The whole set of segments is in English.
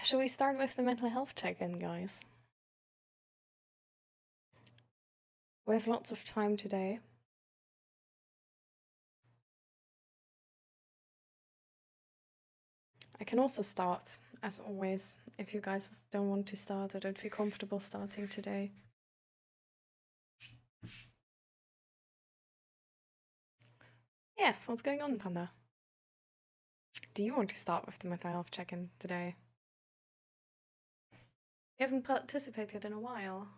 Shall we start with the mental health check-in, guys? We have lots of time today. I can also start, as always, if you guys don't want to start or don't feel comfortable starting today. Yes, what's going on, Panda? Do you want to start with the mental health check-in today? You haven't participated in a while.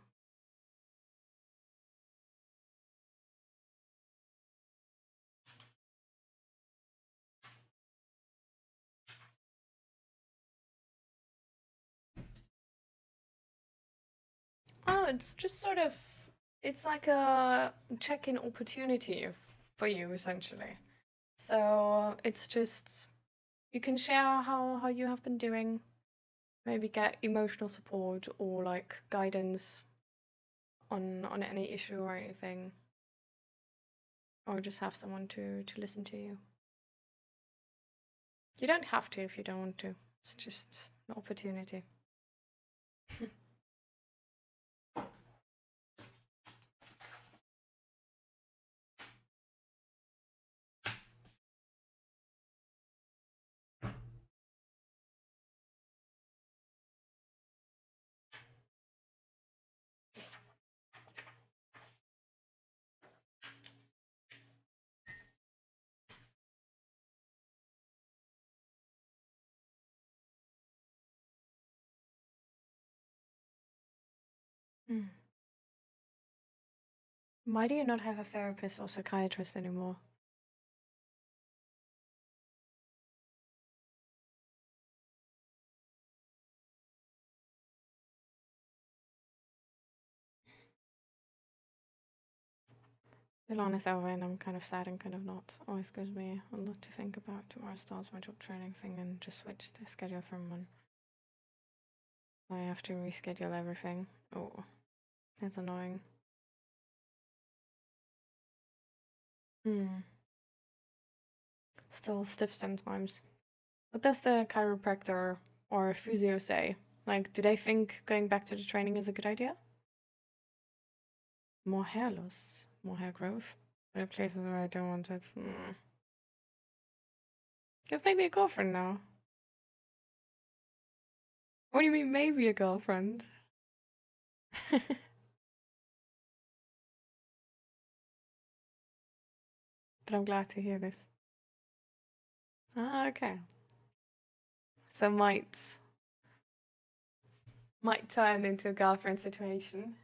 Oh, it's just sort of, it's like a check-in opportunity for you, essentially. So it's just, you can share how you have been doing, maybe get emotional support or like guidance on any issue or anything, or just have someone to listen to you. You don't have to if you don't want to. It's just an opportunity. Why do you not have a therapist or psychiatrist anymore? Milan is over and I'm kind of sad and kind of not. Always gives me a lot to think about. Tomorrow starts my job training thing and just switched the schedule from one. I have to reschedule everything. Oh, that's annoying. Still stiff sometimes. What does the chiropractor or physio say? Like, do they think going back to the training is a good idea? More hair loss, more hair growth. There are places where I don't want it. You have maybe a girlfriend now. What do you mean, maybe a girlfriend? But I'm glad to hear this. Ah, okay. So might turn into a girlfriend situation.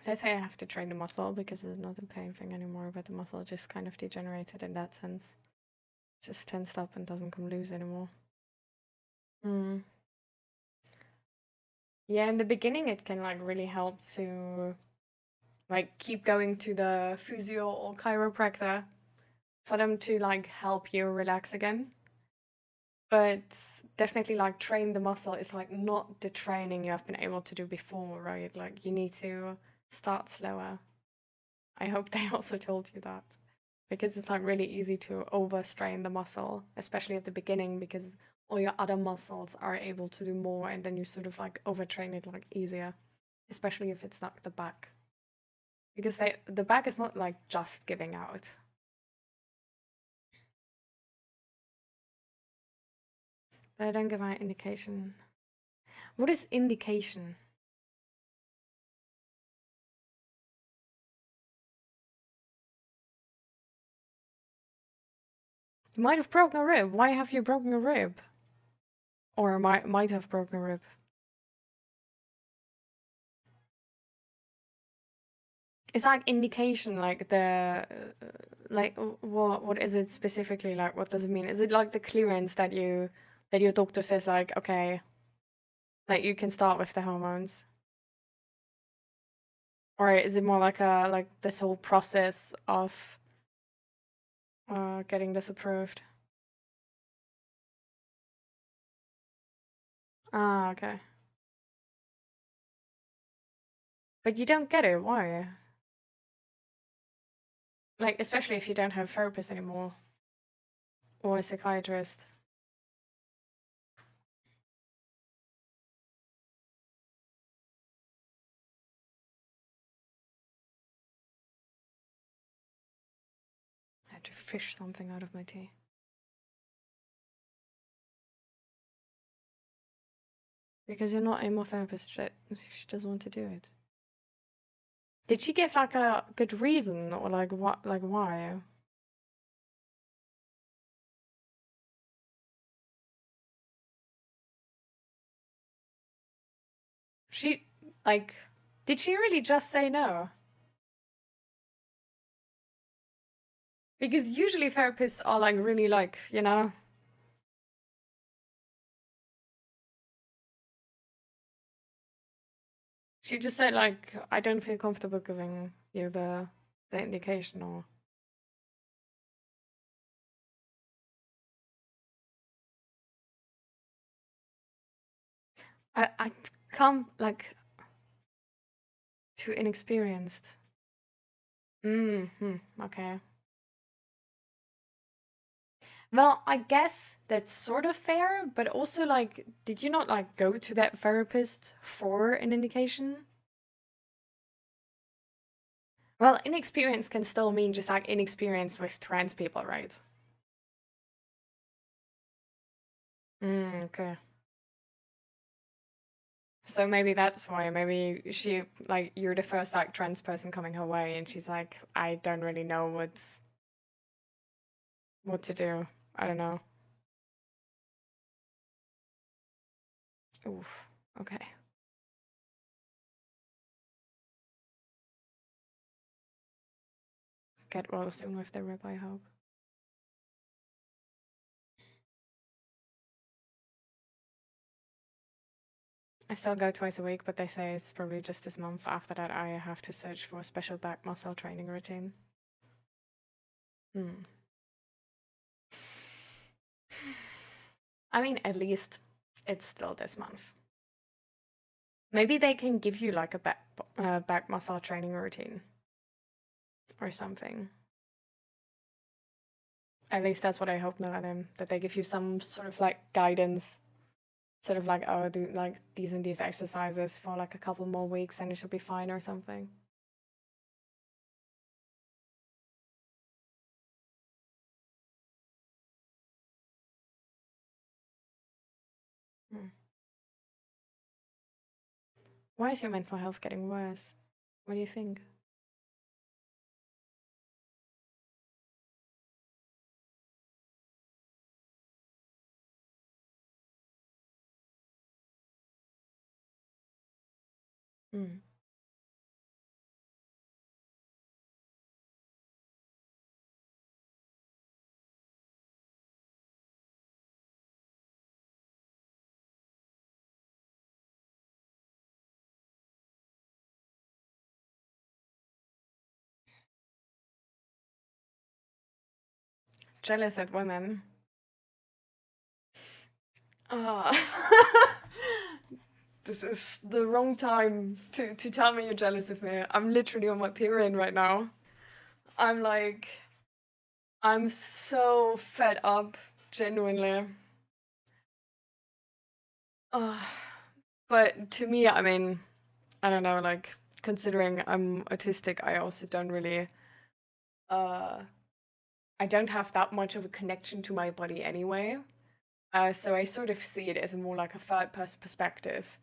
They say I have to train the muscle because it's not a pain thing anymore, but the muscle just kind of degenerated in that sense. Just tensed up and doesn't come loose anymore. Yeah, in the beginning it can like really help to like keep going to the physio or chiropractor for them to like help you relax again. But definitely like train the muscle is like not the training you have been able to do before, right? Like you need to start slower. I hope they also told you that, because it's like really easy to overstrain the muscle, especially at the beginning, because all your other muscles are able to do more and then you sort of like overtrain it like easier, especially if it's like the back, because the back is not like just giving out. But I don't give my indication. What is indication? You might have broken a rib. Why have you broken a rib? Or might have broken a rib. It's like indication, like the like what is it specifically? Like what does it mean? Is it like the clearance that your doctor says like, okay, like you can start with the hormones? Or is it more like this whole process of about getting this approved. Ah, okay. But you don't get it, why? Like, especially if you don't have a therapist anymore. Or a psychiatrist. I had to fish something out of my tea. Because you're not anymore therapist, she doesn't want to do it. Did she give like a good reason, or like what, like why? She, like, did she really just say no? Because usually therapists are like really like, you know. She just said like, I don't feel comfortable giving you the indication, or. I come like too inexperienced. Okay. Well, I guess that's sort of fair, but also like, did you not like go to that therapist for an indication? Well, inexperience can still mean just like inexperience with trans people, right? Okay. So maybe that's why. Maybe she, like, you're the first like trans person coming her way, and she's like, I don't really know what to do. I don't know. Oof. Okay. Get well soon with the rib, I hope. I still go twice a week, but they say it's probably just this month. After that, I have to search for a special back muscle training routine. I mean, at least it's still this month. Maybe they can give you like a back muscle training routine or something. At least that's what I hope now, that they give you some sort of like guidance, sort of like, oh, do like these and these exercises for like a couple more weeks and it should be fine or something. Why is your mental health getting worse? What do you think? Jealous at women. This is the wrong time to tell me you're jealous of me. I'm literally on my period right now. I'm so fed up, genuinely. But to me, I mean, I don't know, like, considering I'm autistic, I also don't really, I don't have that much of a connection to my body anyway. So I sort of see it as more like a third person perspective.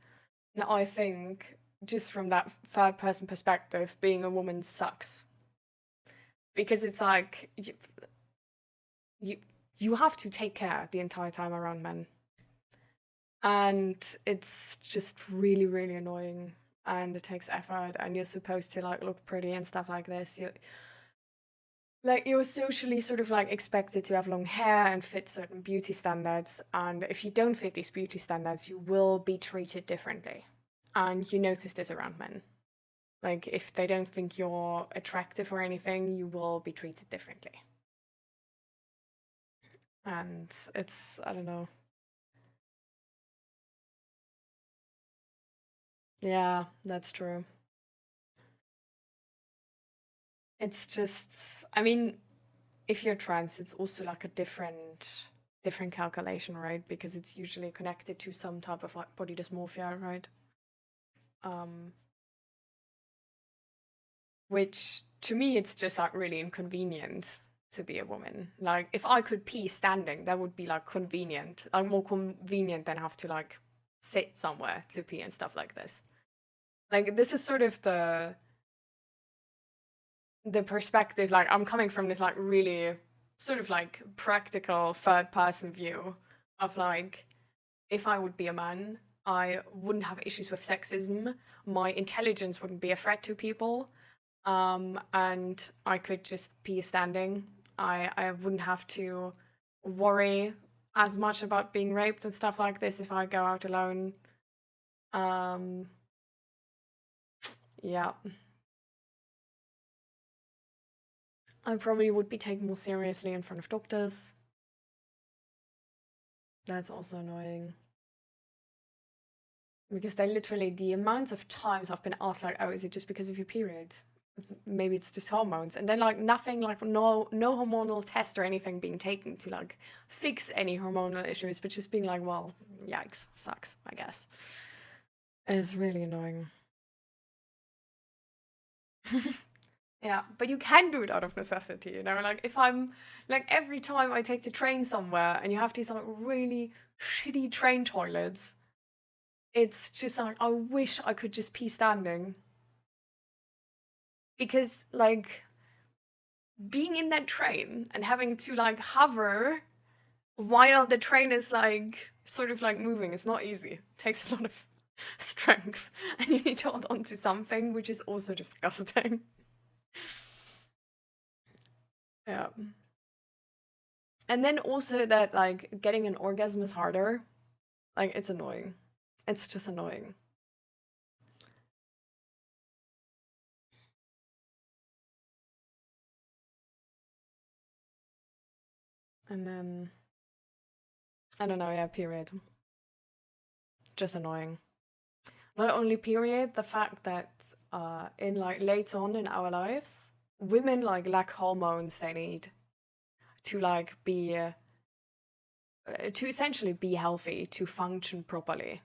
Now I think just from that third person perspective, being a woman sucks. Because it's like you have to take care the entire time around men. And it's just really, really annoying, and it takes effort, and you're supposed to like look pretty and stuff like this. You're socially sort of like expected to have long hair and fit certain beauty standards, and if you don't fit these beauty standards, you will be treated differently. And you notice this around men. Like, if they don't think you're attractive or anything, you will be treated differently. And it's, I don't know. Yeah, that's true. It's just, I mean, if you're trans, it's also like a different calculation, right? Because it's usually connected to some type of like body dysmorphia, right? Which to me, it's just like really inconvenient to be a woman. Like, if I could pee standing, that would be like convenient, like more convenient than have to like sit somewhere to pee and stuff like this. Like, this is sort of the perspective, like I'm coming from this like really sort of like practical third person view of like, if I would be a man, I wouldn't have issues with sexism, my intelligence wouldn't be a threat to people, and I could just be standing. I wouldn't have to worry as much about being raped and stuff like this if I go out alone. Yeah. I probably would be taken more seriously in front of doctors. That's also annoying. Because they literally, the amount of times I've been asked, like, oh, is it just because of your period? Maybe it's just hormones. And then, like, nothing, like, no hormonal test or anything being taken to, like, fix any hormonal issues, but just being like, well, yikes, sucks, I guess. It's really annoying. Yeah, but you can do it out of necessity, you know? Like, if I'm, like, every time I take the train somewhere and you have these, like, really shitty train toilets, it's just like, I wish I could just pee standing. Because, like, being in that train and having to, like, hover while the train is, like, sort of, like, moving is not easy. It takes a lot of strength, and you need to hold on to something, which is also disgusting. Yeah. And then also that, like, getting an orgasm is harder. Like, it's annoying. It's just annoying. And then, I don't know, yeah, period. Just annoying. Not only period, the fact that in like later on in our lives, women like lack hormones they need to like be to essentially be healthy, to function properly.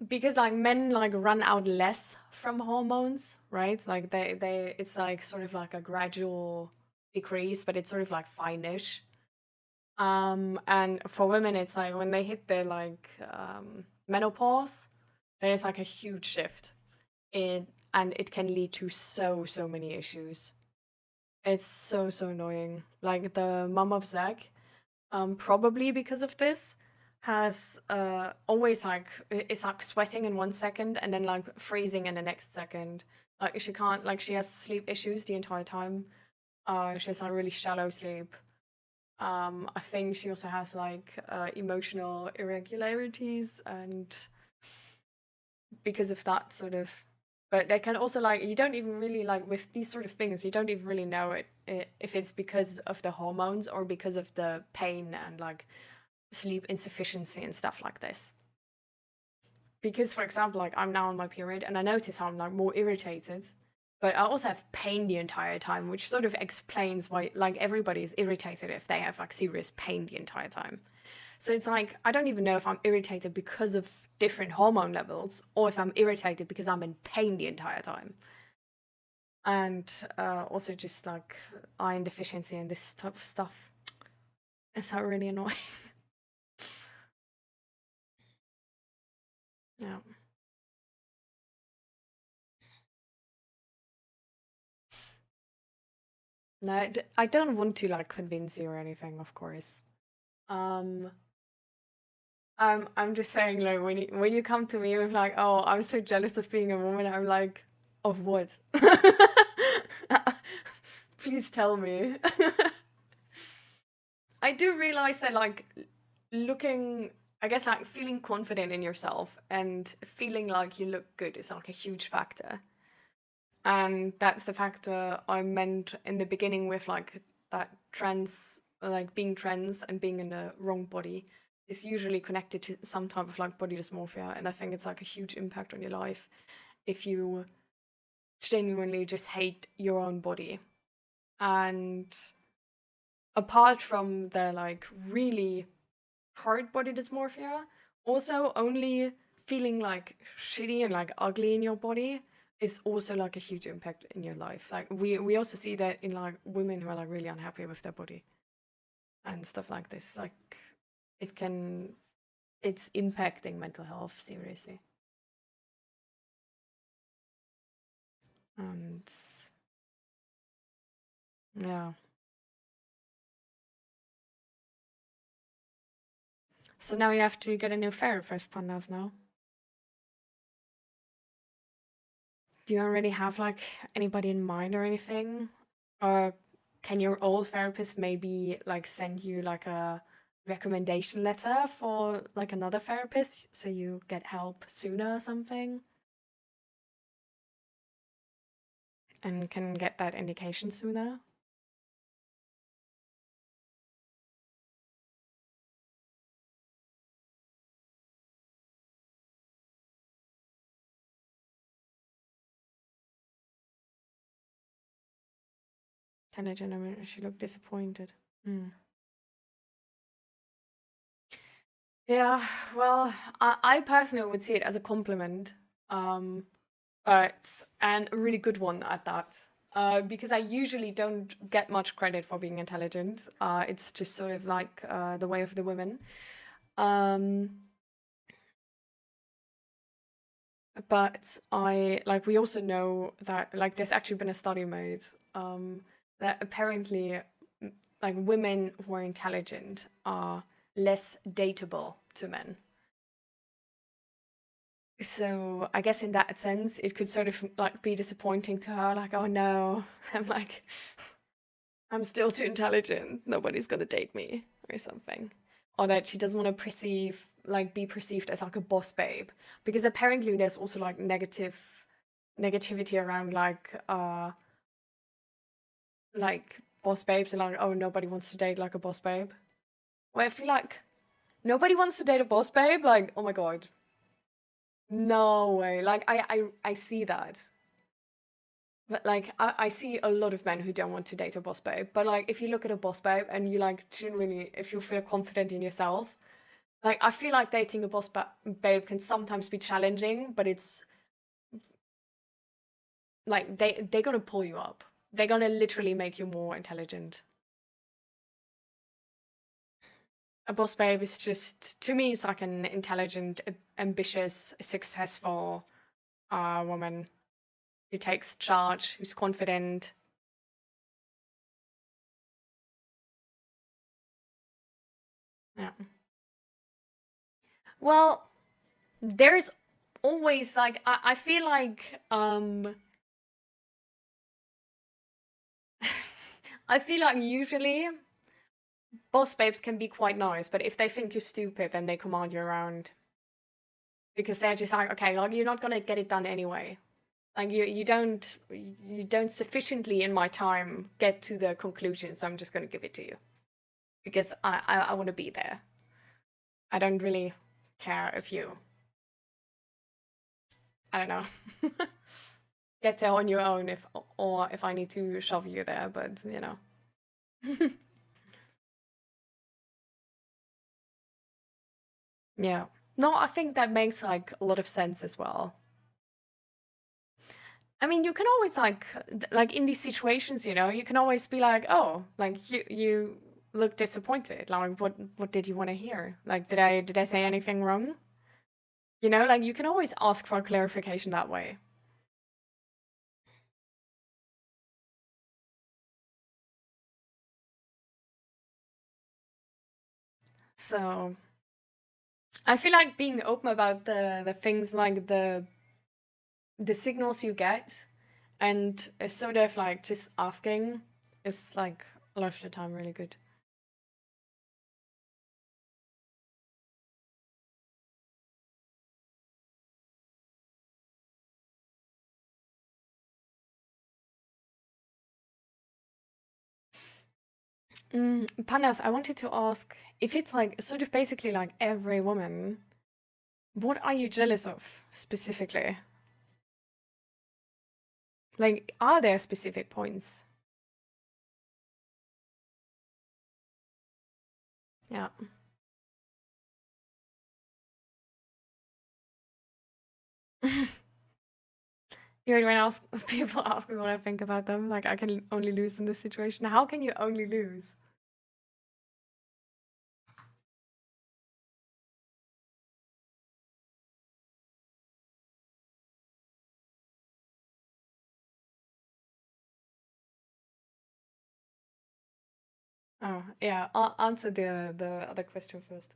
Because like men like run out less from hormones, right? Like they it's like sort of like a gradual decrease, but it's sort of like fine-ish. And for women, it's like when they hit their like menopause, then it's like a huge shift. And it can lead to so many issues. It's so annoying. Like the mom of Zach, probably because of this, has always like it's like sweating in 1 second and then like freezing in the next second. Like she can't like she has sleep issues the entire time. She has like really shallow sleep. I think she also has like emotional irregularities, and because of that sort of, but they can also like you don't even really like with these sort of things you don't even really know if it's because of the hormones or because of the pain and like sleep insufficiency and stuff like this. Because for example, like I'm now on my period and I notice how I'm like more irritated, but I also have pain the entire time, which sort of explains why like everybody is irritated if they have like serious pain the entire time. So it's like I don't even know if I'm irritated because of different hormone levels or if I'm irritated because I'm in pain the entire time. And also just like iron deficiency and this type of stuff. It's not really annoying. Yeah. No, I don't want to like convince you or anything, of course. Um, I'm just saying, like, when you come to me with like, oh, I'm so jealous of being a woman, I'm like, of what? Please tell me. I do realize that, like, looking, I guess, like, feeling confident in yourself and feeling like you look good is like a huge factor. And that's the factor I meant in the beginning with like that being trans and being in the wrong body is usually connected to some type of like body dysmorphia, and I think it's like a huge impact on your life if you genuinely just hate your own body. And apart from the like really hard body dysmorphia, also only feeling like shitty and like ugly in your body is also like a huge impact in your life. Like we also see that in like women who are like really unhappy with their body and stuff like this. Like it's impacting mental health seriously. And yeah. So now you have to get a new therapist, Pandas, now. Do you already have like anybody in mind or anything? Or can your old therapist maybe like send you like a recommendation letter for like another therapist so you get help sooner or something? And can get that indication sooner? She looked disappointed. Yeah, well, I personally would see it as a compliment, and a really good one at that. Because I usually don't get much credit for being intelligent. It's just sort of like the way of the women. But we also know that like there's actually been a study made that apparently like women who are intelligent are less dateable to men. So I guess in that sense, it could sort of like be disappointing to her, like, oh no, I'm still too intelligent, nobody's gonna date me or something. Or that she doesn't want to be perceived as like a boss babe. Because apparently there's also like negativity around like boss babes and like, oh, nobody wants to date like a boss babe. Well, I feel like nobody wants to date a boss babe, like, oh my god. No way. Like I see that. But like I see a lot of men who don't want to date a boss babe. But like if you look at a boss babe and you like genuinely, if you feel confident in yourself, like I feel like dating a boss babe can sometimes be challenging, but it's like they're gonna pull you up. They're gonna literally make you more intelligent. A boss babe is just, to me, it's like an intelligent, ambitious, successful woman who takes charge, who's confident. Yeah. Well, there's always like I feel like I feel like usually boss babes can be quite nice, but if they think you're stupid, then they command you around. Because they're just like, okay, like you're not gonna get it done anyway. Like you don't sufficiently in my time get to the conclusion, so I'm just gonna give it to you. Because I wanna be there. I don't really care if you, I don't know, get there on your own or if I need to shove you there, but you know. Yeah. No, I think that makes like a lot of sense as well. I mean, you can always like in these situations, you know, you can always be like, oh, like you look disappointed. Like what did you want to hear? Like did I say anything wrong? You know, like you can always ask for clarification that way. So I feel like being open about the things like the signals you get and sort of like just asking is like a lot of the time really good. Panas, I wanted to ask if it's like sort of basically like every woman, what are you jealous of specifically? Like, are there specific points? Yeah. Even when people ask me what I think about them, like I can only lose in this situation. How can you only lose? Oh, yeah. I'll answer the other question first.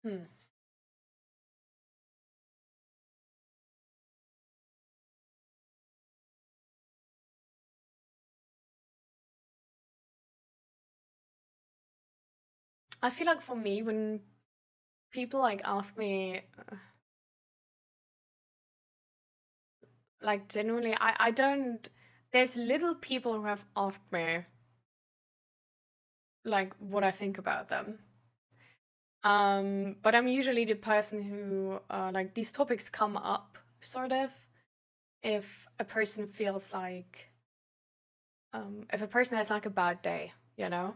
Hmm. I feel like for me, when people like ask me, like genuinely, I don't. There's little people who have asked me like what I think about them. But I'm usually the person who like these topics come up sort of if a person feels like if a person has like a bad day, you know,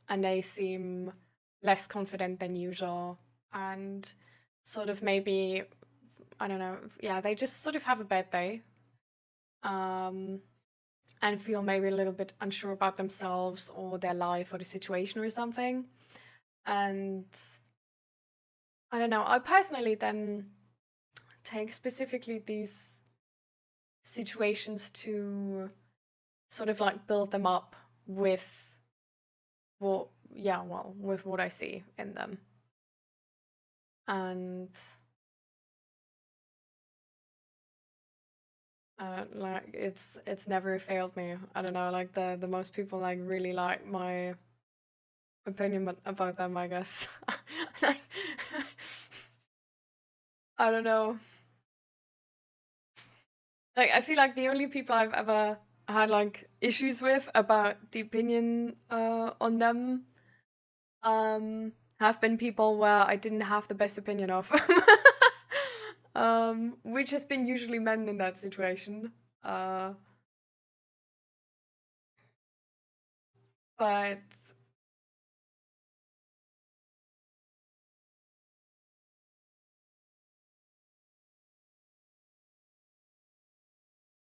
and they seem less confident than usual and sort of maybe I don't know, yeah, they just sort of have a bad day. And feel maybe a little bit unsure about themselves or their life or the situation or something. And I don't know, I personally then take specifically these situations to sort of like build them up with what, yeah, well, with what I see in them. And like it's never failed me. I don't know, like the most people like really like my opinion about them, I guess. Like, I don't know. Like I feel like the only people I've ever had like issues with about the opinion on them have been people where I didn't have the best opinion of. Which has been usually men in that situation. But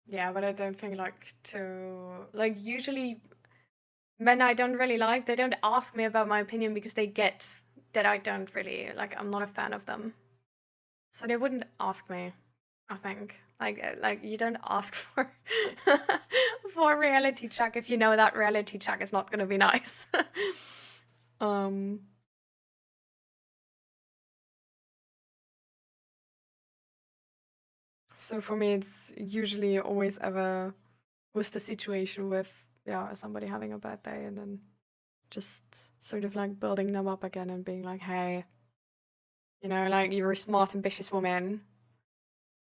yeah, but I don't think like to like usually men I don't really like, they don't ask me about my opinion because they get that I don't really like I'm not a fan of them. So they wouldn't ask me, I think. Like you don't ask for for a reality check if you know that reality check is not gonna be nice. um so for me it's usually always ever was the situation with yeah, somebody having a bad day and then just sort of like building them up again and being like, hey, you know, like you're a smart, ambitious woman.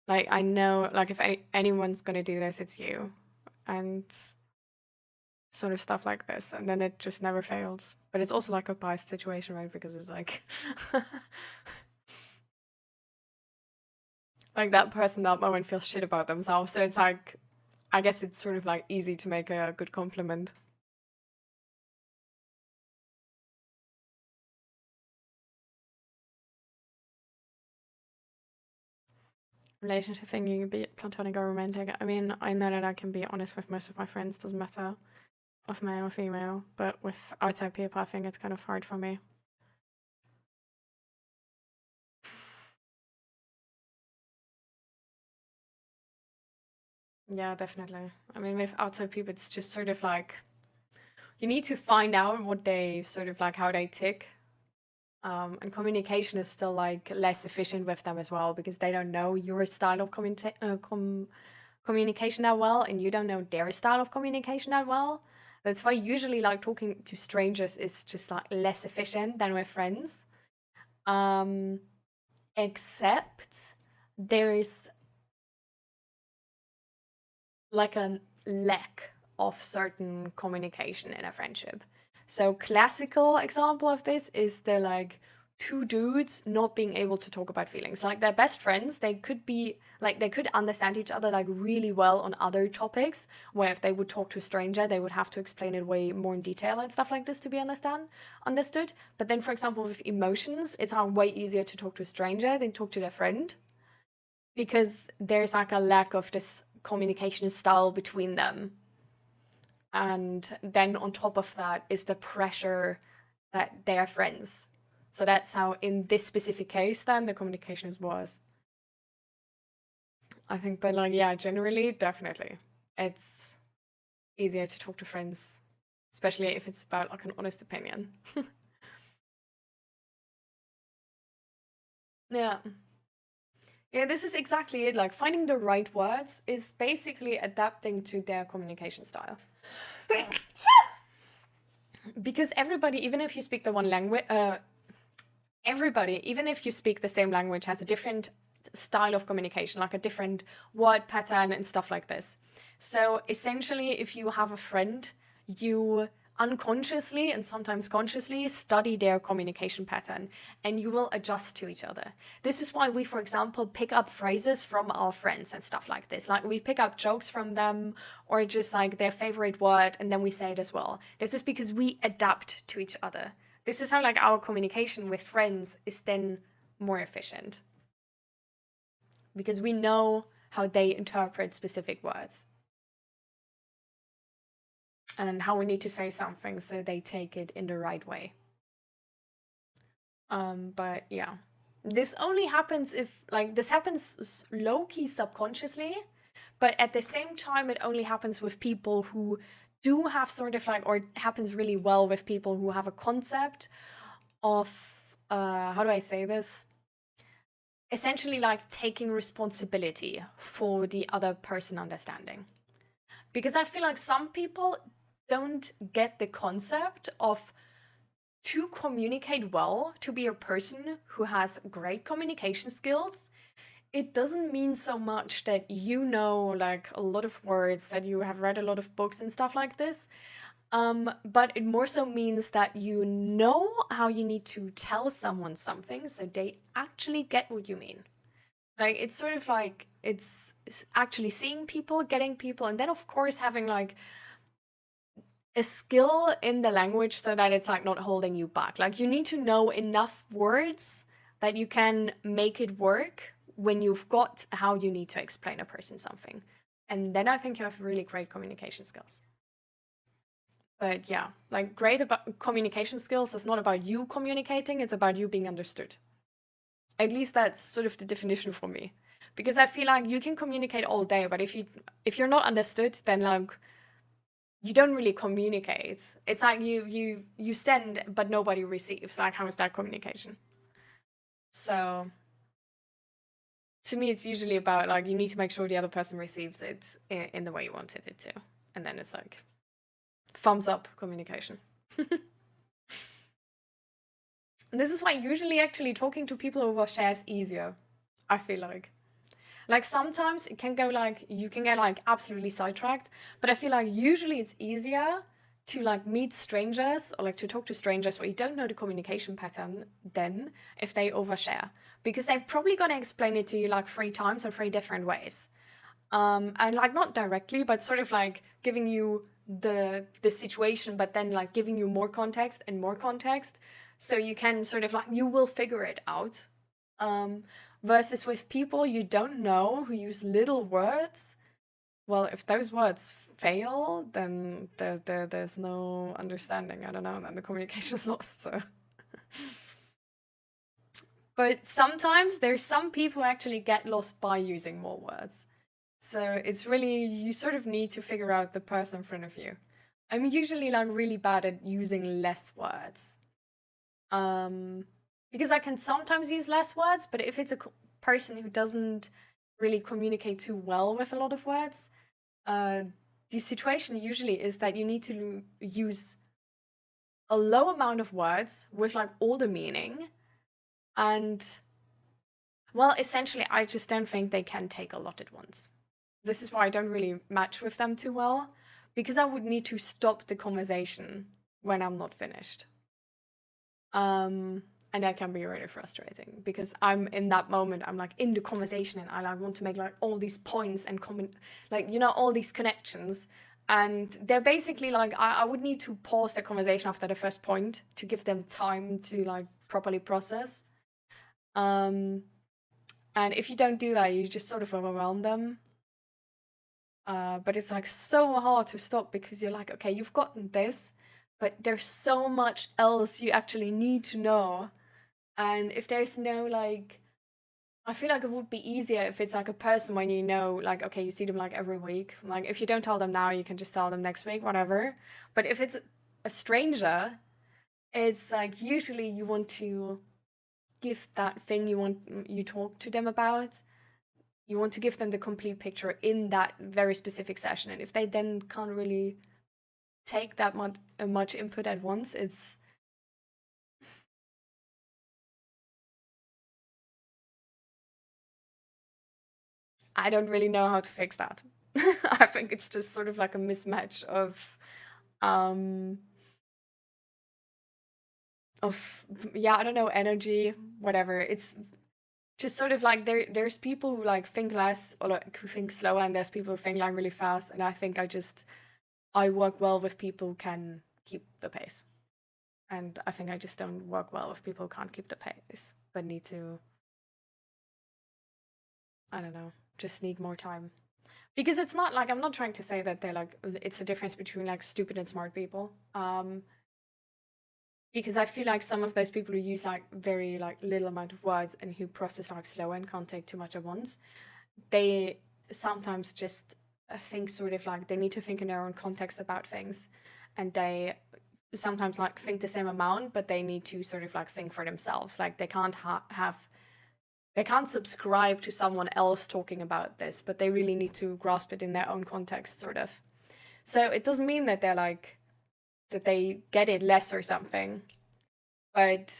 Like I know, like if anyone's gonna do this, it's you, and sort of stuff like this, and then it just never fails. But it's also like a biased situation, right? Because it's like, like that person that moment feels shit about themselves, so it's like, I guess it's sort of like easy to make a good compliment. Relationship thinking, be it platonic or romantic. I mean, I know that I can be honest with most of my friends, doesn't matter of male or female, but with outside people, I think it's kind of hard for me. Yeah, definitely. I mean, with outside people, it's just sort of like you need to find out what they sort of like how they tick. And communication is still like less efficient with them as well because they don't know your style of communication that well, and you don't know their style of communication that well. That's why usually like talking to strangers is just like less efficient than with friends. Except there is like a lack of certain communication in a friendship. So classical example of this is the like two dudes not being able to talk about feelings. Like they're best friends, they could be like they could understand each other like really well on other topics, where if they would talk to a stranger they would have to explain it way more in detail and stuff like this to be understood. But then for example with emotions, it's way easier to talk to a stranger than talk to their friend, because there's like a lack of this communication style between them. And then on top of that is the pressure that they are friends. So that's how in this specific case then the communication is worse, I think. But like, yeah, generally, definitely it's easier to talk to friends, especially if it's about like an honest opinion. Yeah. Yeah, this is exactly it. Like finding the right words is basically adapting to their communication style. Because everybody, even if you speak the one language, everybody, even if you speak the same language, has a different style of communication, like a different word pattern and stuff like this. So essentially, if you have a friend, you unconsciously and sometimes consciously study their communication pattern, and you will adjust to each other. This is why we, for example, pick up phrases from our friends and stuff like this. Like we pick up jokes from them, or just like their favorite word, and then we say it as well. This is because we adapt to each other. This is how like our communication with friends is then more efficient, because we know how they interpret specific words and how we need to say something so they take it in the right way. But yeah, this only happens if like this happens low-key subconsciously, but at the same time it only happens with people who do have sort of like, or it happens really well with people who have a concept of how do I say this? Essentially like taking responsibility for the other person understanding. Because I feel like some people don't get the concept of, to communicate well, to be a person who has great communication skills, it doesn't mean so much that you know like a lot of words, that you have read a lot of books and stuff like this. But it more so means that you know how you need to tell someone something so they actually get what you mean. Like it's sort of like it's actually seeing people, getting people, and then of course having like a skill in the language so that it's like not holding you back. Like you need to know enough words that you can make it work when you've got how you need to explain a person something. And then I think you have really great communication skills. But yeah, like great about communication skills is not about you communicating, it's about you being understood. At least that's sort of the definition for me. Because I feel like you can communicate all day, but if you're not understood, then like you don't really communicate. It's like you send but nobody receives. Like how is that communication? So to me it's usually about like you need to make sure the other person receives it in the way you wanted it to. And then it's like thumbs up communication. This is why usually actually talking to people over share is easier, I feel like. Like sometimes it can go like, you can get like absolutely sidetracked, but I feel like usually it's easier to like meet strangers or like to talk to strangers where you don't know the communication pattern then if they overshare, because they're probably gonna explain it to you like 3 times in 3 different ways. And like not directly, but sort of like giving you the situation, but then like giving you more context and more context, so you can sort of like, you will figure it out. Versus with people you don't know who use little words, well, if those words fail, then there's no understanding. I don't know, then the communication is lost. So but sometimes there's some people who actually get lost by using more words. So it's really, you sort of need to figure out the person in front of you. I'm usually like really bad at using less words. Because I can sometimes use less words, but if it's a person who doesn't really communicate too well with a lot of words, the situation usually is that you need to use a low amount of words with like all the meaning. And well, essentially, I just don't think they can take a lot at once. This is why I don't really match with them too well, because I would need to stop the conversation when I'm not finished. And that can be really frustrating because I'm in that moment, I'm like in the conversation and I like want to make like all these points and like, you know, all these connections. And they're basically like, I would need to pause the conversation after the first point to give them time to like properly process. And if you don't do that, you just sort of overwhelm them. But it's like so hard to stop because you're like, okay, you've gotten this, but there's so much else you actually need to know. And if there's no like, I feel like it would be easier if it's like a person when you know, like, okay, you see them like every week. Like if you don't tell them now, you can just tell them next week, whatever. But if it's a stranger, it's like usually you want to give that thing you talk to them about. You want to give them the complete picture in that very specific session. And if they then can't really take that much input at once, it's I don't really know how to fix that. I think it's just sort of like a mismatch of yeah, I don't know, energy, whatever. It's just sort of like there's people who like think less or like who think slower, and there's people who think like really fast. And I think I work well with people who can keep the pace. And I think I just don't work well with people who can't keep the pace, but need to, I don't know, just need more time. Because it's not like, I'm not trying to say that they're like, it's a difference between like stupid and smart people. Because I feel like some of those people who use like very like little amount of words and who process like slow and can't take too much at once, they sometimes just think sort of like they need to think in their own context about things, and they sometimes like think the same amount, but they need to sort of like think for themselves. Like they can't they can't subscribe to someone else talking about this, but they really need to grasp it in their own context, sort of. So it doesn't mean that they're like, that they get it less or something, but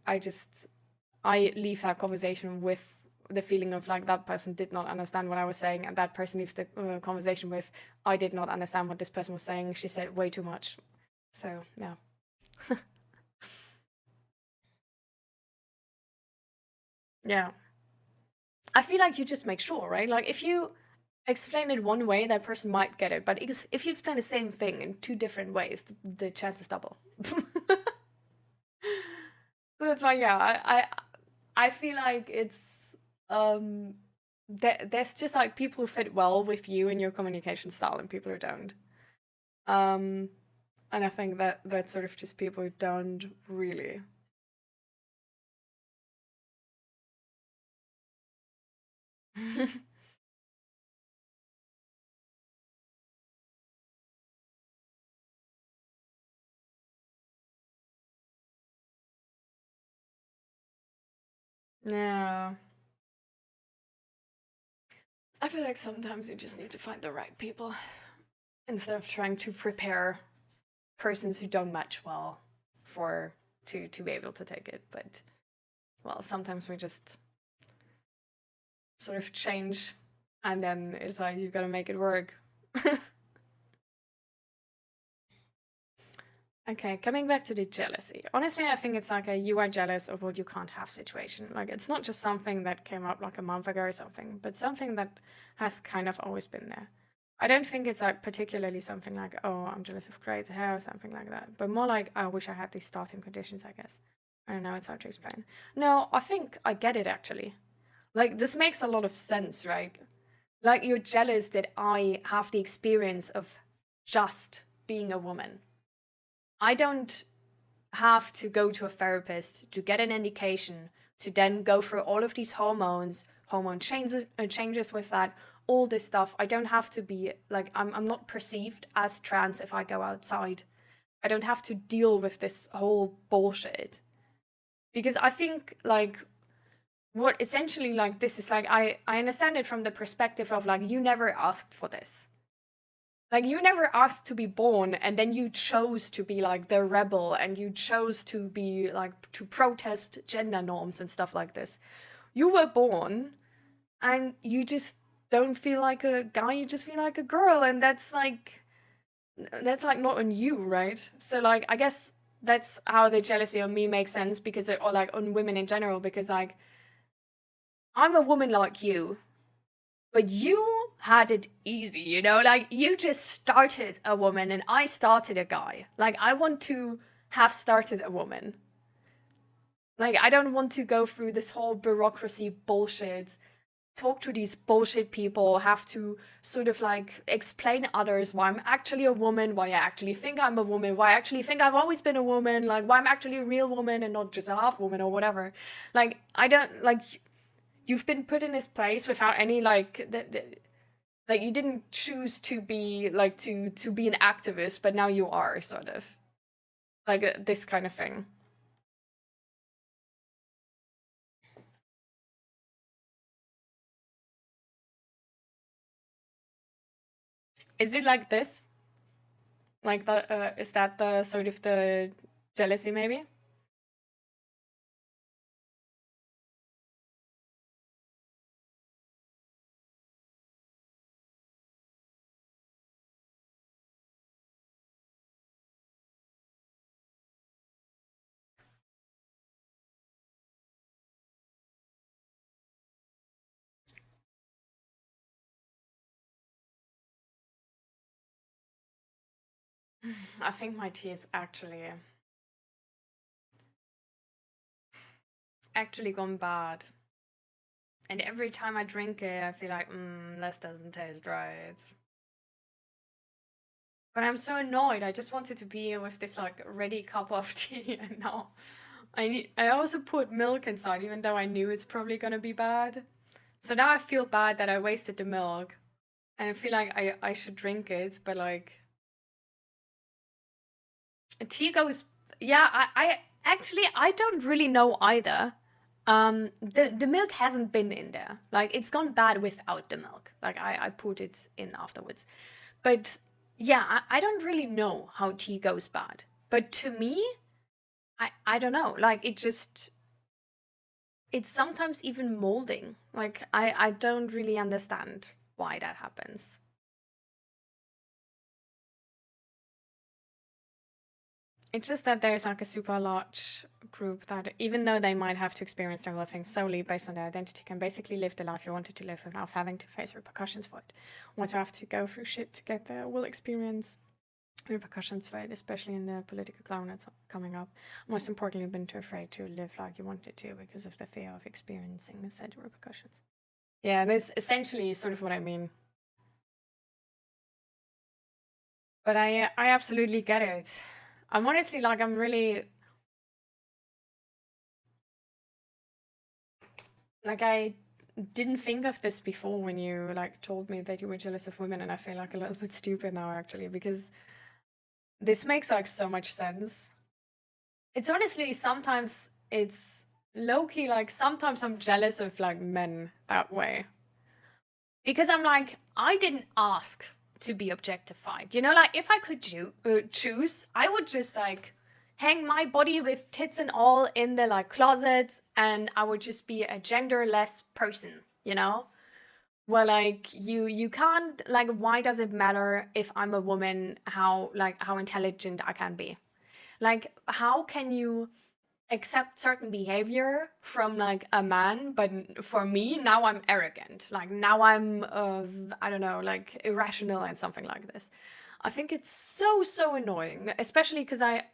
I leave that conversation with the feeling of like that person did not understand what I was saying, and that person leaves the conversation with, I did not understand what this person was saying. She said way too much. So, yeah. Yeah. I feel like you just make sure, right? Like if you explain it one way, that person might get it. But if you explain the same thing in two different ways, the chance is double. That's why, yeah, I feel like it's there's just like people who fit well with you and your communication style, and people who don't. And I think that that's sort of just people who don't really. Yeah. I feel like sometimes you just need to find the right people instead of trying to prepare persons who don't match well for to be able to take it. But well, sometimes we just sort of change, and then it's like you gotta make it work. Okay, coming back to the jealousy. Honestly, I think it's like a you are jealous of what you can't have situation. Like it's not just something that came up like a month ago or something, but something that has kind of always been there. I don't think it's like particularly something like, oh, I'm jealous of great hair or something like that, but more like, I wish I had these starting conditions, I guess. I don't know, it's hard to explain. No, I think I get it actually. Like this makes a lot of sense, right? Like you're jealous that I have the experience of just being a woman. I don't have to go to a therapist to get an indication, to then go through all of these hormone changes with that, all this stuff. I don't have to be like, I'm not perceived as trans if I go outside. I don't have to deal with this whole bullshit. Because I think like what essentially like this is like, I understand it from the perspective of like, you never asked for this. Like, you never asked to be born, and then you chose to be like the rebel, and you chose to be like to protest gender norms and stuff like this. You were born, and you just don't feel like a guy, you just feel like a girl, and that's like not on you, right? So like, I guess that's how the jealousy on me makes sense, because or like on women in general, because like, I'm a woman like you, but you had it easy, you know? Like, you just started a woman and I started a guy. Like, I want to have started a woman. Like, I don't want to go through this whole bureaucracy bullshit, talk to these bullshit people, have to sort of like explain others why I'm actually a woman, why I actually think I'm a woman, why I actually think I've always been a woman, like why I'm actually a real woman and not just a half woman or whatever. Like, I don't, like, you've been put in this place without any like like, you didn't choose to be like to be an activist, but now you are, sort of like this kind of thing. Is it like this? Like, the is that the sort of the jealousy, maybe? I think my tea is actually gone bad. And every time I drink it, I feel like, this doesn't taste right. But I'm so annoyed. I just wanted to be with this like ready cup of tea, and now I also put milk inside, even though I knew it's probably gonna be bad. So now I feel bad that I wasted the milk, and I feel like I should drink it, but like, tea goes. Yeah, I actually I don't really know either. The milk hasn't been in there. Like, it's gone bad without the milk. Like, I put it in afterwards. But yeah, I don't really know how tea goes bad. But to me, I don't know. Like, it's sometimes even molding. Like, I don't really understand why that happens. It's just that there's like a super large group that, even though they might have to experience their living solely based on their identity, can basically live the life you wanted to live without having to face repercussions for it. Or to have to go through shit to get there will experience repercussions for it, especially in the political climate coming up. Most importantly, been too afraid to live like you wanted to because of the fear of experiencing the said repercussions. Yeah, that's essentially sort of what I mean. But I absolutely get it. I'm honestly like, I'm really like, I didn't think of this before when you like told me that you were jealous of women, and I feel like a little bit stupid now, actually, because this makes like so much sense. It's honestly, sometimes it's low-key, like sometimes I'm jealous of like men that way, because I'm like, I didn't ask to be objectified, you know? Like, if I could choose, I would just like hang my body with tits and all in the like closet, and I would just be a genderless person, you know? Well, like, you can't, like, why does it matter if I'm a woman, how intelligent I can be? Like, how can you accept certain behavior from like a man, but for me now I'm arrogant, like now I'm I don't know, like irrational and something like this? I think it's so annoying, especially because I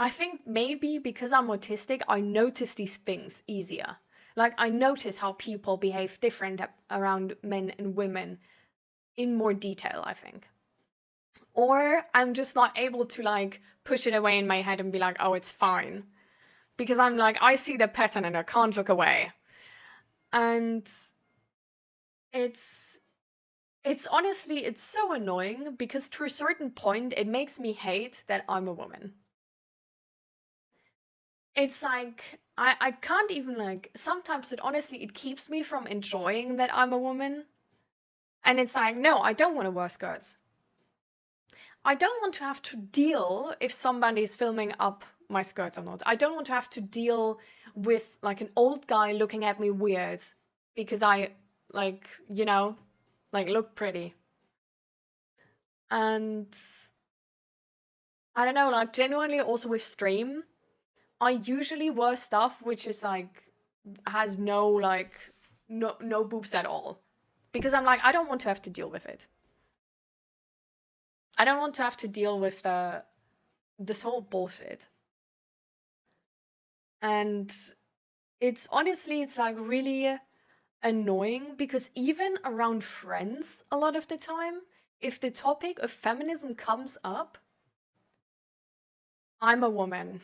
think maybe because I'm autistic, I notice these things easier. Like, I notice how people behave different around men and women in more detail, I think. Or I'm just not able to like push it away in my head and be like, oh, it's fine, because I'm like, I see the pattern and I can't look away. And it's honestly, it's so annoying, because to a certain point it makes me hate that I'm a woman. It's like, I can't even, like, sometimes it keeps me from enjoying that I'm a woman. And it's like, no, I don't want to wear skirts. I don't want to have to deal if somebody is filming up my skirt or not. I don't want to have to deal with like an old guy looking at me weird because I like, you know, like look pretty. And I don't know, like genuinely also with stream, I usually wear stuff which is like has no boobs at all, because I'm like, I don't want to have to deal with it. I don't want to have to deal with this whole bullshit. And it's honestly, it's like really annoying, because even around friends a lot of the time, if the topic of feminism comes up, I'm a woman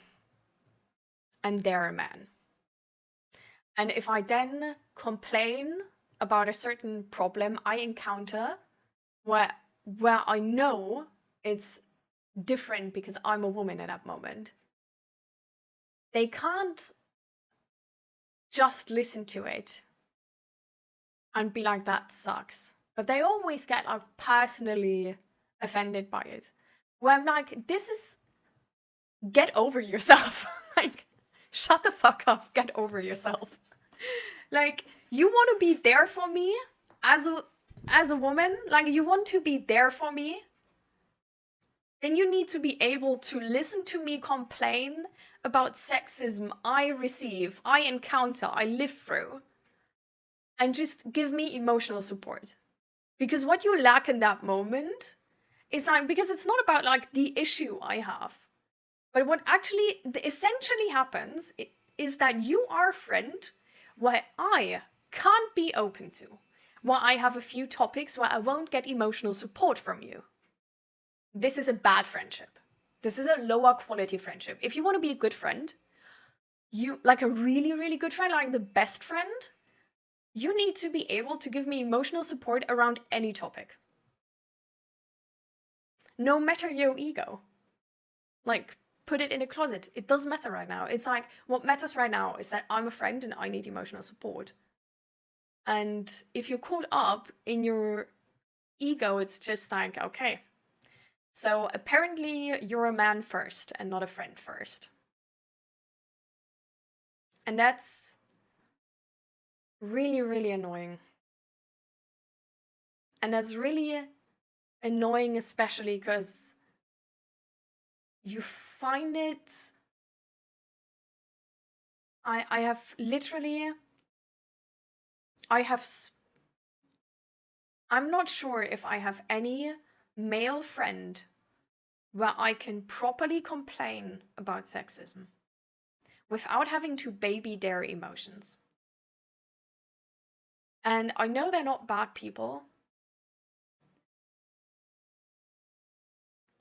and they're a man. And if I then complain about a certain problem I encounter where I know it's different because I'm a woman at that moment, they can't just listen to it and be like, that sucks. But they always get like personally offended by it. Where I'm like, this is, get over yourself. Like, shut the fuck up, get over yourself. Like, you want to be there for me as a woman, like you want to be there for me, then you need to be able to listen to me complain about sexism I receive, I encounter, I live through, and just give me emotional support. Because what you lack in that moment is like, because it's not about like the issue I have, but what actually essentially happens is that you are a friend where I can't be open to, where I have a few topics where I won't get emotional support from you. This is a bad friendship. This is a lower quality friendship. If you want to be a good friend, you like a really, really good friend, like the best friend, you need to be able to give me emotional support around any topic. No matter your ego. Like, put it in a closet. It doesn't matter right now. It's like, what matters right now is that I'm a friend and I need emotional support. And if you're caught up in your ego, it's just like, okay, so apparently you're a man first and not a friend first. And that's really, really annoying. And that's really annoying, especially because you find it. I have literally, I'm not sure if I have any male friend where I can properly complain about sexism without having to baby their emotions. And I know they're not bad people.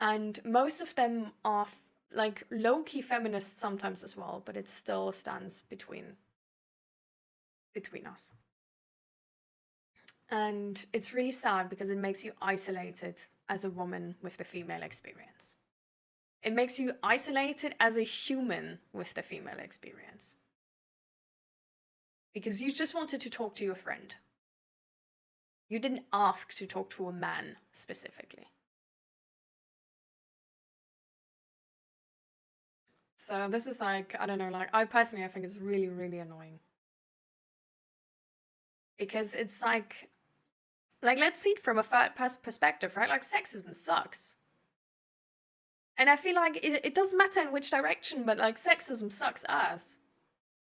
And most of them are like low-key feminists sometimes as well, but it still stands between us. And it's really sad because it makes you isolated as a woman with the female experience. It makes you isolated as a human with the female experience. Because you just wanted to talk to your friend. You didn't ask to talk to a man specifically. So this is like, I don't know, like I personally, I think it's really, really annoying. Because it's like let's see it from a third perspective, right? Like sexism sucks. And I feel like it doesn't matter in which direction, but like sexism sucks ass.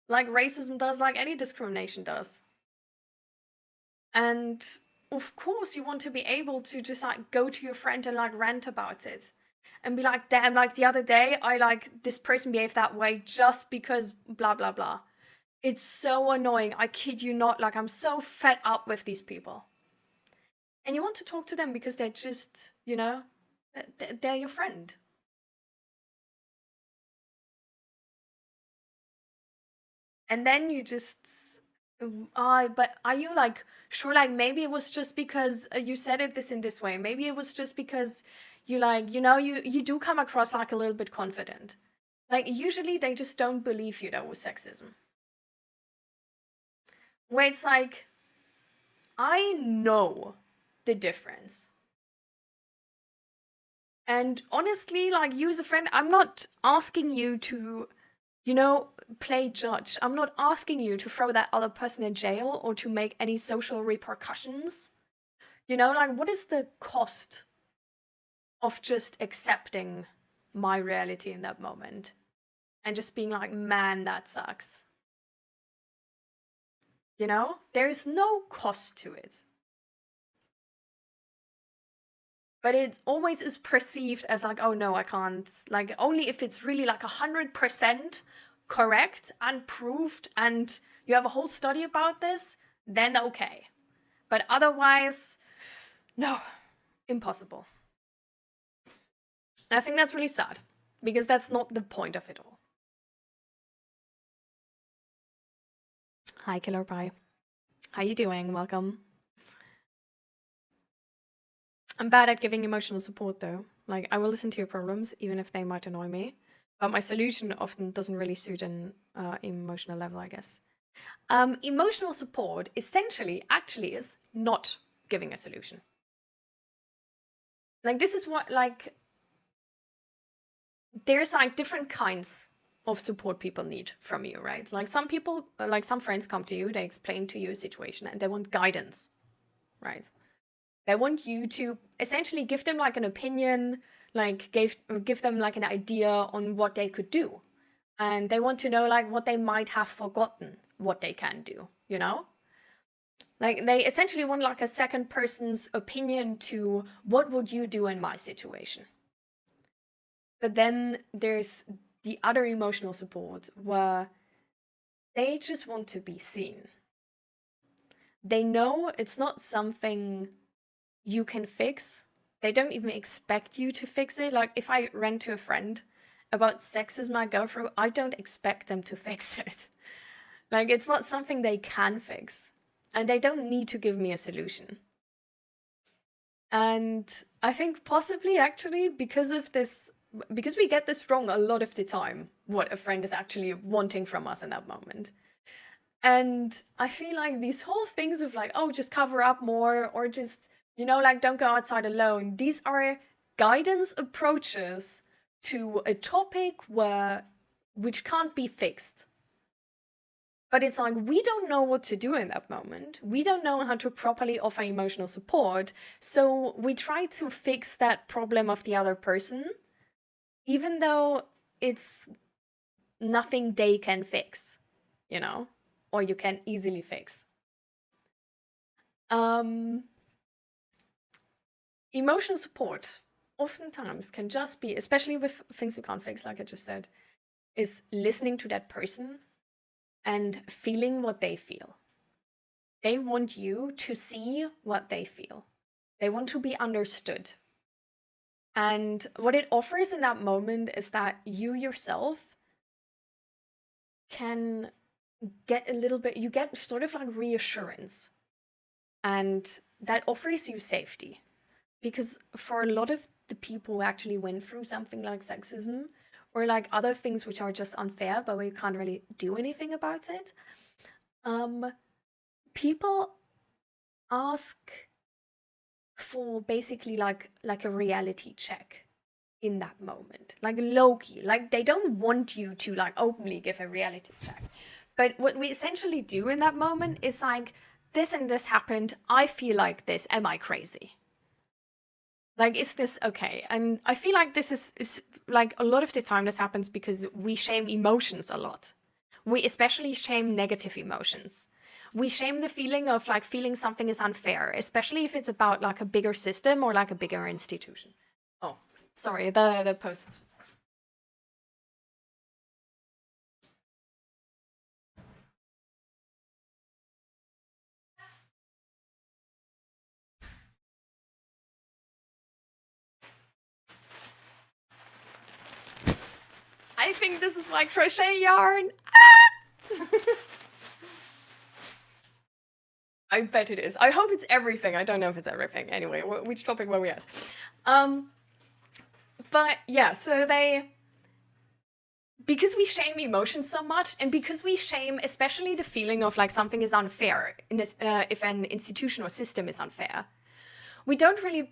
Like racism does, like any discrimination does. And of course you want to be able to just like go to your friend and like rant about it. And be like, damn, like the other day, I like this person behaved that way just because blah, blah, blah. It's so annoying. I kid you not. Like, I'm so fed up with these people. And you want to talk to them because they're just, you know, they're your friend. And then you just, but are you like, sure, like maybe it was just because you said it in this way. Maybe it was just because you like, you know, you do come across like a little bit confident. Like usually they just don't believe you though with sexism. Where it's like, I know the difference And honestly, like, you as a friend, I'm not asking you to, you know, play judge. I'm not asking you to throw that other person in jail or to make any social repercussions. You know, like, what is the cost of just accepting my reality in that moment and just being like, man, that sucks? You know, there's no cost to it. But it always is perceived as like, oh no, I can't. Like, only if it's really like 100% correct and proved and you have a whole study about this, then okay. But otherwise, no, impossible. And I think that's really sad, because that's not the point of it all. Hi, Killer Pie. How you doing? Welcome. I'm bad at giving emotional support though. Like, I will listen to your problems, even if they might annoy me. But my solution often doesn't really suit an emotional level, I guess. Emotional support essentially actually is not giving a solution. Like, this is what, like, there's like different kinds of support people need from you, right? Like, some people, like some friends come to you, they explain to you a situation and they want guidance, right? They want you to essentially give them like an opinion, like give them like an idea on what they could do. And they want to know like what they might have forgotten, what they can do, you know? Like, they essentially want like a second person's opinion to what would you do in my situation. But then there's the other emotional support where they just want to be seen. They know it's not something you can fix. They don't even expect you to fix it. Like, if I rant to a friend about sexism I go through, I don't expect them to fix it. Like, it's not something they can fix. And they don't need to give me a solution. And I think possibly actually because of this, because we get this wrong a lot of the time, what a friend is actually wanting from us in that moment. And I feel like these whole things of like, oh, just cover up more, or just, you know, like, don't go outside alone. These are guidance approaches to a topic which can't be fixed. But it's like, we don't know what to do in that moment. We don't know how to properly offer emotional support. So we try to fix that problem of the other person, even though it's nothing they can fix, you know, or you can easily fix. Emotional support oftentimes can just be, especially with things you can't fix, like I just said, is listening to that person and feeling what they feel. They want you to see what they feel. They want to be understood. And what it offers in that moment is that you yourself can get a little bit, you get sort of like reassurance. And that offers you safety. Because for a lot of the people who actually went through something like sexism, or like other things which are just unfair, but we can't really do anything about it, people ask for basically like a reality check in that moment, like low-key. Like, they don't want you to like openly give a reality check. But what we essentially do in that moment is like, this and this happened, I feel like this, am I crazy? Like, is this okay? And I feel like this is like a lot of the time this happens because we shame emotions a lot. We especially shame negative emotions. We shame the feeling of like feeling something is unfair, especially if it's about like a bigger system or like a bigger institution. Oh, sorry, the post. I think this is my crochet yarn. Ah! I bet it is. I hope it's everything. I don't know if it's everything. Anyway, which topic were we at? But yeah, so because we shame emotions so much, and because we shame especially the feeling of like something is unfair, in this, if an institution or system is unfair, we don't really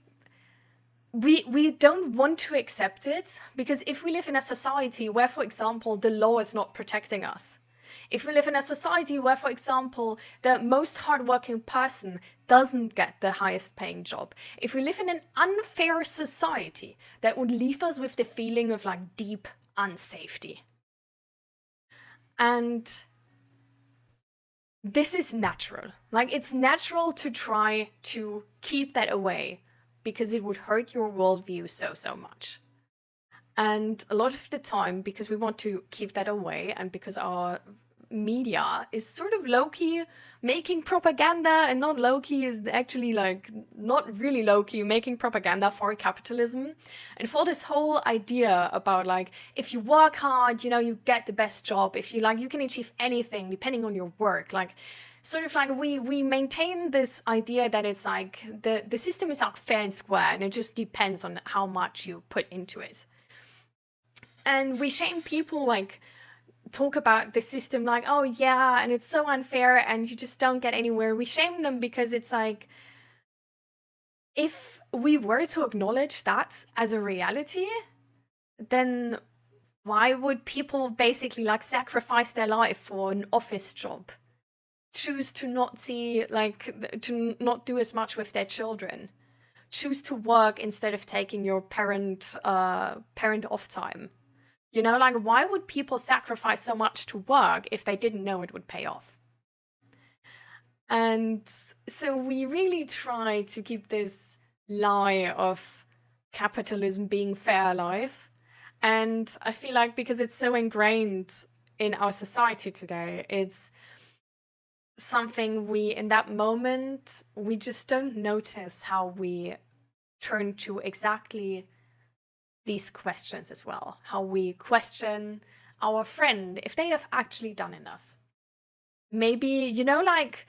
we don't want to accept it, because if we live in a society where, for example, the law is not protecting us, if we live in a society where, for example, the most hardworking person doesn't get the highest paying job, if we live in an unfair society, that would leave us with the feeling of like deep unsafety. And this is natural. Like, it's natural to try to keep that away, because it would hurt your worldview so much. And a lot of the time, because we want to keep that away, and because our media is sort of low-key making propaganda, and not low-key, actually like not really low-key, making propaganda for capitalism and for this whole idea about like, if you work hard, you know, you get the best job. If you like, you can achieve anything depending on your work. Like, sort of like we maintain this idea that it's like the system is like fair and square, and it just depends on how much you put into it. And we shame people, like talk about the system like, oh yeah, and it's so unfair and you just don't get anywhere. We shame them because it's like, if we were to acknowledge that as a reality, then why would people basically like sacrifice their life for an office job? Choose to not see, like, to not do as much with their children. Choose to work instead of taking your parent off time. You know, like, why would people sacrifice so much to work if they didn't know it would pay off? And so we really try to keep this lie of capitalism being fair alive. And I feel like because it's so ingrained in our society today, it's something we, in that moment, we just don't notice how we turn to exactly these questions as well. How we question our friend if they have actually done enough. Maybe, you know, like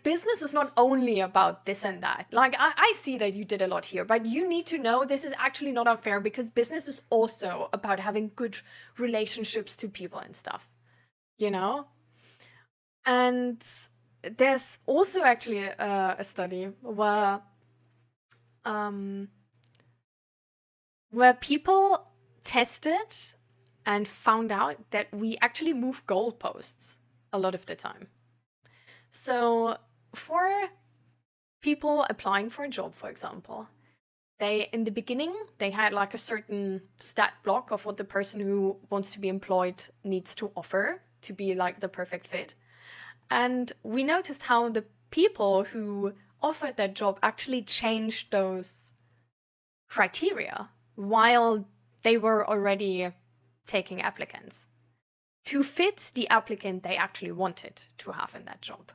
business is not only about this and that. Like, I see that you did a lot here, but you need to know this is actually not unfair, because business is also about having good relationships to people and stuff, you know? And there's also actually a study where people tested and found out that we actually move goalposts a lot of the time. So for people applying for a job, for example, in the beginning, they had like a certain stat block of what the person who wants to be employed needs to offer to be like the perfect fit. And we noticed how the people who offered that job actually changed those criteria while they were already taking applicants to fit the applicant they actually wanted to have in that job.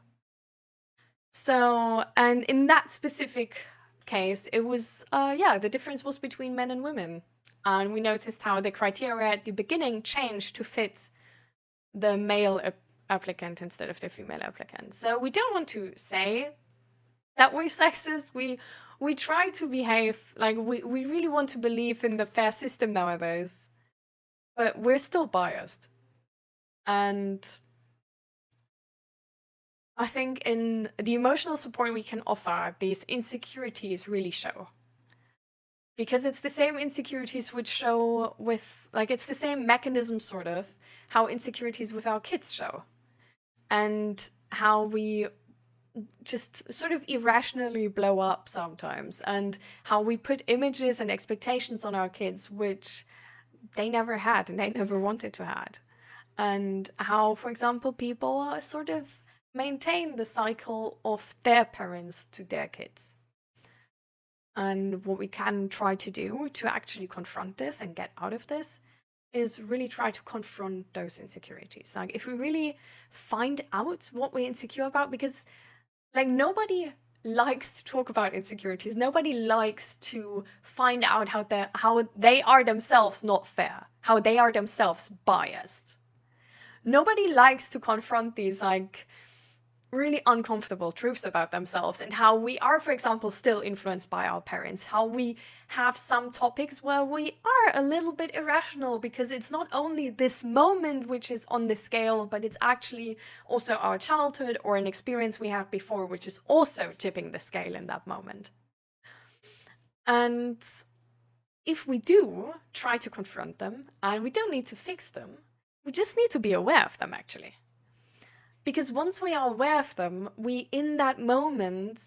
So, and in that specific case, it was, the difference was between men and women. And we noticed how the criteria at the beginning changed to fit the male applicant instead of the female applicant. So we don't want to say that we're sexist. We try to behave like we really want to believe in the fair system nowadays, but we're still biased. And I think in the emotional support we can offer, these insecurities really show. Because it's the same insecurities which show with, like, it's the same mechanism, sort of, how insecurities with our kids show. And how we just sort of irrationally blow up sometimes, and how we put images and expectations on our kids which they never had and they never wanted to had. And how, for example, people sort of maintain the cycle of their parents to their kids. And what we can try to do to actually confront this and get out of this is really try to confront those insecurities. Like, if we really find out what we're insecure about, because like nobody likes to talk about insecurities. Nobody likes to find out how they are themselves not fair, how they are themselves biased. Nobody likes to confront these like really uncomfortable truths about themselves, and how we are, for example, still influenced by our parents, how we have some topics where we are a little bit irrational, because it's not only this moment which is on the scale, but it's actually also our childhood or an experience we had before which is also tipping the scale in that moment. And if we do try to confront them, and we don't need to fix them, we just need to be aware of them, actually. Because once we are aware of them, in that moment,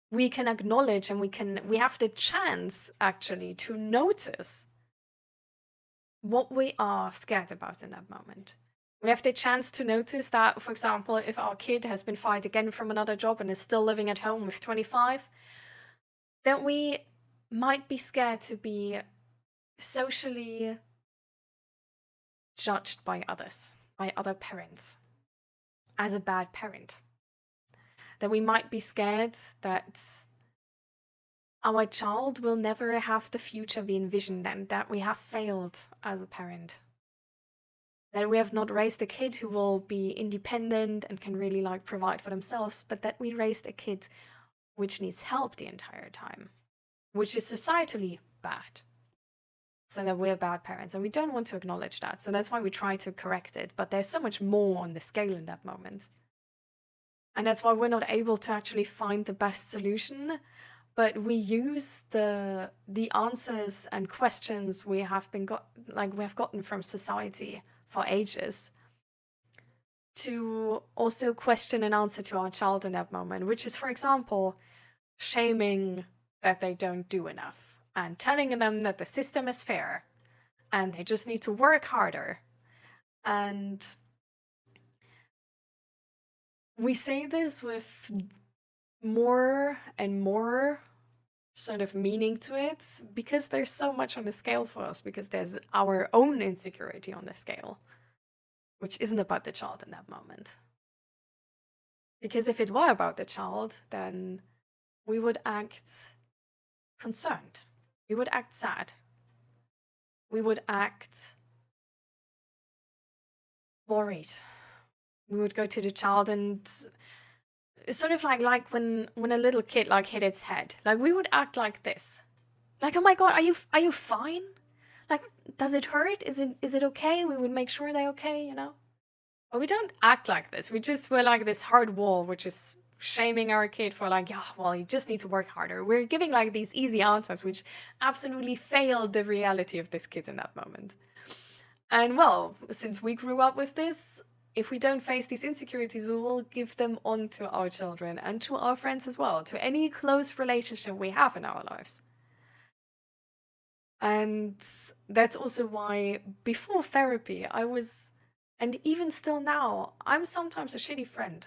we can acknowledge and we have the chance, actually, to notice what we are scared about in that moment. We have the chance to notice that, for example, if our kid has been fired again from another job and is still living at home with 25, then we might be scared to be socially judged by others, by other parents, as a bad parent. That we might be scared that our child will never have the future we envisioned, and that we have failed as a parent. That we have not raised a kid who will be independent and can really like provide for themselves, but that we raised a kid which needs help the entire time, which is societally bad. So that we're bad parents, and we don't want to acknowledge that. So that's why we try to correct it, but there's so much more on the scale in that moment. And that's why we're not able to actually find the best solution, but we use the answers and questions we have gotten from society for ages to also question and answer to our child in that moment, which is, for example, shaming that they don't do enough and telling them that the system is fair and they just need to work harder. And we say this with more and more sort of meaning to it because there's so much on the scale for us, because there's our own insecurity on the scale, which isn't about the child in that moment. Because if it were about the child, then we would act concerned. We would act sad. We would act worried. We would go to the child and sort of like when a little kid like hit its head, like we would act like this, like, oh my god, are you fine? Like, does it hurt? Is it okay? We would make sure they're okay, you know. But we don't act like this. We're like this hard wall, which is shaming our kid for like, yeah, well, you just need to work harder. We're giving like these easy answers, which absolutely fail the reality of this kid in that moment. And well, since we grew up with this, if we don't face these insecurities, we will give them on to our children and to our friends as well, to any close relationship we have in our lives. And that's also why before therapy, I was, and even still now, I'm sometimes a shitty friend.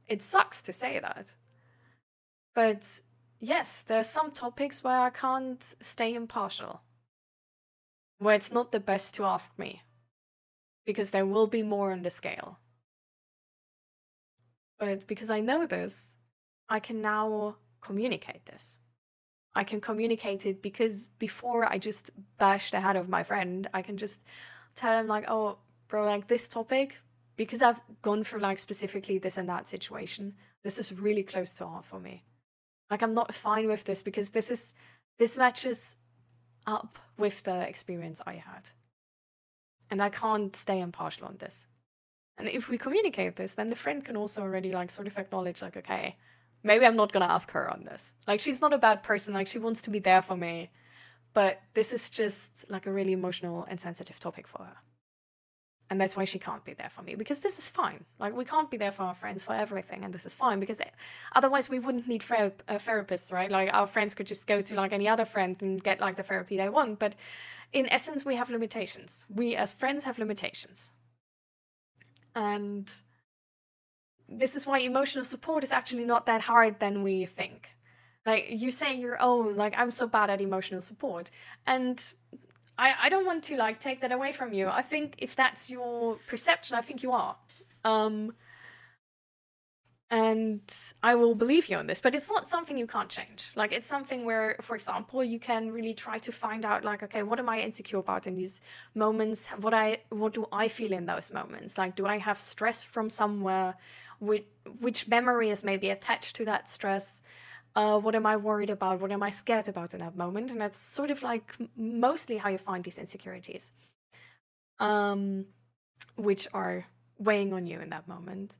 It sucks to say that. But yes, there are some topics where I can't stay impartial, where it's not the best to ask me, because there will be more on the scale. But because I know this, I can now communicate this. I can communicate it because before I just bash the head of my friend, I can just tell him like, oh, bro, like this topic, because I've gone through like specifically this and that situation, this is really close to heart for me. Like, I'm not fine with this because this matches up with the experience I had. And I can't stay impartial on this. And if we communicate this, then the friend can also already like sort of acknowledge like, okay, maybe I'm not gonna ask her on this. Like, she's not a bad person, like she wants to be there for me, but this is just like a really emotional and sensitive topic for her. And that's why she can't be there for me, because this is fine. Like, we can't be there for our friends for everything, and this is fine, because otherwise we wouldn't need therapists, right? Like, our friends could just go to like any other friend and get like the therapy they want. But in essence, we have limitations. We as friends have limitations. And this is why emotional support is actually not that hard than we think. Like, you say your own, like, I'm so bad at emotional support. And I don't want to like take that away from you. I think if that's your perception, I think you are. And I will believe you on this, but it's not something you can't change. Like, it's something where, for example, you can really try to find out like, okay, what am I insecure about in these moments? What do I feel in those moments? Like, do I have stress from somewhere? Which memory is maybe attached to that stress? What am I worried about? What am I scared about in that moment? And that's sort of like mostly how you find these insecurities, which are weighing on you in that moment.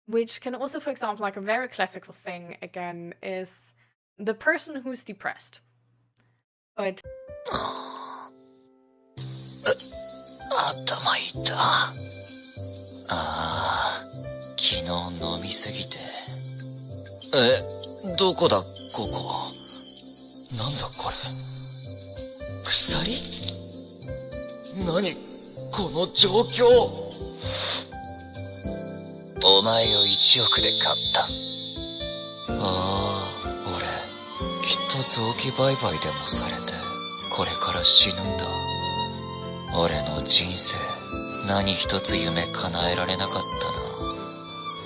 Which can also, for example, like a very classical thing, again, is the person who's depressed. But 頭痛。ああ、昨日飲みすぎて。どこだここ。なんだこれ。鎖？何この状況。お前を1億で買った。ああ、俺きっと臓器売買でもされてこれから死ぬんだ。俺の人生何一つ夢叶えられなかったな。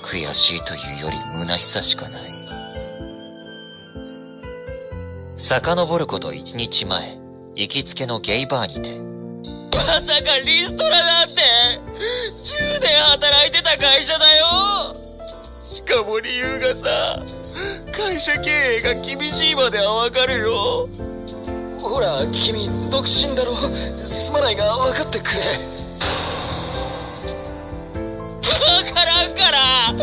悔しいというより虚しさしかない。遡ること1日前、行きつけのゲイバーにて、まさかリストラなんて10年働いてた会社だよ。しかも理由がさ、会社経営が厳しいまではわかるよ。ほら君独身だろ。すまないが分かってくれ。分からんから理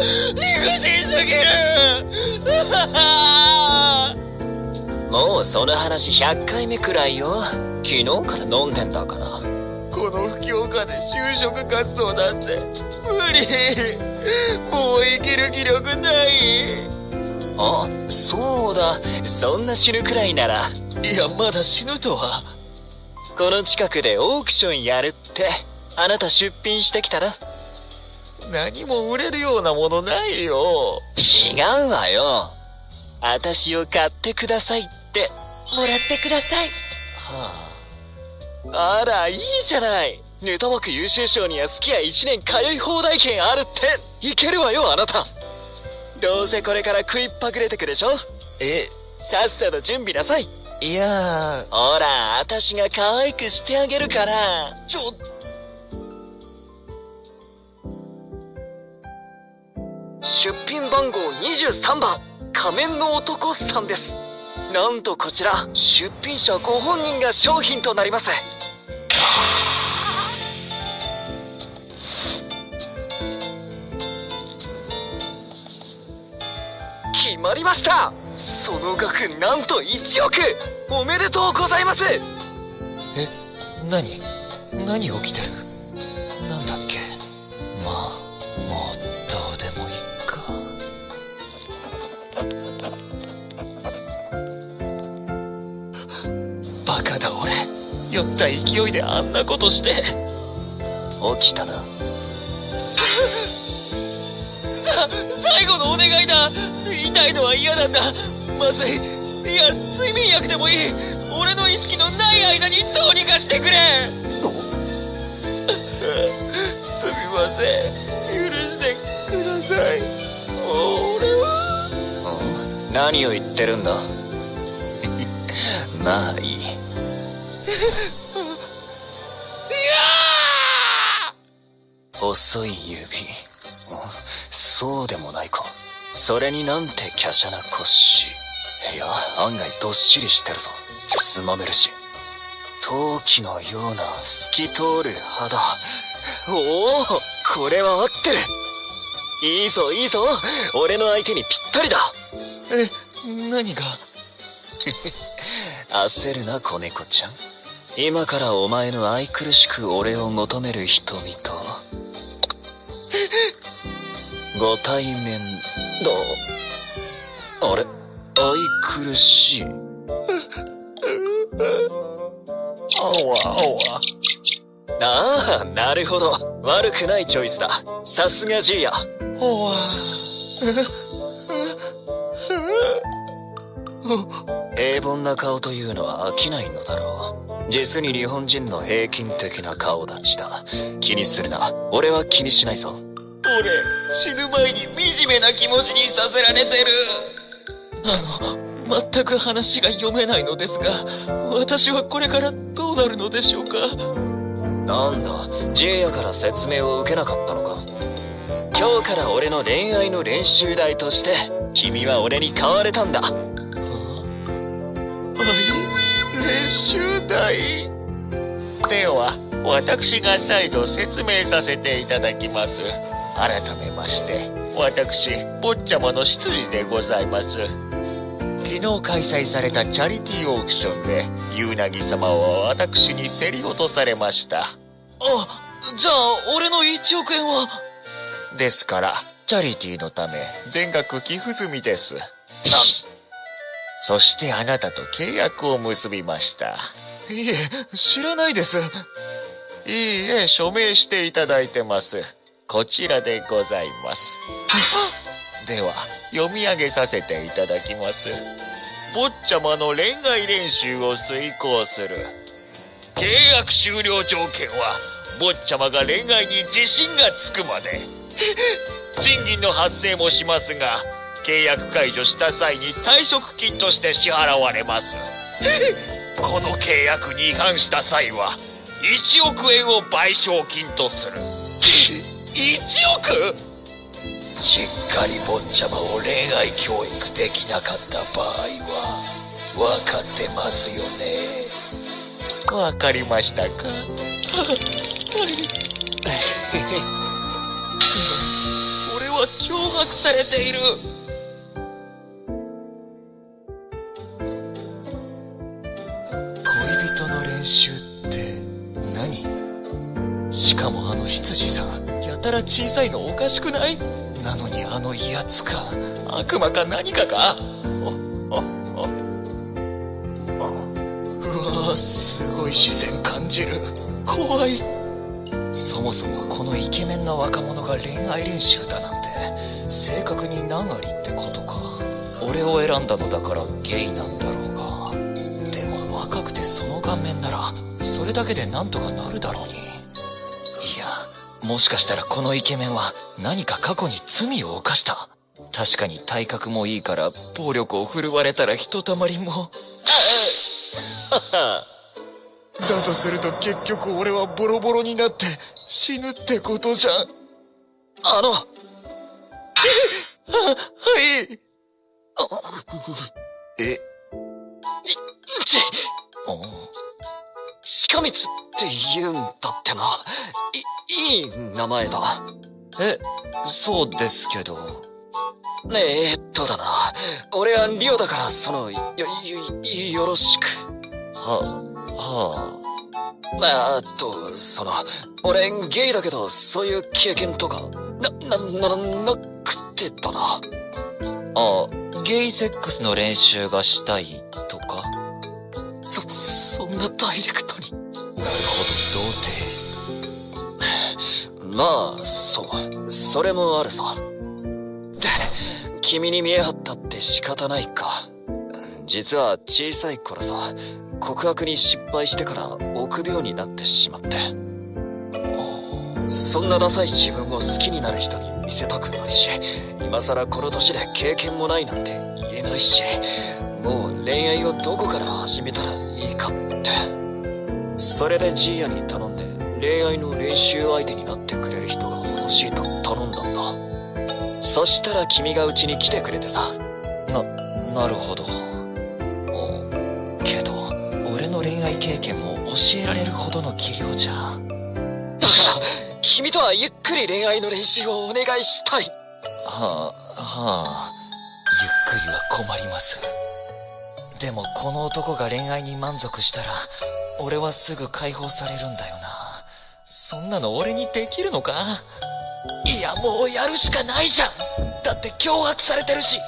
不尽すぎる。もうその話100回目くらいよ。昨日から飲んでんだから。この不況下で就職活動なんて無理。もう生きる気力ない。あ、そうだ。そんな死ぬくらいなら。いや、まだ死ぬとは。この近くでオークションやるって。あなた出品してきたら。何も売れるようなものないよ。違うわよ。私を買ってくださいって。もらってください。はあ。あら、いいじゃない。ネタ枠優秀賞には好きや1年通い放題券あるって。いけるわよ、あなた。どうせこれから食いっぱぐれてくでしょ。さっさと準備なさい。いやほら、私が可愛くしてあげるから。出品番号23番、仮面の男さんです。なんとこちら、出品者ご本人が商品となります。決まりました。その額なんと1億。おめでとうございます。何起きてる。なんだっけ。まあもうどうでもいいか。バカだ俺。酔った勢いであんなことして。起きたな。最後のお願いだ。痛いのは嫌なんだ。まずい。いや、睡眠薬でもいい。俺の意識のない間にどうにかしてくれ。すみません。許してください。俺は。何を言ってるんだ。まあいい。いや細い指。そうでもないか。それになんて華奢な腰。いや、案外どっしりしてるぞ。つまめるし。陶器のような透き通る肌。おお、これは合ってる。いいぞいいぞ。俺の相手にぴったりだ。何が。焦るな子猫ちゃん。今からお前の愛くるしく俺を求める瞳とご対面だ。あれ、愛くるしい。あわ。ああ、なるほど。悪くないチョイスだ。さすがジーヤ。おわ。平凡な顔というのは飽きないのだろう。実に日本人の平均的な顔立ちだ。気にするな。俺は気にしないぞ。俺、死ぬ前に惨めな気持ちにさせられてる。全く話が読めないのですが、私はこれからどうなるのでしょうか。なんだ、ジェイヤから説明を受けなかったのか。今日から俺の恋愛の練習台として、君は俺に変われたんだ。練習台？では、私が再度説明させていただきます。改めまして、私、坊ちゃまの執事でございます。昨日開催されたチャリティーオークションでユウナギ様は私に競り落とされました。じゃあ俺の1億円は？ですからチャリティーのため全額寄付済みです。そしてあなたと契約を結びました。いえ、知らないです。いいえ、署名していただいてます。こちらでございます。では読み上げさせていただきます。坊ちゃまの恋愛練習を遂行する。契約終了条件は坊ちゃまが恋愛に自信がつくまで。賃金の発生もしますが、契約解除した際に退職金として支払われます。この契約に違反した際は1億円を賠償金とする。1億？しっかり坊ちゃまを恋愛教育できなかった場合は分かってますよね。分かりましたか？俺は脅迫されている。恋人の練習って何？しかもあの羊さんやたら小さいのおかしくない？なのにあの威圧か悪魔か何かか？うわ、すごい視線感じる。怖い。そもそもこのイケメンな若者が恋愛練習だなんて正確に何ありってことか。俺を選んだのだからゲイなんだろうが、でも若くてその顔面ならそれだけでなんとかなるだろうに。いや、もしかしたらこのイケメンは何か過去に罪を犯した。確かに体格もいいから暴力を振るわれたらひとたまりも。だとすると結局俺はボロボロになって死ぬってことじゃん。はい。近道って言うんだってな。いい名前だ。そうですけど。だな。俺はリオだからよろしく。俺ゲイだけどそういう経験とかなくってだな。ゲイセックスの練習がしたいとか？そんなダイレクトに。なるほど、童貞。まあそれもあるさ。で、君に見え張ったって仕方ないか。実は小さい頃さ、告白に失敗してから臆病になってしまって。そんなダサい自分を好きになる人に見せたくないし、今更この年で経験もないなんて言えないし、もう恋愛をどこから始めたらいいかって。それでジーヤに頼んで恋愛の練習相手になってくれる人が欲しいと頼んだんだ。そしたら君がうちに来てくれてさ。なるほど。けど俺の恋愛経験も教えられるほどの器量じゃ。だから君とはゆっくり恋愛の練習をお願いしたい。ゆっくりは困ります。でもこの男が恋愛に満足したら俺はすぐ解放されるんだよな。そんなの俺にできるのか？いや、もうやるしかないじゃん。だって脅迫されてるし。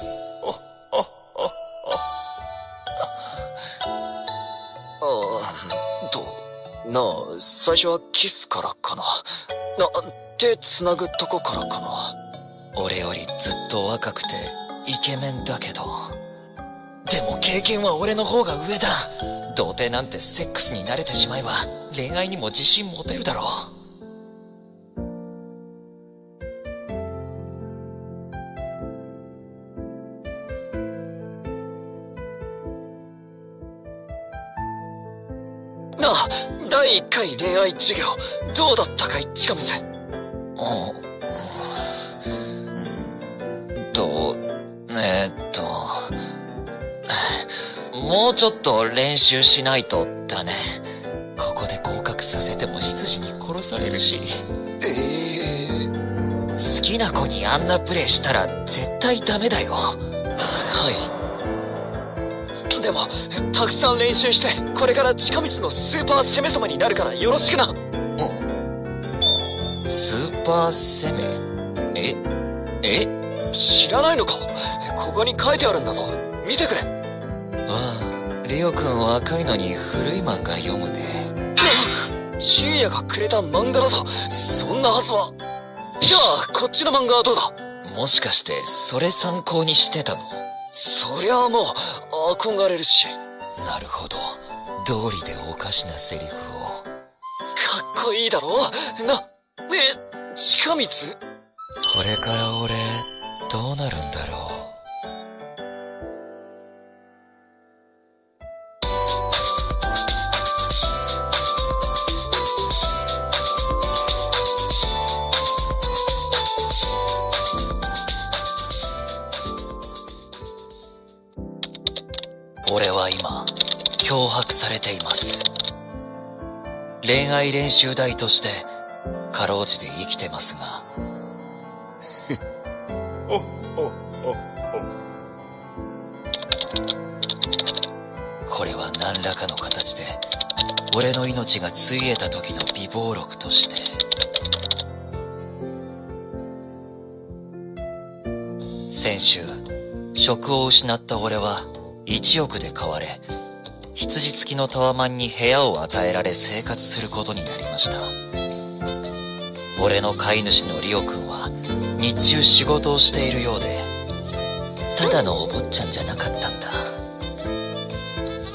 最初はキスからかな。手繋ぐとこからかな。俺よりずっと若くてイケメンだけど、でも経験は俺の方が上だ。童貞なんてセックスに慣れてしまえば恋愛にも自信持てるだろう。第1回恋愛授業どうだったかい、近水。もうちょっと練習しないとだね。ここで合格させても羊に殺されるし。好きな子にあんなプレイしたら絶対ダメだよ。でもたくさん練習してこれから近道のスーパー攻め様になるからよろしくな。スーパー攻め？知らないのか？ここに書いてあるんだぞ。見てくれ。ああ、リオくん若いのに古い漫画読むね。ジーヤがくれた漫画だぞ。そんなはずは。じゃあこっちの漫画はどうだ？もしかしてそれ参考にしてたの？そりゃあもう憧れるし。なるほど、道理でおかしなセリフを。かっこいいだろ？近道？これから俺どうなるんだろう。俺は今脅迫されています。恋愛練習台としてかろうじて生きてますがこれは何らかの形で俺の命がついえた時の備忘録として。先週職を失った俺は1億で買われ、羊付きのタワマンに部屋を与えられ生活することになりました。俺の飼い主のリオくんは日中仕事をしているようで、ただのお坊ちゃんじゃなかったんだ。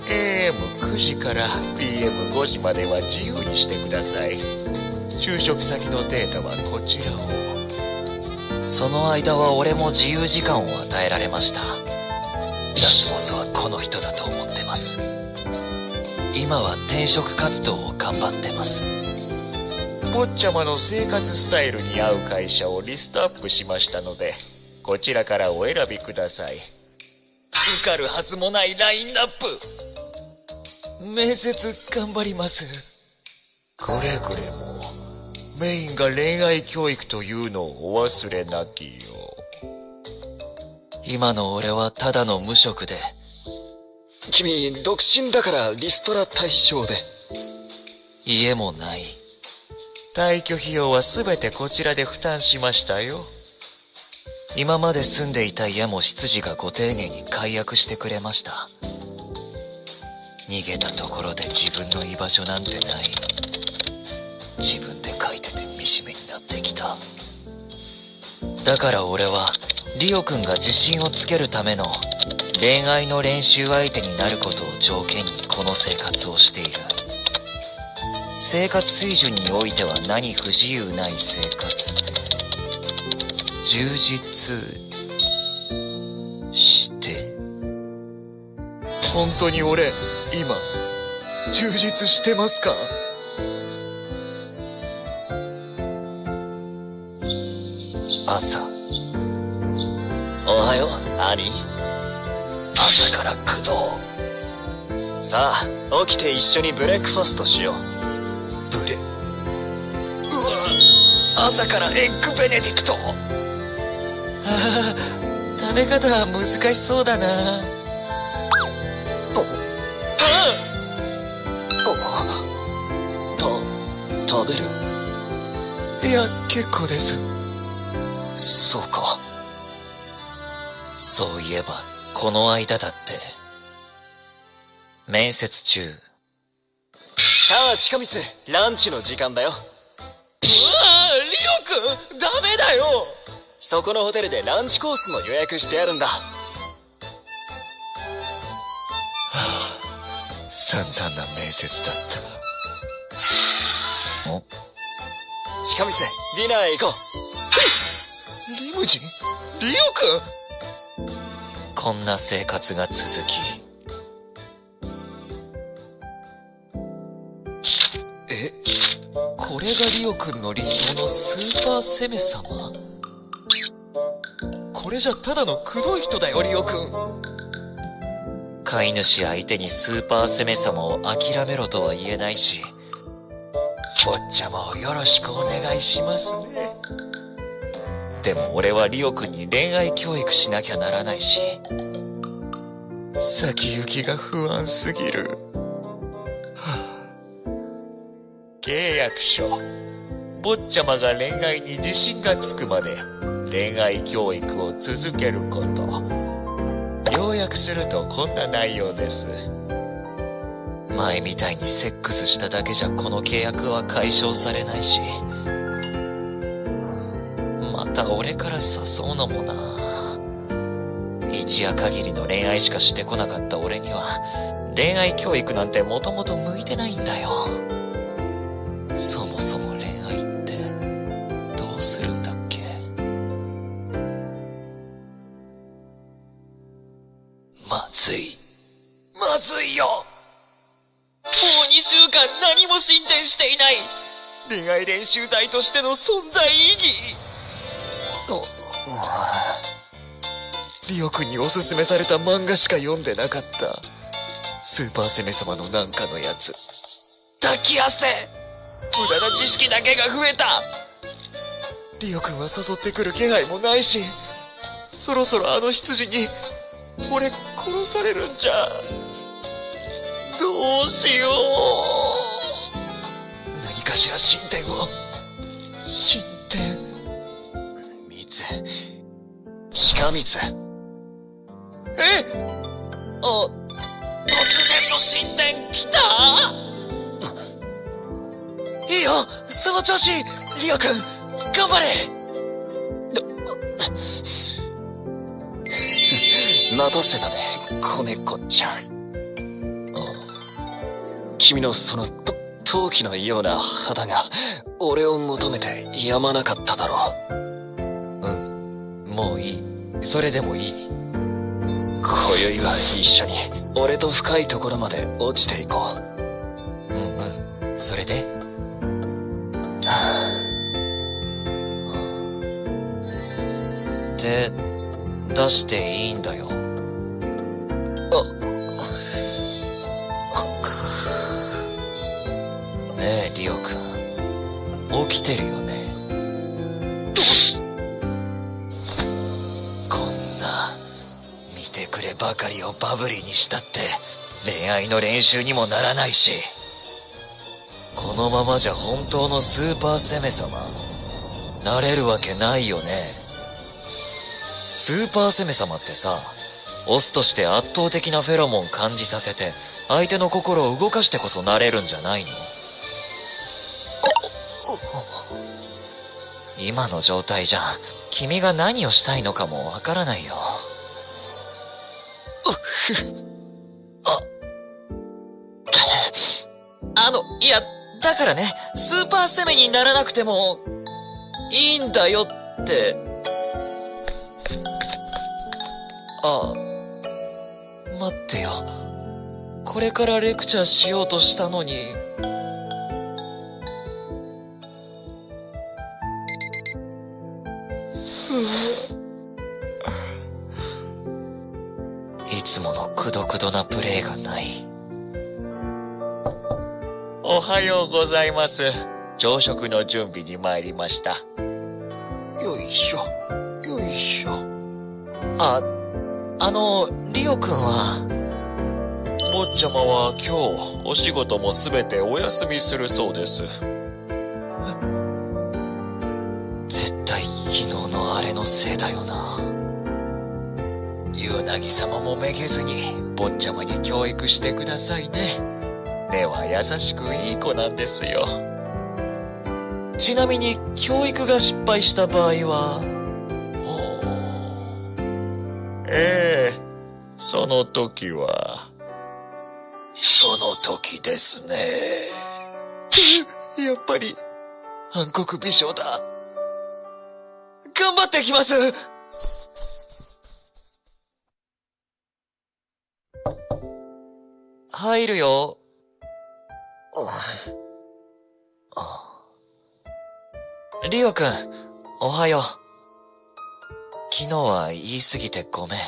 AM9 時から PM5 時までは自由にしてください。就職先のデータはこちらを。その間は俺も自由時間を与えられました。ラスボスはこの人だと思ってます。今は転職活動を頑張ってます。坊ちゃまの生活スタイルに合う会社をリストアップしましたので、こちらからお選びください。受かるはずもないラインナップ。面接頑張ります。くれぐれもメインが恋愛教育というのをお忘れなきよ。今の俺はただの無職で。君独身だからリストラ対象で。家もない。退去費用は全てこちらで負担しましたよ。今まで住んでいた家も執事がご丁寧に解約してくれました。逃げたところで自分の居場所なんてない。自分で書いてて惨めになってきた。だから俺はリオくんが自信をつけるための恋愛の練習相手になることを条件にこの生活をしている。生活水準においては何不自由ない生活で充実して。本当に俺今充実してますか？朝。おはよう、兄。朝から駆動。さあ、起きて一緒にブレックファストしよう。うわ、朝からエッグベネディクト。食べ方は難しそうだな。食べる？いや、結構です。そうか。そういえばこの間だって面接中。さあ近道、ランチの時間だよ。うわリオくんダメだよ。そこのホテルでランチコースの予約してあるんだ。散々な面接だった。近道、ディナーへ行こう。リムジン？リオくん？こんな生活が続き、これがリオくんの理想のスーパー攻め様？これじゃただのくどい人だよ、リオくん。飼い主相手にスーパー攻め様を諦めろとは言えないし、坊ちゃまをよろしくお願いしますね。でも俺はリオくんに恋愛教育しなきゃならないし、先行きが不安すぎる。契約書。坊ちゃまが恋愛に自信がつくまで恋愛教育を続けること。要約するとこんな内容です。前みたいにセックスしただけじゃこの契約は解消されないし、また俺から誘うのもな。一夜限りの恋愛しかしてこなかった俺には恋愛教育なんてもともと向いてないんだよ。そもそも恋愛ってどうするんだっけ。まずいよ。もう2週間何も進展していない。恋愛練習台としての存在意義。リオ君におすすめされた漫画しか読んでなかった。スーパーセメ様のなんかのやつ。抱き汗。無駄な知識だけが増えた。リオ君は誘ってくる気配もないし、そろそろあの羊に俺殺されるんじゃ。どうしよう。何かしら進展を。進展。近光。突然の進展来た。いいよ、その調子。リオ君頑張れ。待たせたね、子猫ちゃん。君のその陶器のような肌が俺を求めてやまなかっただろう。もういい。それでもいい。今宵は一緒に俺と深いところまで落ちていこう。それで手出していいんだよ。ねえリオ君、起きてるよね。こんな見てくればかりをバブリーにしたって恋愛の練習にもならないし、このままじゃ本当のスーパーセメ様なれるわけないよね。スーパーセメ様ってさ、オスとして圧倒的なフェロモン感じさせて相手の心を動かしてこそなれるんじゃないの？今の状態じゃ君が何をしたいのかもわからないよ。いや、だからね、スーパーセメにならなくてもいいんだよって。待ってよ。これからレクチャーしようとしたのに。いつものくどくどなプレイがない。おはようございます。朝食の準備に参りました。よいしょ、よいしょ。リオくんは？坊ちゃまは今日お仕事もすべてお休みするそうです。絶対昨日のあれのせいだよな。ユナギ様もめげずに坊ちゃまに教育してくださいね。根は優しくいい子なんですよ。ちなみに教育が失敗した場合は、その時ですね。やっぱり暗黒美少だ。頑張ってきます。入るよ。リオくん、おはよう。昨日は言い過ぎてごめん。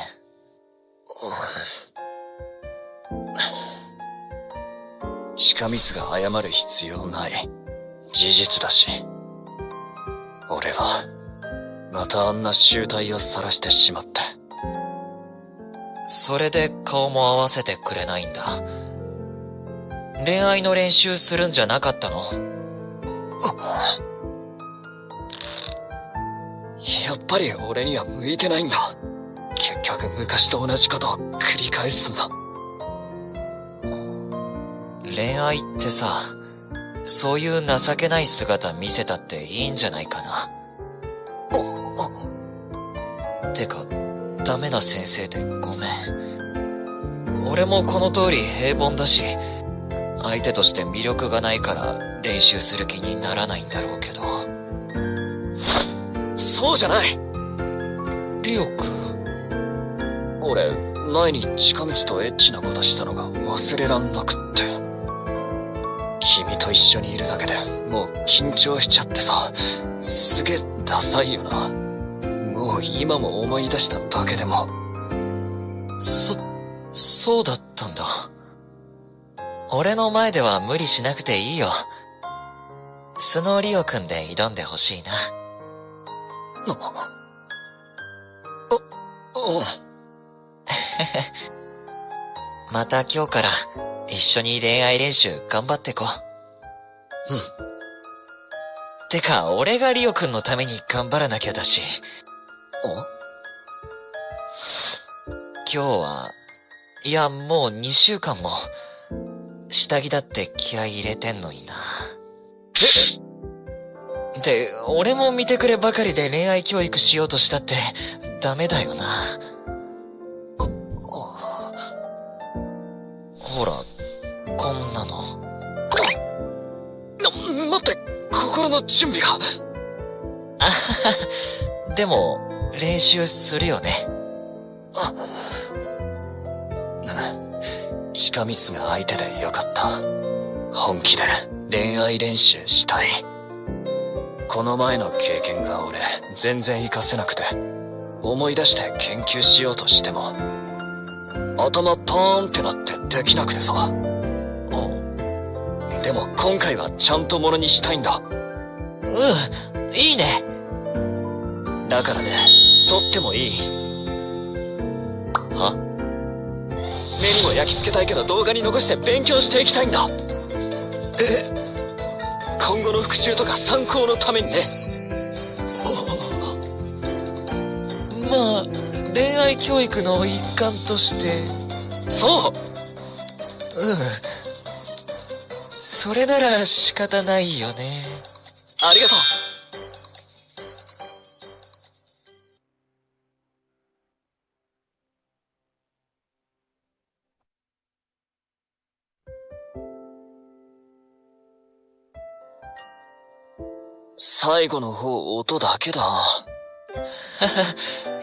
近光が謝る必要ない。事実だし。俺はまたあんな醜態を晒してしまって。それで顔も合わせてくれないんだ。恋愛の練習するんじゃなかったの？やっぱり俺には向いてないんだ。結局昔と同じことを繰り返すんだ。恋愛ってさ、そういう情けない姿見せたっていいんじゃないかな。てか、ダメな先生でごめん。俺もこの通り平凡だし、相手として魅力がないから練習する気にならないんだろうけど。そうじゃない。リオくん。俺、前に近道とエッチなことしたのが忘れらんなくって。君と一緒にいるだけでもう緊張しちゃってさ、すげえダサいよな。もう今も思い出しただけでも。そうだったんだ。俺の前では無理しなくていいよ。素のリオくんで挑んでほしいな。また今日から一緒に恋愛練習頑張ってこう。てか、俺がリオくんのために頑張らなきゃだし。今日は、いやもう2週間も、下着だって気合い入れてんのにな。で、俺も見てくればかりで恋愛教育しようとしたって、ダメだよな。ほら、こんなの。待って、心の準備が。あはは、でも、練習するよね。近道が相手でよかった。本気で恋愛練習したい。この前の経験が俺、全然活かせなくて、思い出して研究しようとしても、頭パーンってなってできなくてさ。でも今回はちゃんとものにしたいんだ。いいね。だからね、撮ってもいい？は？目にも焼き付けたいけど動画に残して勉強していきたいんだ。今後の復習とか参考のためにね。まあ、恋愛教育の一環として。そう。それなら仕方ないよね。ありがとう。最後の方音だけだ。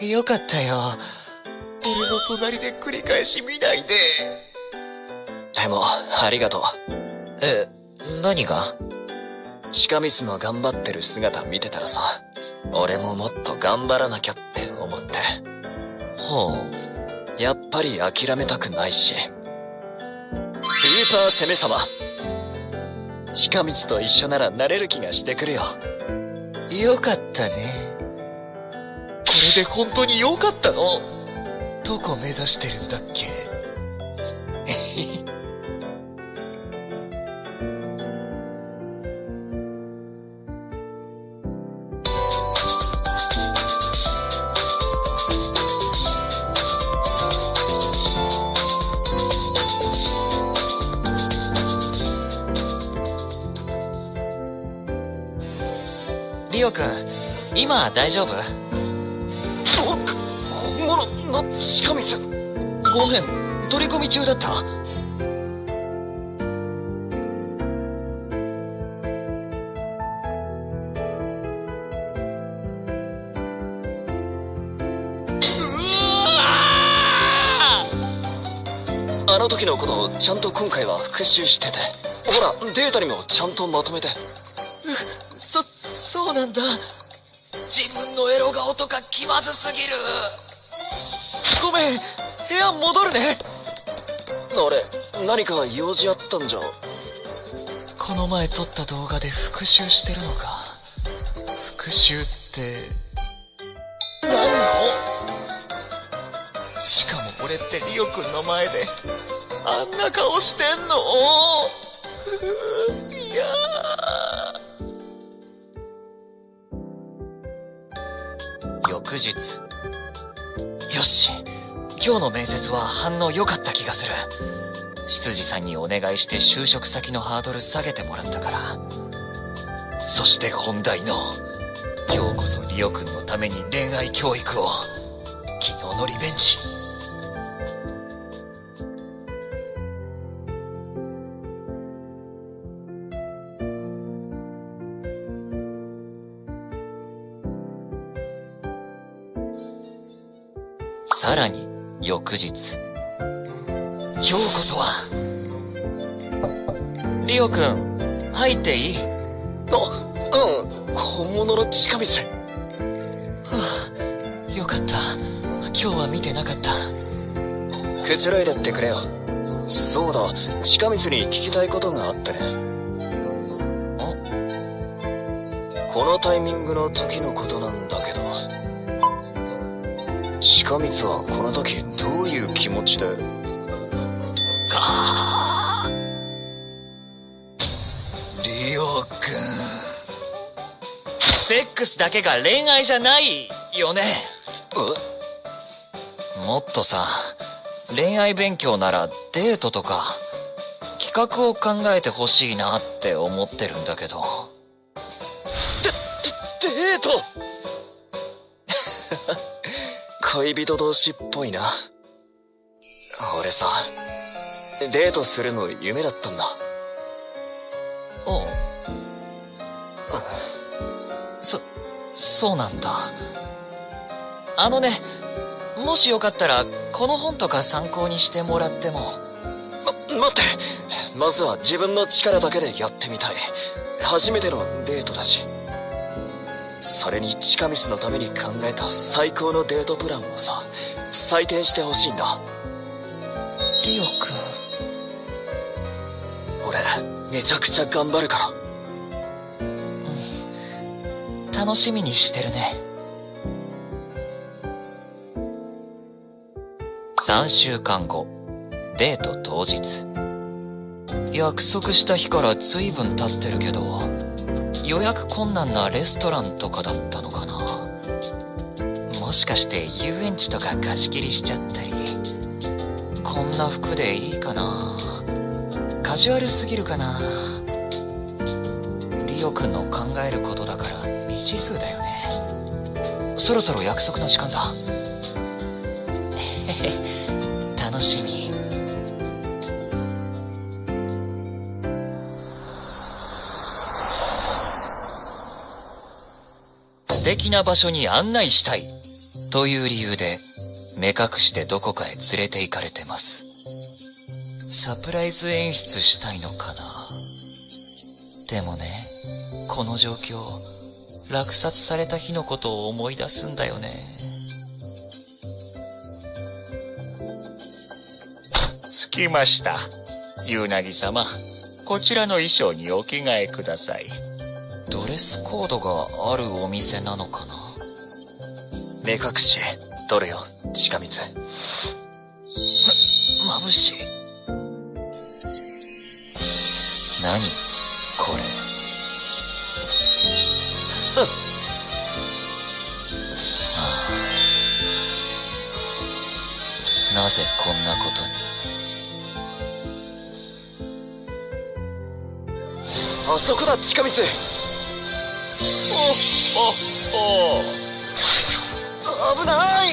よかったよ。俺の隣で繰り返し見ないで。でも、ありがとう。何が？近道の頑張ってる姿見てたらさ、俺ももっと頑張らなきゃって思って。やっぱり諦めたくないし。スーパー攻め様。近道と一緒ならなれる気がしてくるよ。よかったね。これで本当によかったの？どこ目指してるんだっけ？リオくん、今大丈夫？本物の近道。ごめん、取り込み中だった。あの時のことをちゃんと今回は復習してて。ほら、データにもちゃんとまとめて。そうなんだ。自分のエロ顔とか気まずすぎる。ごめん、部屋戻るね。あれ、何か用事あったんじゃ。この前撮った動画で復習してるのか。復習って何の？しかも俺俺ってリオくんの前であんな顔してんの？いや翌日。よし、今日の面接は反応良かった気がする。執事さんにお願いして就職先のハードル下げてもらったから。そして本題の、今日こそリオくんのために恋愛教育を。昨日のリベンジ。さらに翌日。今日こそは。リオくん、入っていい？本物の近水。はあ、よかった。今日は見てなかった。くつろいでってくれよ。そうだ、近水に聞きたいことがあってね。このタイミングの時のことなんだけど、近水はこの時どういう気持ちで。リオくん、セックスだけが恋愛じゃないよね。もっとさ、恋愛勉強ならデートとか企画を考えてほしいなって思ってるんだけど。デート恋人同士っぽいな。俺さ、デートするの夢だったんだ。おう。そうなんだ。もしよかったらこの本とか参考にしてもらっても。待って、まずは自分の力だけでやってみたい。初めてのデートだし。それに近水のために考えた最高のデートプランをさ、採点してほしいんだ。リオくん。俺、めちゃくちゃ頑張るから。楽しみにしてるね。3週間後、デート当日。約束した日から随分経ってるけど、予約困難なレストランとかだったのかな。もしかして遊園地とか貸し切りしちゃったり。こんな服でいいかな。カジュアルすぎるかな。リオくんの考えることだから未知数だよね。そろそろ約束の時間だ。楽しみ。素敵な場所に案内したいという理由で目隠してどこかへ連れて行かれてます。サプライズ演出したいのかな。でもね、この状況、落札された日のことを思い出すんだよね。着きました。ユウナギ様、こちらの衣装にお着替えください。ドレスコードがあるお店なのかな。目隠し取るよ、近水。眩しい。何これ。なぜこんなことに。あそこだ、近水。危ない。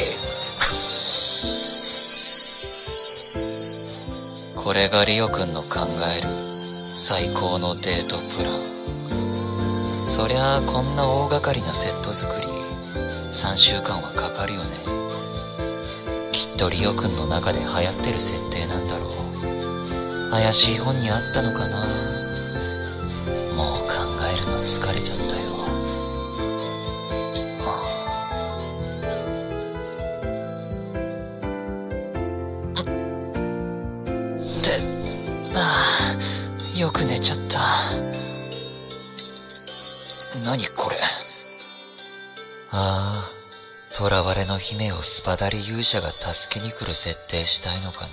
これがリオくんの考える最高のデートプラン。そりゃあこんな大掛かりなセット作り3週間はかかるよね。きっとリオくんの中で流行ってる設定なんだろう。怪しい本にあったのかな。もう考えるの疲れちゃったよ。よく寝ちゃった。何これ。囚われの姫をスパダリ勇者が助けに来る設定したいのかな。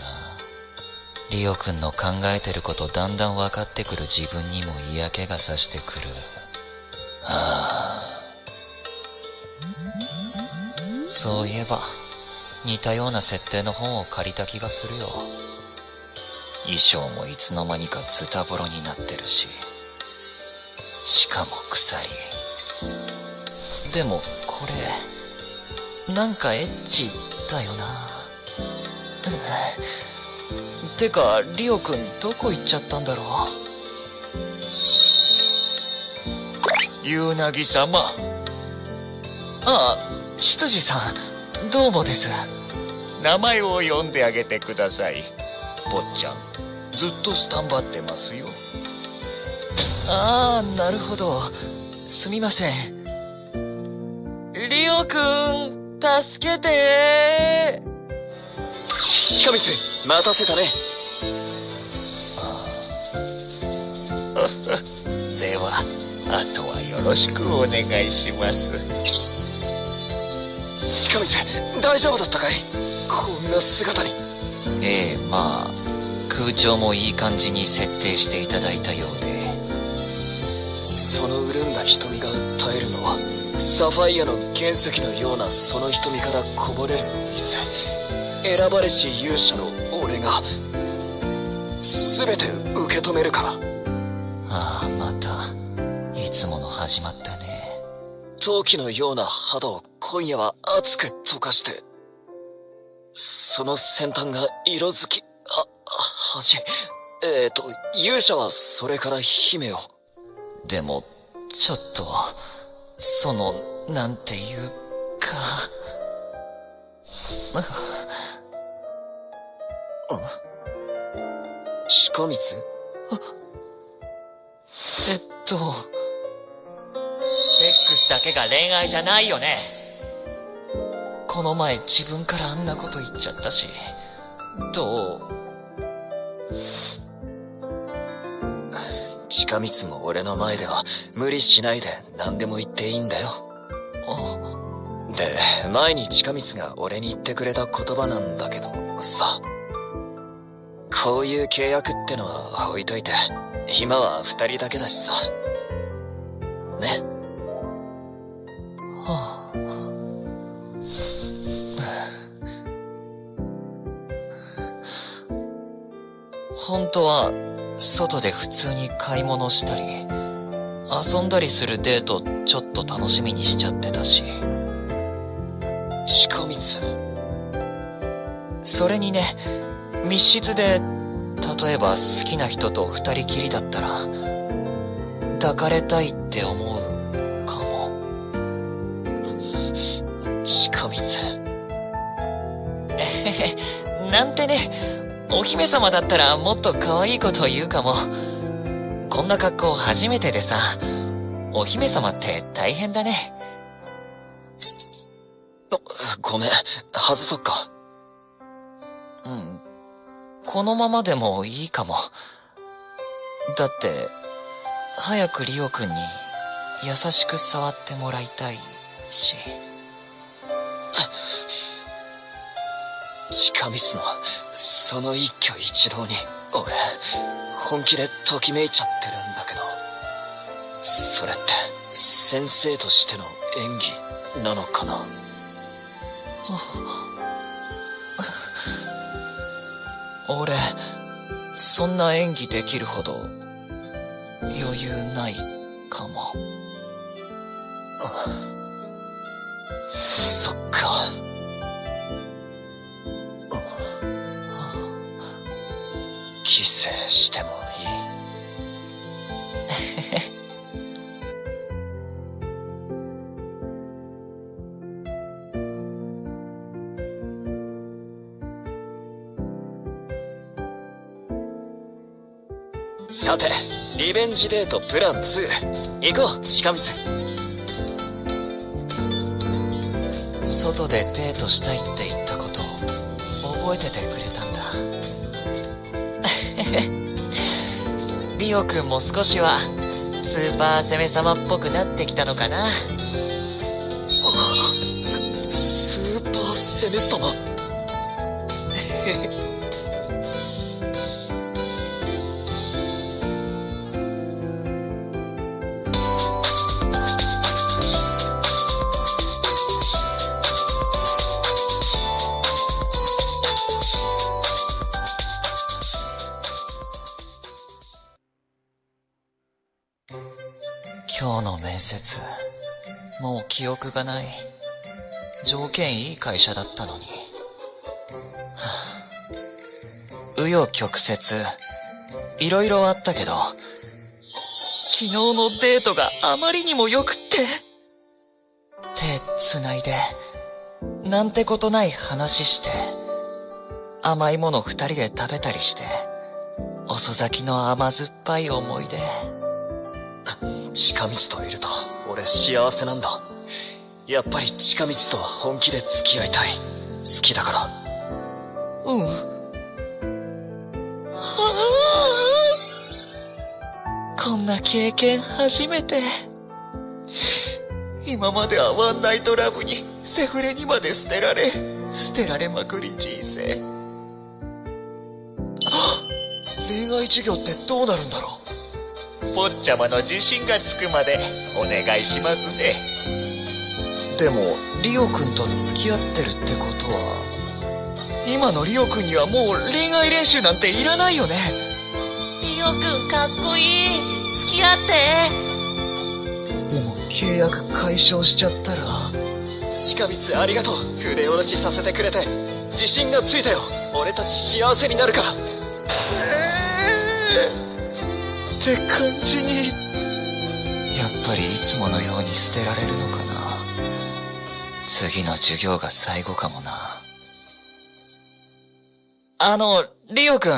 リオくんの考えてることだんだん分かってくる自分にも嫌気がさしてくる。そういえば似たような設定の本を借りた気がするよ。衣装もいつの間にかズタボロになってるし、しかも鎖。でもこれなんかエッチだよな。てかリオくんどこ行っちゃったんだろう。ユウナギ様。ああ、執事さん、どうもです。名前を呼んであげてください。坊ちゃん、ずっとスタンバってますよ。ああ、なるほど。すみません。リオくん、助けてー。近光、待たせたね。では、あとはよろしくお願いします。近光、大丈夫だったかい？こんな姿に。まあ、空調もいい感じに設定していただいたようで。その潤んだ瞳が訴えるのは、サファイアの原石のようなその瞳からこぼれる水。選ばれし勇者の俺が全て受け止めるから。ああ、またいつもの始まったね。陶器のような肌を今夜は熱く溶かして、その先端が色づき、勇者はそれから姫を。でもちょっとなんていうか。鹿光？セックスだけが恋愛じゃないよね。この前自分からあんなこと言っちゃったし、どう？近光も俺の前では無理しないで何でも言っていいんだよ。で、前に近光が俺に言ってくれた言葉なんだけどさ、こういう契約ってのは置いといて、今は二人だけだしさ。ね。本当は外で普通に買い物したり遊んだりするデートちょっと楽しみにしちゃってたし。近光？それにね、密室で例えば好きな人と二人きりだったら抱かれたいって思うかも。近光？なんてね。お姫様だったらもっと可愛いこと言うかも。こんな格好初めてでさ、お姫様って大変だね。ごめん、外そっか。このままでもいいかも。だって早くリオくんに優しく触ってもらいたいし。近光のその一挙一動に俺本気でときめいちゃってるんだけど、それって先生としての演技なのかな。俺そんな演技できるほど余裕ないかも。そっか。キスしてもいい？さて、リベンジデートプラン2行こう。近光、外でデートしたいって言ったこと覚えててくれたんだ。リオくんも少しはスーパー攻め様っぽくなってきたのかな。攻め様。今日の面接、もう記憶がない。条件いい会社だったのに。紆余曲折、いろいろあったけど、昨日のデートがあまりにも良くって。手繋いで、なんてことない話して、甘いもの二人で食べたりして、遅咲きの甘酸っぱい思い出。近道といると俺幸せなんだ。やっぱり近道とは本気で付き合いたい。好きだから。うん。こんな経験初めて。今まではワンナイトラブにセフレにまで捨てられまくり人生。恋愛授業ってどうなるんだろう。坊ちゃまの自信がつくまでお願いしますね。でもリオくんと付き合ってるってことは、今のリオくんにはもう恋愛練習なんていらないよね。リオくんかっこいい。付き合って。でも契約解消しちゃったら。近道ありがとう。筆下ろしさせてくれて自信がついたよ。俺たち幸せになるから。って感じに。やっぱりいつものように捨てられるのかな。次の授業が最後かもな。リオくん、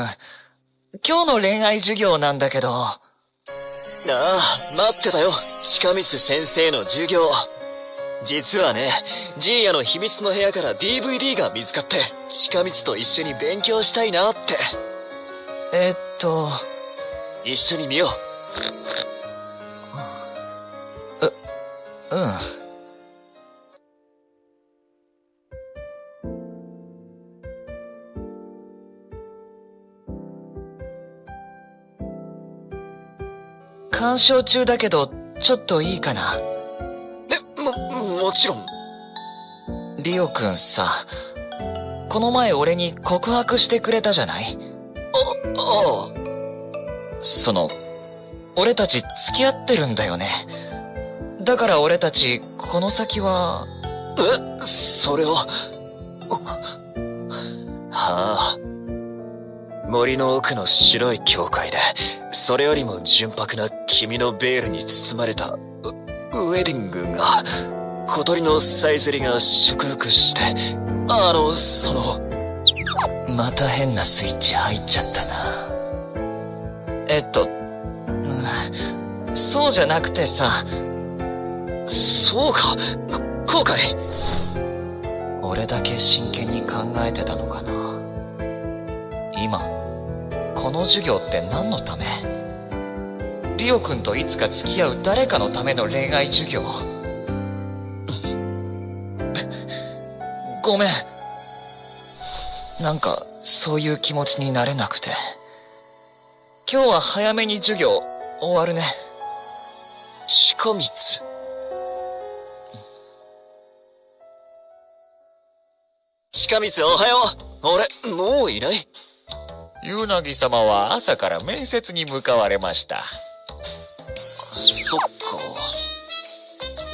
今日の恋愛授業なんだけど。ああ、待ってたよ。近道先生の授業。実はね、ジーヤの秘密の部屋から DVD が見つかって、近道と一緒に勉強したいなって。一緒に見よう。うん。鑑賞中だけど、ちょっといいかな。もちろん。リオくんさ、この前俺に告白してくれたじゃない？ああ。俺たち付き合ってるんだよね。だから俺たち、この先は。それは。はあ。森の奥の白い教会で、それよりも純白な君のベールに包まれた、ウェディングが、小鳥のさえずりが祝福して、また変なスイッチ入っちゃったな。そうじゃなくてさ。そうか、後悔。俺だけ真剣に考えてたのかな。今、この授業って何のため？リオくんといつか付き合う誰かのための恋愛授業。ごめん。なんか、そういう気持ちになれなくて。今日は早めに授業終わるね。近道。近道おはよう。俺、もういない？ユナギ様は朝から面接に向かわれました。そっか。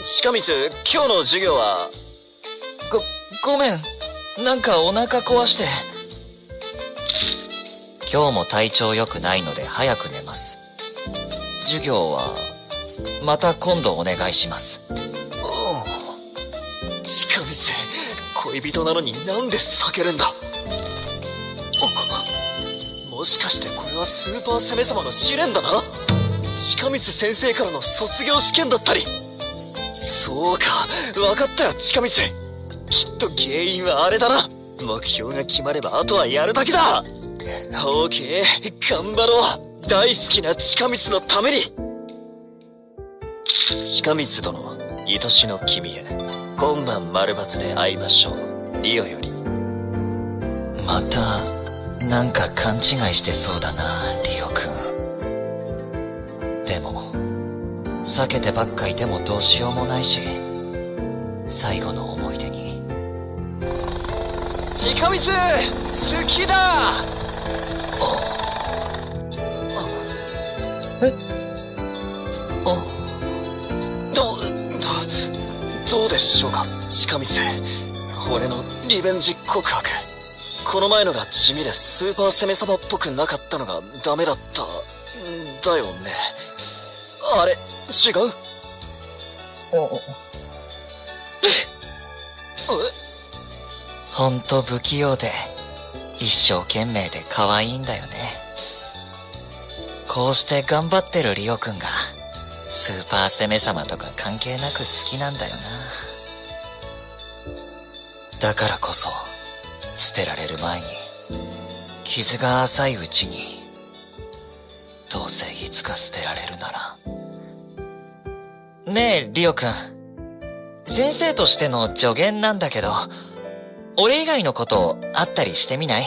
近道、今日の授業は？ごめん。なんかお腹壊して。今日も体調良くないので早く寝ます。授業は、また今度お願いします。近道、恋人なのになんで避けるんだ？もしかしてこれはスーパー攻め様の試練だな？近道先生からの卒業試験だったり。そうか、わかったよ近道。きっと原因はあれだな。目標が決まればあとはやるだけだ。オーケー、頑張ろう。大好きな近道のために。近道殿、愛しの君へ、今晩丸抜で会いましょう。リオより。またなんか勘違いしてそうだな、リオくん。でも避けてばっかいてもどうしようもないし、最後の思い出に。近光好きだ。どうでしょうか、近光。俺のリベンジ告白。この前のが地味でスーパー攻め様っぽくなかったのがダメだったんだよね。あれ、違う？ほんと不器用で一生懸命で可愛いんだよね。こうして頑張ってるリオくんがスーパー攻め様とか関係なく好きなんだよな。だからこそ捨てられる前に、傷が浅いうちに、どうせいつか捨てられるなら。ねえリオくん、先生としての助言なんだけど、俺以外のことあったりしてみない？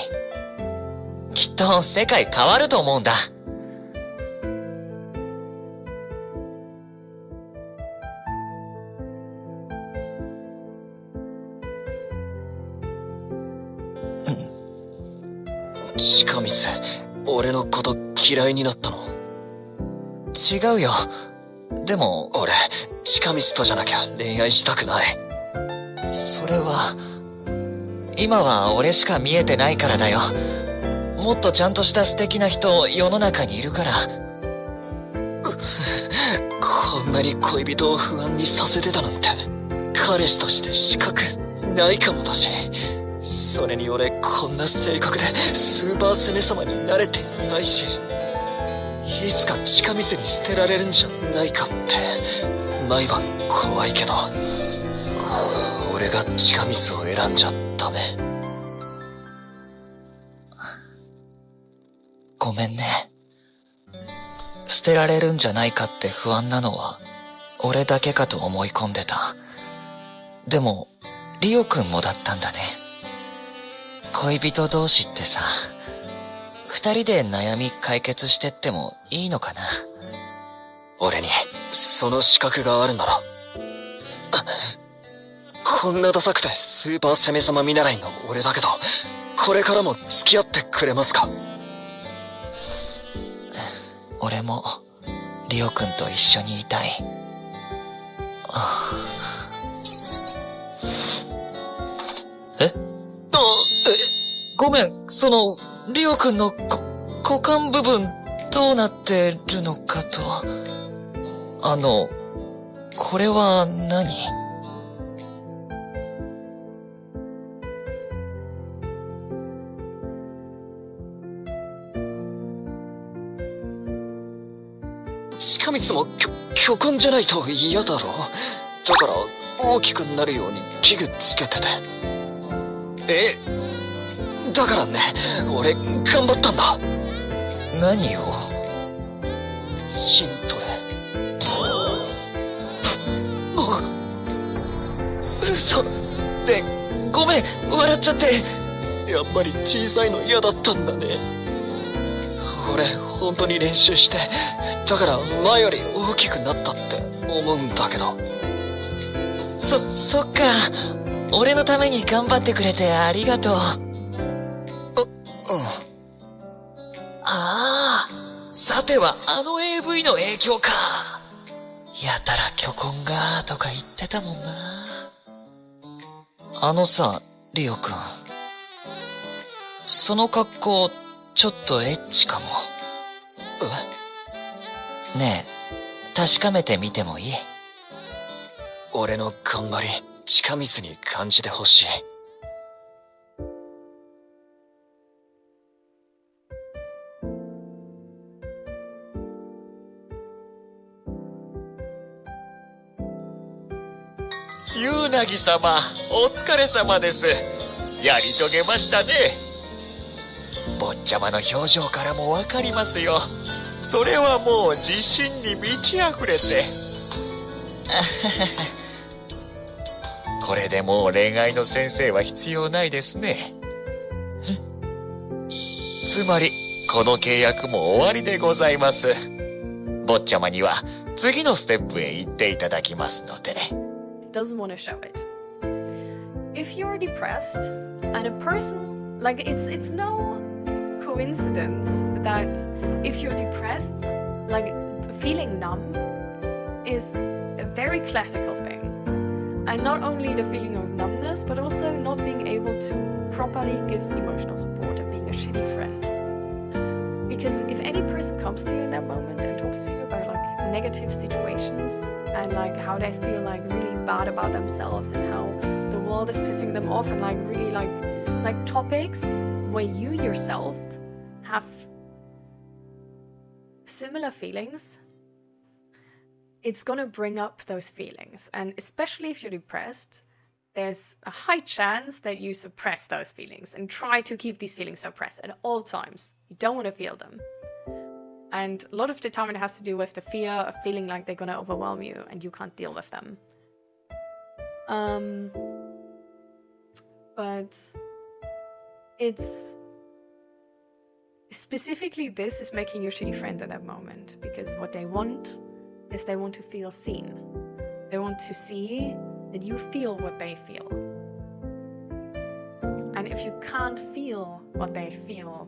きっと世界変わると思うんだ。近光、俺のこと嫌いになったの？違うよ。でも俺、近光とじゃなきゃ恋愛したくない。それは今は俺しか見えてないからだよ。もっとちゃんとした素敵な人世の中にいるから。こんなに恋人を不安にさせてたなんて、彼氏として資格ないかもだし、それに俺こんな性格でスーパー攻め様に慣れていないし、いつか近光に捨てられるんじゃないかって毎晩怖いけど、俺が近光を選んじゃダメ。ごめんね。捨てられるんじゃないかって不安なのは俺だけかと思い込んでた。でもリオくんもだったんだね。恋人同士ってさ、二人で悩み解決してってもいいのかな。俺にその資格があるなら。こんなダサくてスーパー攻め様見習いの俺だけど、これからも付き合ってくれますか？俺もリオくんと一緒にいたい。ごめん、リオくんの股間部分どうなってるのかと。これは何？近光も巨根じゃないと嫌だろ。だから大きくなるように器具つけてて。だからね、俺頑張ったんだ。何を？チントレ。嘘で、ごめん、笑っちゃって。やっぱり小さいの嫌だったんだね。俺本当に練習して、だから前より大きくなったって思うんだけど。そっか。俺のために頑張ってくれてありがとう。ああ、さてはAV の影響か。やたら巨根がとか言ってたもんな。さ、リオくん。その格好、ちょっとエッチかも。ねえ、確かめてみてもいい？俺の頑張り、近光に感じてほしい。ユウナギ様、お疲れ様です。やり遂げましたね。坊ちゃまの表情からもわかりますよ。それはもう自信に満ち溢れて。これでもう恋愛の先生は必要ないですね。つまり、この契約も終わりでございます。坊ちゃまには次のステップへ行っていただきますので。Doesn't want to show it. If you're depressed and a person, like it's no coincidence that if you're depressed, like feeling numb is a very classical thing. And not only the feeling of numbness, but also not being able to properly give emotional support and being a shitty friend. Because if any person comes to you in that moment and talks to you about like negative situations and like how they feel like really bad about themselves and how the world is pissing them off and like really like topics where you yourself have similar feelings, it's gonna bring up those feelings. And especially if you're depressed, there's a high chance that you suppress those feelings and try to keep these feelings suppressed at all times. You don't want to feel them. And a lot of the time it has to do with the fear of feeling like they're gonna overwhelm you and you can't deal with them. But it's specifically this is making you shitty friends at that moment, because what they want is they want to feel seen. They want to see that you feel what they feel. And if you can't feel what they feel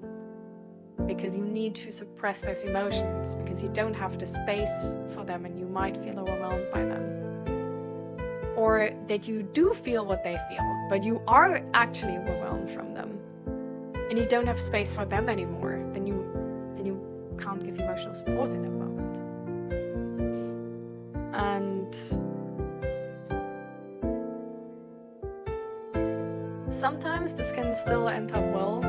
because you need to suppress those emotions, because you don't have the space for them and you might feel overwhelmed by them, or that you do feel what they feel, but you are actually overwhelmed from them, and you don't have space for them anymore, then you can't give emotional support in that moment. And sometimes this can still end up well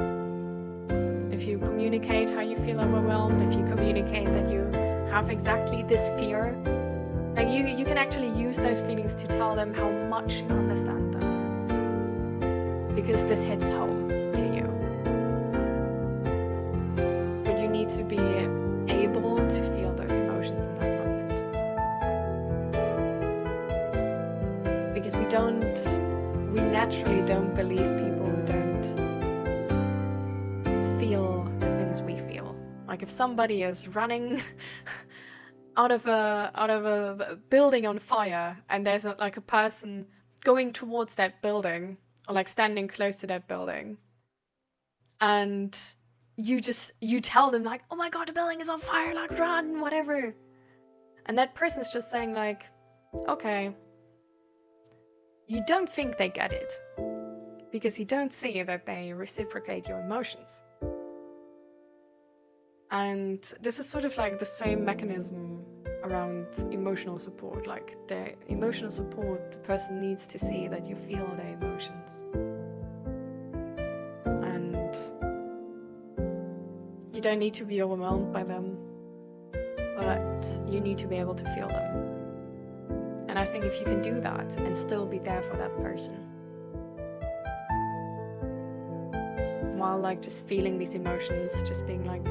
if you communicate how you feel overwhelmed, if you communicate that you have exactly this fear. Like you can actually use those feelings to tell them how much you understand them, because this hits home to you. But you need to be able to feel those emotions in that moment. Because we naturally don't believe people who don't feel the things we feel. Like if somebody is running out of a building on fire and there's like a person going towards that building or like standing close to that building, and you tell them like, oh my god, the building is on fire, like run, whatever, and that person's just saying like, okay. You don't think they get it, because you don't see that they reciprocate your emotions. And this is sort of like the same mechanism around emotional support. Like the emotional support, the person needs to see that you feel their emotions. And you don't need to be overwhelmed by them, but you need to be able to feel them. And I think if you can do that and still be there for that person, while like just feeling these emotions, just being like,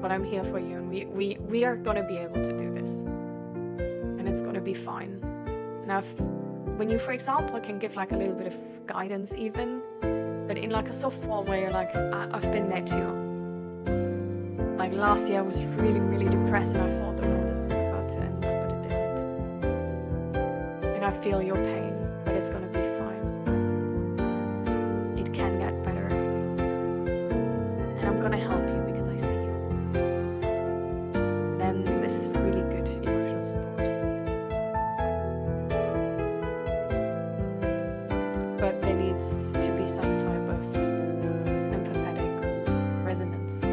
but I'm here for you, and we are gonna be able to do this, and it's gonna be fine. And when you, for example, can give like a little bit of guidance even, but in like a soft form where you're like, I've been there too. Like last year I was really, really depressed and I thought the world is about to end, but it didn't. I feel your pain, but it's gonna be fine. It can get better. And I'm gonna help you because I see you. Then this is really good emotional support. But there needs to be some type of empathetic resonance.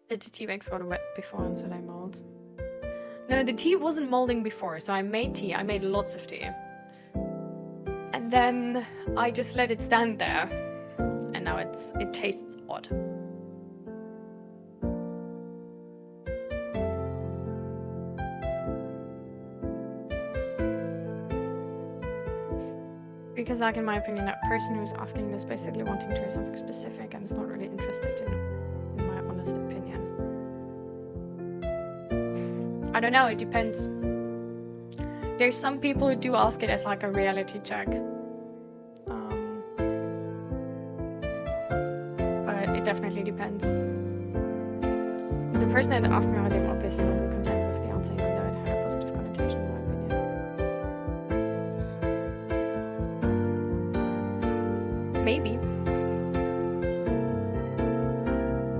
Did tea makes water wet before and so I'm old. No, the tea wasn't molding before, so I made tea. I made lots of tea. And then I just let it stand there. And now it tastes odd. Because, like, in my opinion, that person who's asking this basically wanting to hear something specific and is not really interested in my honest opinion. I don't know, it depends. There's some people who do ask it as like a reality check. But it definitely depends. The person that asked me about them obviously wasn't content with the answer, even though it had a positive connotation in my opinion. Maybe.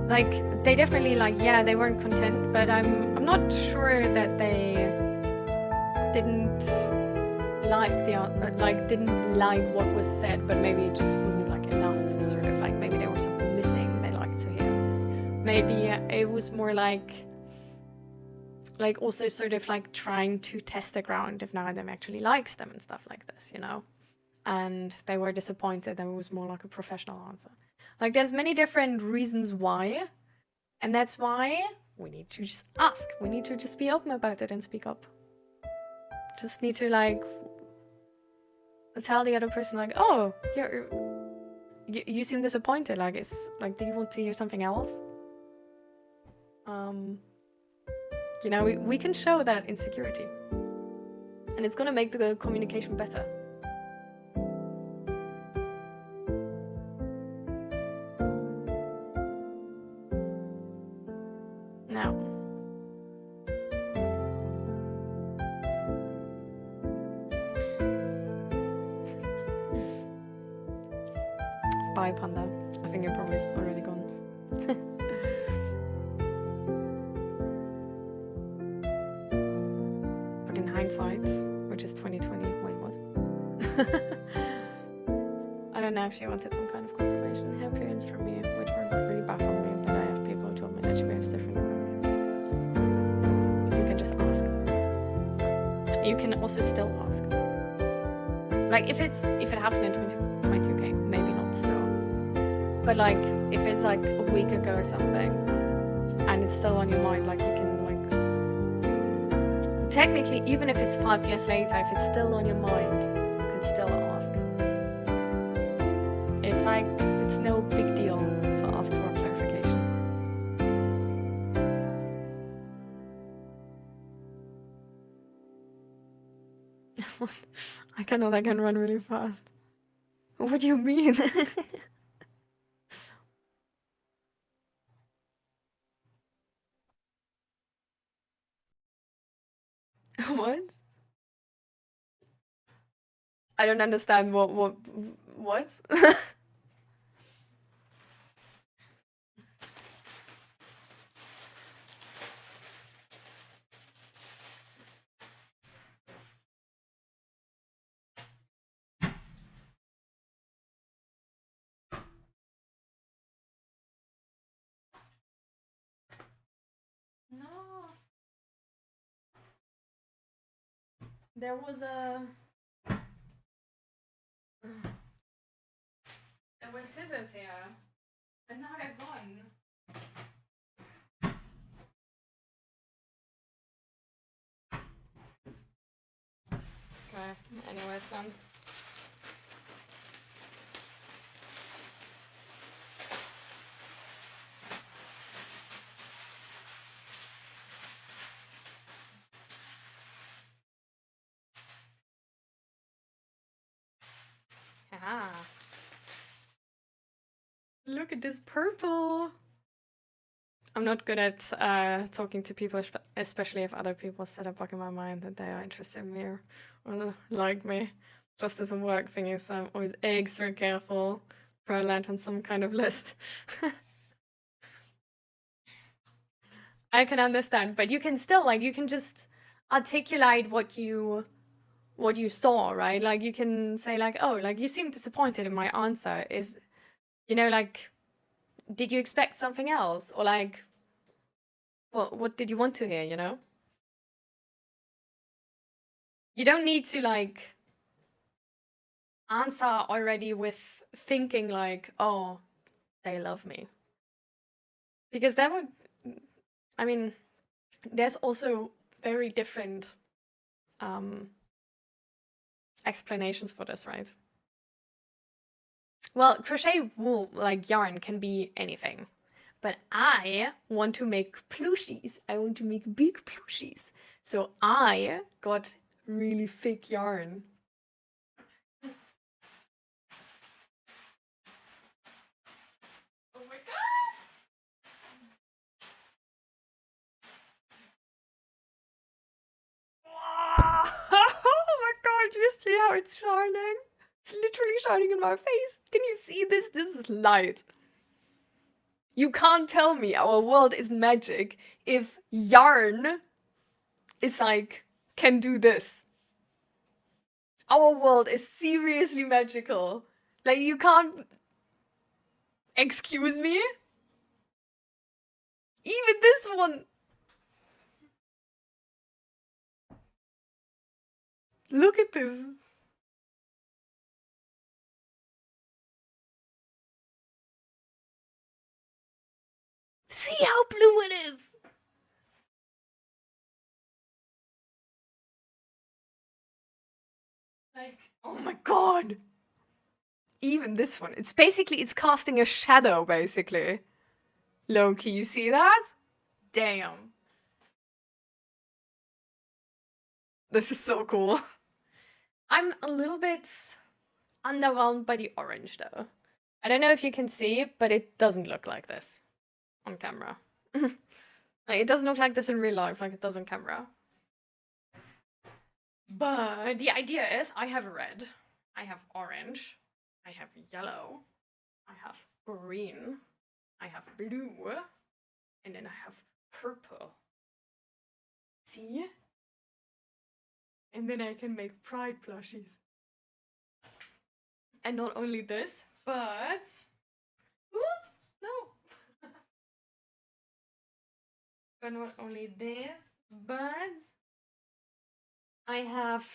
Like, they definitely, like, yeah, they weren't content, but I'm not sure that they didn't like what was said, but maybe it just wasn't like enough, sort of like maybe there was something missing they liked to hear. Maybe it was more like also sort of like trying to test the ground if none of them actually likes them and stuff like this, you know? And they were disappointed, and it was more like a professional answer. Like, there's many different reasons why, and that's why we need to just ask. We need to just be open about it and speak up. Just need to, like, tell the other person, like, oh, you seem disappointed. Like, it's like, do you want to hear something else? You know, we can show that insecurity, and it's gonna make the communication better. Now, bye, Panda. I think you're probably already gone. But in hindsight, which is 2020, wait, what? I don't know if she wanted some kind of confirmation. Her appearance from me, which were really baffled me, but I have people who told me that she behaves differently from me. You can just ask. You can also still ask. Like, if it happened in 2022, okay, maybe not still. But like, if it's like a week ago or something, and it's still on your mind, like, you can, like, technically, even if it's 5 years later, if it's still on your mind, you can still ask. It's like, it's no big deal to ask for clarification. I can run really fast. What do you mean? What? I don't understand what? No. There was scissors here, and now they're gone. Okay, anyway, it's done. Haha. Look at this purple. I'm not good at talking to people, especially if other people set a bug in my mind that they are interested in me or like me. Just doesn't work thingy, so I'm always extra careful for I land on some kind of list. I can understand, but you can still, like, you can just articulate what you saw, right? Like, you can say, like, oh, like, you seem disappointed in my answer. Is, you know, like, did you expect something else? Or, like, what did you want to hear, you know? You don't need to like answer already with thinking like, oh, they love me. Because that would, I mean, there's also very different explanations for this, right? Well, crochet wool, like yarn, can be anything. But I want to make plushies. I want to make big plushies. So I got really thick yarn. Oh my god! Oh my god, you see how it's shining? It's literally shining in my face. Can you see this? This is light. You can't tell me our world is magic if yarn is like, can do this. Our world is seriously magical. Like, you can't... Excuse me? Even this one... Look at this. See how blue it is? Like, oh my god. Even this one. It's basically, it's casting a shadow, basically. Loki, you see that? Damn. This is so cool. I'm a little bit underwhelmed by the orange, though. I don't know if you can see, but it doesn't look like this on camera. Like, it doesn't look like this in real life, like it does on camera. But the idea is, I have red, I have orange, I have yellow, I have green, I have blue, and then I have purple. See? And then I can make pride plushies. And not only this, but... Ooh, no! But not only this, but... I have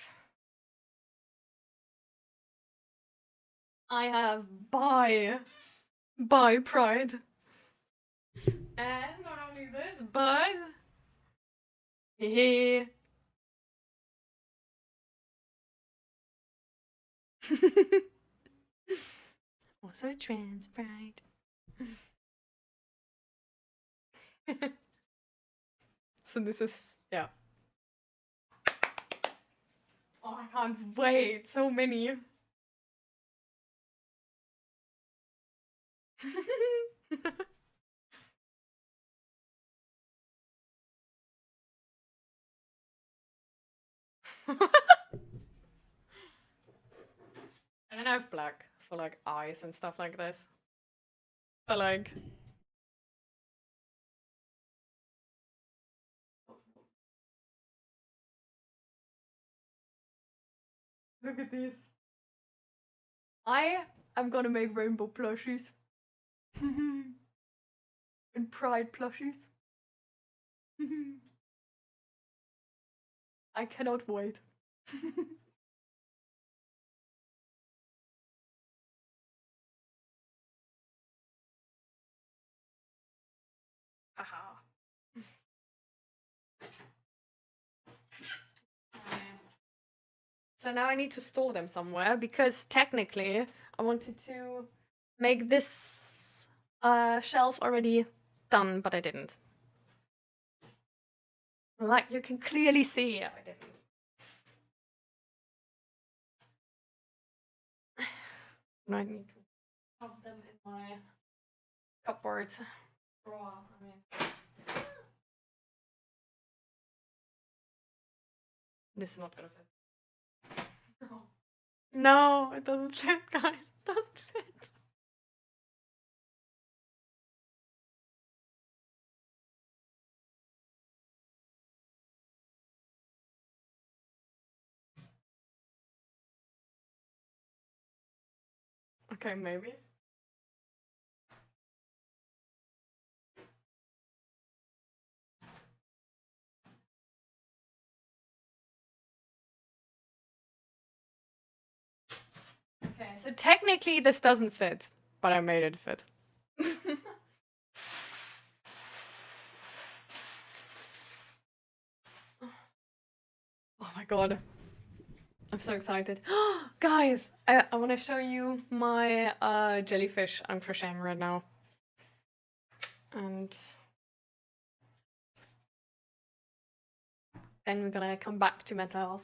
by pride. And not only this, but... Hehe. Also trans pride. So this is, yeah. Oh, I can't wait, so many. And then I have black for like eyes and stuff like this. But like... Look at these. I am gonna make rainbow plushies. And pride plushies. I cannot wait. Haha. So now I need to store them somewhere because technically I wanted to make this shelf already done, but I didn't. Like you can clearly see, I didn't. Now I need to have them in my cupboard drawer. I mean, this is not gonna fit. No, it doesn't fit, guys. It doesn't fit. Okay, maybe. So technically this doesn't fit, but I made it fit. Oh my god. I'm so excited. Guys, I want to show you my jellyfish I'm crocheting right now. And then we're gonna come back to mental health.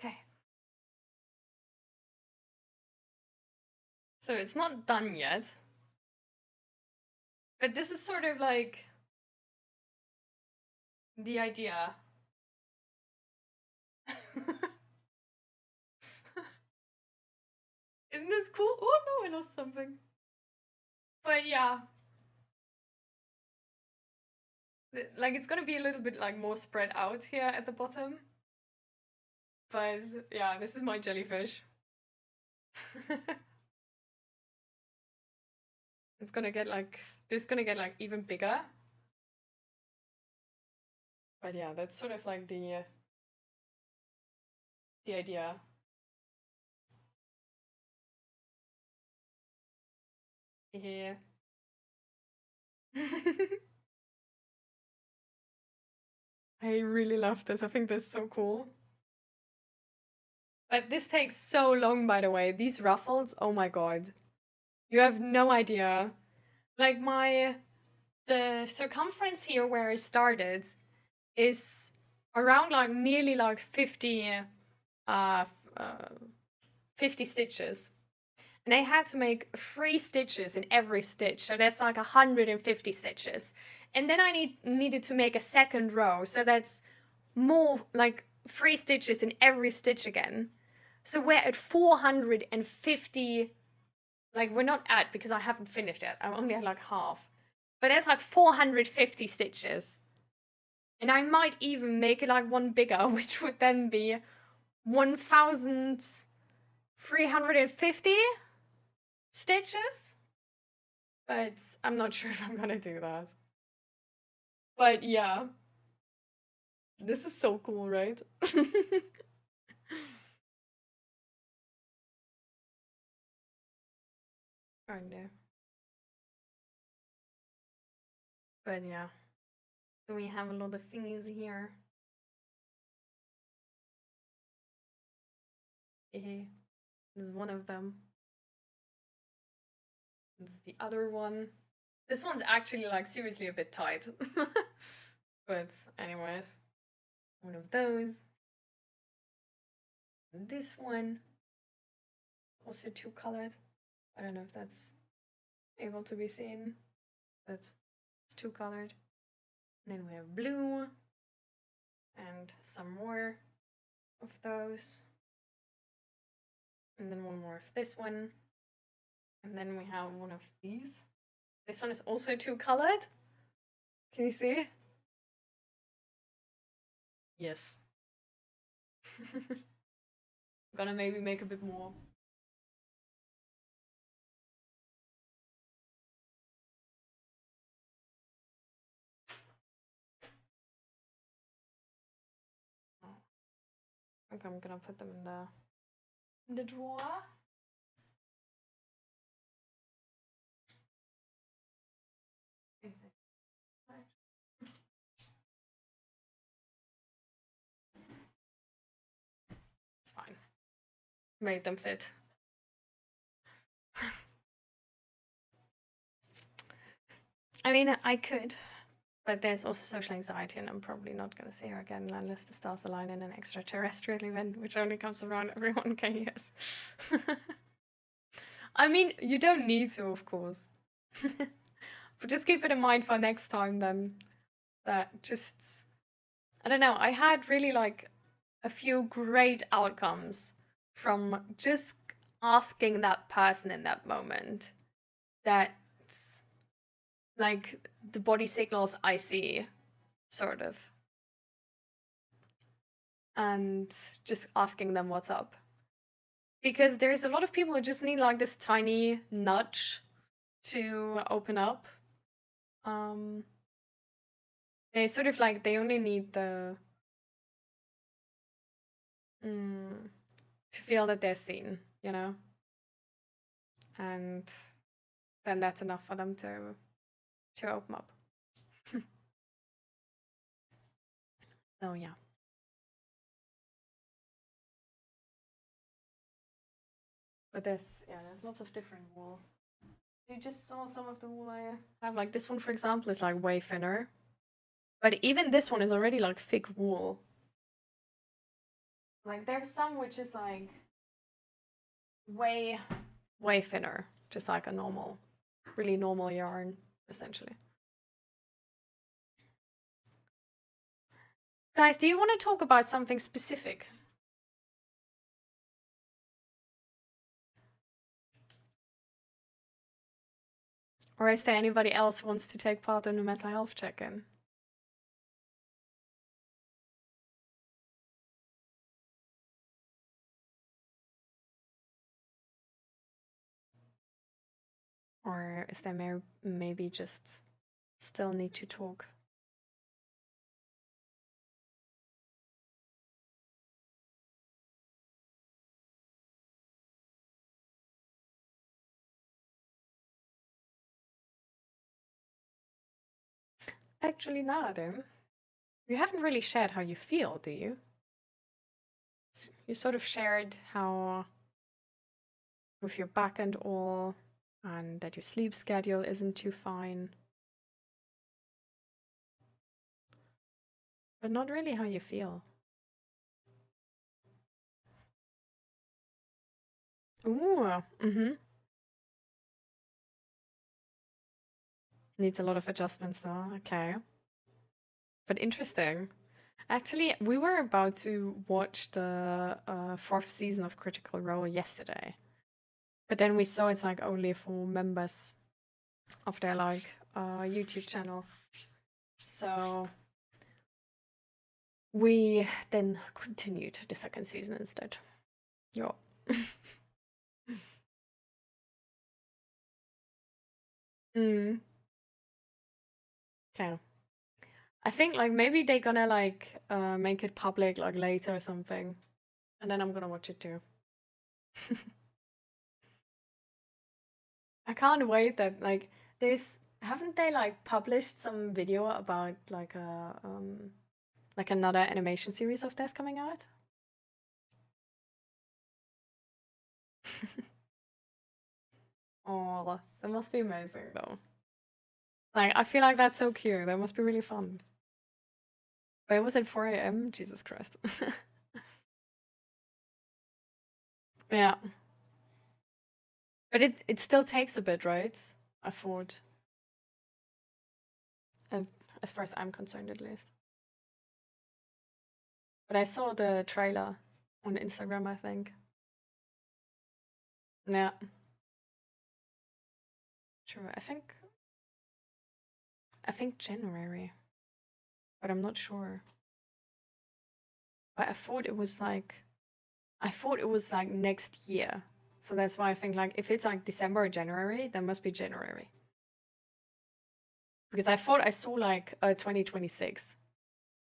Okay. So it's not done yet. But this is sort of like the idea. Isn't this cool? Oh no, I lost something. But yeah. Like it's gonna be a little bit like more spread out here at the bottom. But yeah, this is my jellyfish. It's gonna get like, this is gonna get like even bigger. But yeah, that's sort of like the idea. Yeah. I really love this. I think this is so cool. But this takes so long, by the way. These ruffles, oh my god. You have no idea. Like the circumference here where I started is around like nearly like 50 stitches. And I had to make 3 stitches in every stitch, so that's like 150 stitches. And then I needed to make a second row, so that's more like 3 stitches in every stitch again. So we're at 450, like we're not at, because I haven't finished it, I'm only at like half. But that's like 450 stitches. And I might even make it like one bigger, which would then be 1,350 stitches. But I'm not sure if I'm gonna do that. But yeah. This is so cool, right? Kinda. But yeah. So we have a lot of thingies here. This is one of them. This is the other one. This one's actually like seriously a bit tight. But anyways, one of those. And this one, also 2-colored. I don't know if that's able to be seen, but it's 2-colored. And then we have blue and some more of those. And then one more of this one. And then we have one of these. This one is also 2-colored. Can you see? Yes. I'm gonna maybe make a bit more. I think I'm gonna put them in the drawer. It's fine. made them fit. I mean, I could, but there's also social anxiety, and I'm probably not going to see her again unless the stars align in an extraterrestrial event, which only comes around every 1K years. I mean, you don't need to, of course. But just keep it in mind for next time then. That just... I don't know, I had really like a few great outcomes from just asking that person in that moment that like the body signals I see, sort of. And just asking them what's up. Because there's a lot of people who just need like this tiny nudge to open up. They sort of like, they only need the... to feel that they're seen, you know? And then that's enough for them to open up. So yeah. But there's lots of different wool. You just saw some of the wool I have. Like this one, for example, is like way thinner. But even this one is already like thick wool. Like there's some which is like way thinner. Just like a normal, really normal yarn, essentially. Guys, do you want to talk about something specific? Or is there anybody else who wants to take part in a mental health check-in? Or is there maybe just still need to talk? Actually, Nadim, you haven't really shared how you feel, do you? You sort of shared how with your back and all, and that your sleep schedule isn't too fine. But not really how you feel. Ooh, Needs a lot of adjustments though, okay. But interesting. Actually, we were about to watch the 4th season of Critical Role yesterday. But then we saw it's like only for members of their like YouTube channel. So we then continued the 2nd season instead. Yeah. Okay. I think like maybe they're gonna like make it public like later or something. And then I'm gonna watch it too. I can't wait that like haven't they like published some video about like a like another animation series of theirs coming out? Oh, that must be amazing though. Like I feel like that's so cute. That must be really fun. Wait, was it 4 AM? Jesus Christ. Yeah. But it still takes a bit, right? I thought. And as far as I'm concerned, at least. But I saw the trailer on Instagram, I think. Yeah. True. I think January. But I'm not sure. But I thought it was like next year. So that's why I think like if it's like December or January, then must be January. Because I thought I saw like 2026.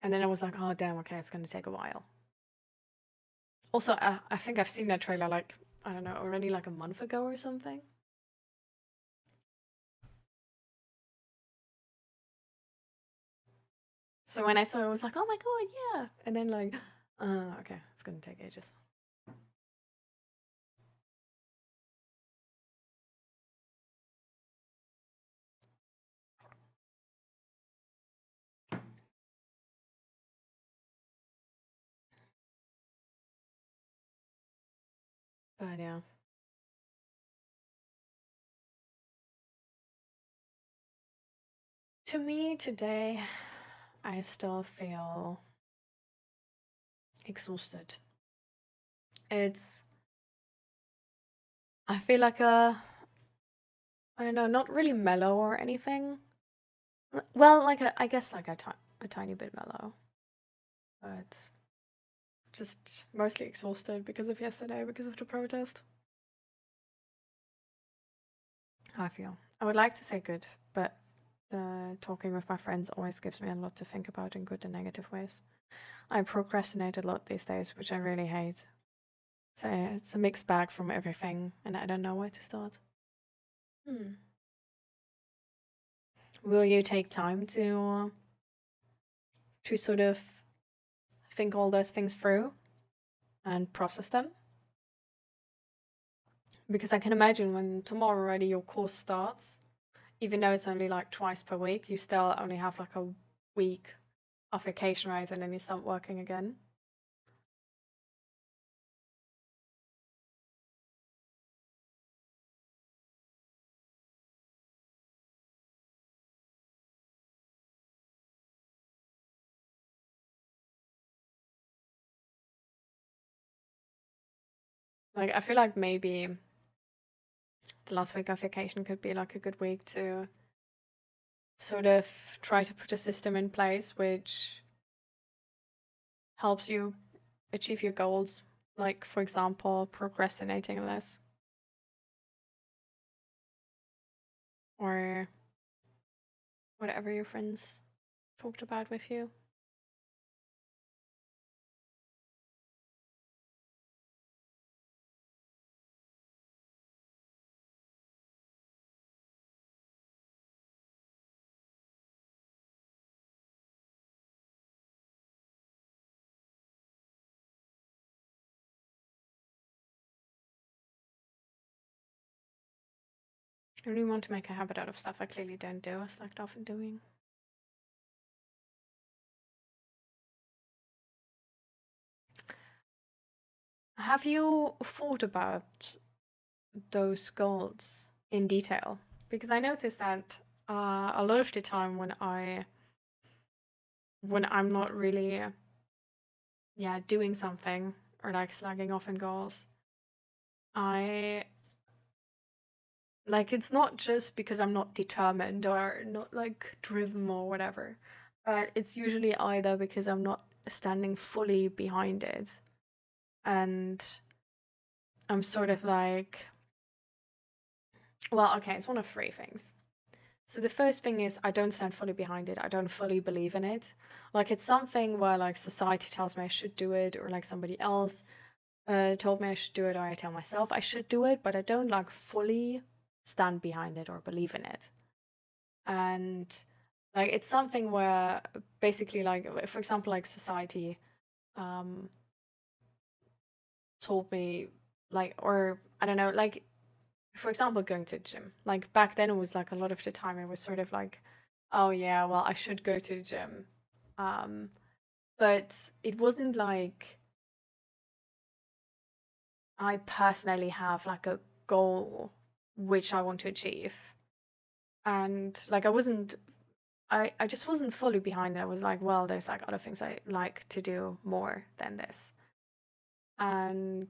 And then I was like, oh damn, okay, it's gonna take a while. Also, I think I've seen that trailer like, I don't know, already like a month ago or something. So when I saw it, I was like, oh my god, yeah. And then like, okay, it's gonna take ages. But yeah. To me today, I still feel exhausted. I feel like I don't know, not really mellow or anything. Well, like I guess like a tiny bit mellow, but just mostly exhausted because of yesterday, because of the protest. How I feel. I would like to say good, but talking with my friends always gives me a lot to think about in good and negative ways. I procrastinate a lot these days, which I really hate. So it's a mixed bag from everything, and I don't know where to start. Will you take time to sort of think all those things through and process them? Because I can imagine when tomorrow already your course starts, even though it's only like twice per week, you still only have like a week of vacation, right? And then you start working again. Like, I feel like maybe the last week of vacation could be like a good week to sort of try to put a system in place which helps you achieve your goals. Like, for example, procrastinating less. Or whatever your friends talked about with you. I really want to make a habit out of stuff I clearly don't do, as like often doing. Have you thought about those goals in detail? Because I noticed that a lot of the time when I'm not really doing something or like slagging off in goals, I like, it's not just because I'm not determined or not like driven or whatever, but it's usually either because I'm not standing fully behind it, and I'm sort of like, well, okay, it's one of three things. So the first thing is I don't stand fully behind it. I don't fully believe in it. Like, it's something where like society tells me I should do it, or like somebody else told me I should do it, or I tell myself I should do it, but I don't like fully stand behind it or believe in it. And like, it's something where basically, like, for example, like society told me, like, or I don't know, like, for example, going to the gym. Like, back then it was like a lot of the time it was sort of like, oh yeah, well, I should go to the gym. But it wasn't like I personally have like a goal which I want to achieve. And like, I just wasn't fully behind it. I was like, well, there's like other things I like to do more than this. And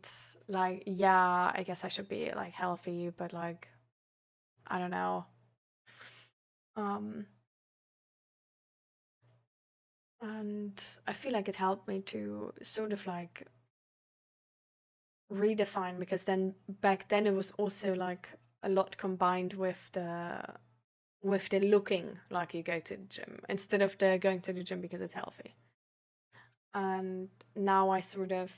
like, yeah, I guess I should be like healthy, but like, I don't know. And I feel like it helped me to sort of like redefine, because then back then it was also like a lot combined with the looking like you go to the gym instead of the going to the gym because it's healthy. And now I sort of,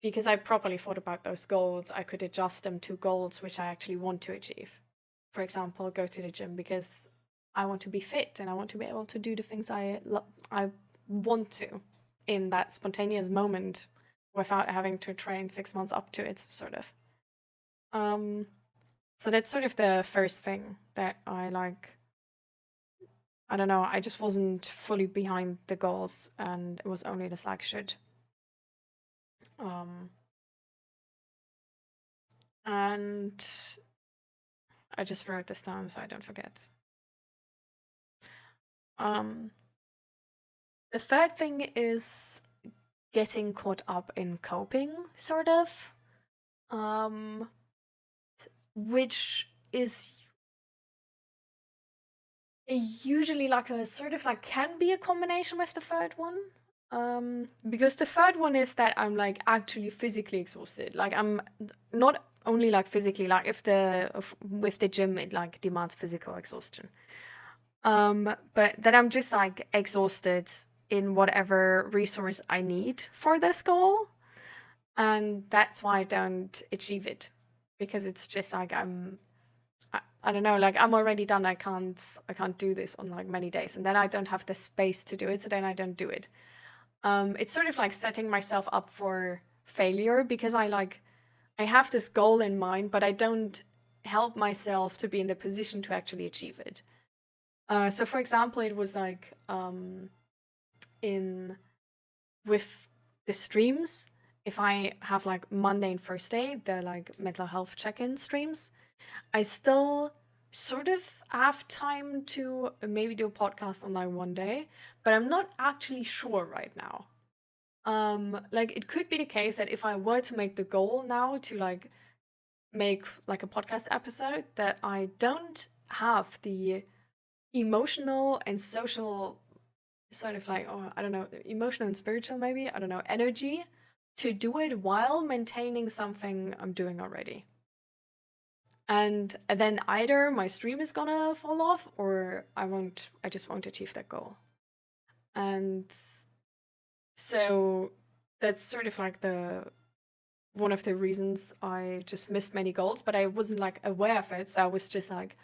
because I properly thought about those goals, I could adjust them to goals which I actually want to achieve. For example, go to the gym because I want to be fit and I want to be able to do the things I want to in that spontaneous moment without having to train 6 months up to it, sort of. So that's sort of the first thing that I like. I don't know, I just wasn't fully behind the goals, and it was only this like should. And I just wrote this down so I don't forget. The third thing is getting caught up in coping, sort of, which is usually like a sort of like can be a combination with the third one. Because the third one is that I'm like actually physically exhausted. Like I'm not only like physically, like with the gym it like demands physical exhaustion. But that I'm just like exhausted in whatever resource I need for this goal. And that's why I don't achieve it. Because it's just like I don't know, like I'm already done. I can't do this on like many days. And then I don't have the space to do it, so then I don't do it. It's sort of like setting myself up for failure because I have this goal in mind, but I don't help myself to be in the position to actually achieve it. So for example, it was like with the streams, if I have like Monday and Thursday, the like mental health check-in streams, I still sort of have time to maybe do a podcast on like one day, but I'm not actually sure right now. Like it could be the case that if I were to make the goal now to like make like a podcast episode, that I don't have the emotional and social sort of like, or I don't know, emotional and spiritual maybe, I don't know, energy to do it while maintaining something I'm doing already. And then either my stream is gonna fall off or I just won't achieve that goal. And so that's sort of like one of the reasons I just missed many goals, but I wasn't like aware of it. So I was just like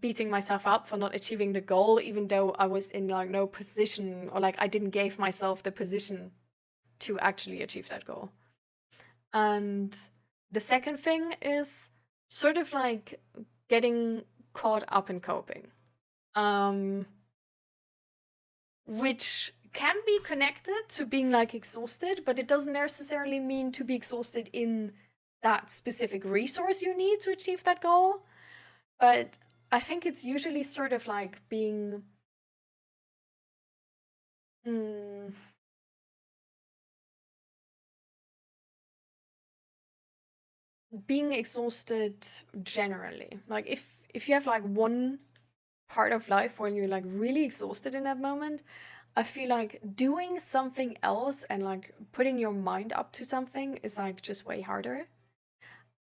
beating myself up for not achieving the goal, even though I was in like no position, or like I didn't give myself the position to actually achieve that goal. And the second thing is sort of like getting caught up in coping, which can be connected to being like exhausted, but it doesn't necessarily mean to be exhausted in that specific resource you need to achieve that goal. But I think it's usually sort of like being being exhausted generally. Like if you have like one part of life where you're like really exhausted in that moment, I feel like doing something else and like putting your mind up to something is like just way harder.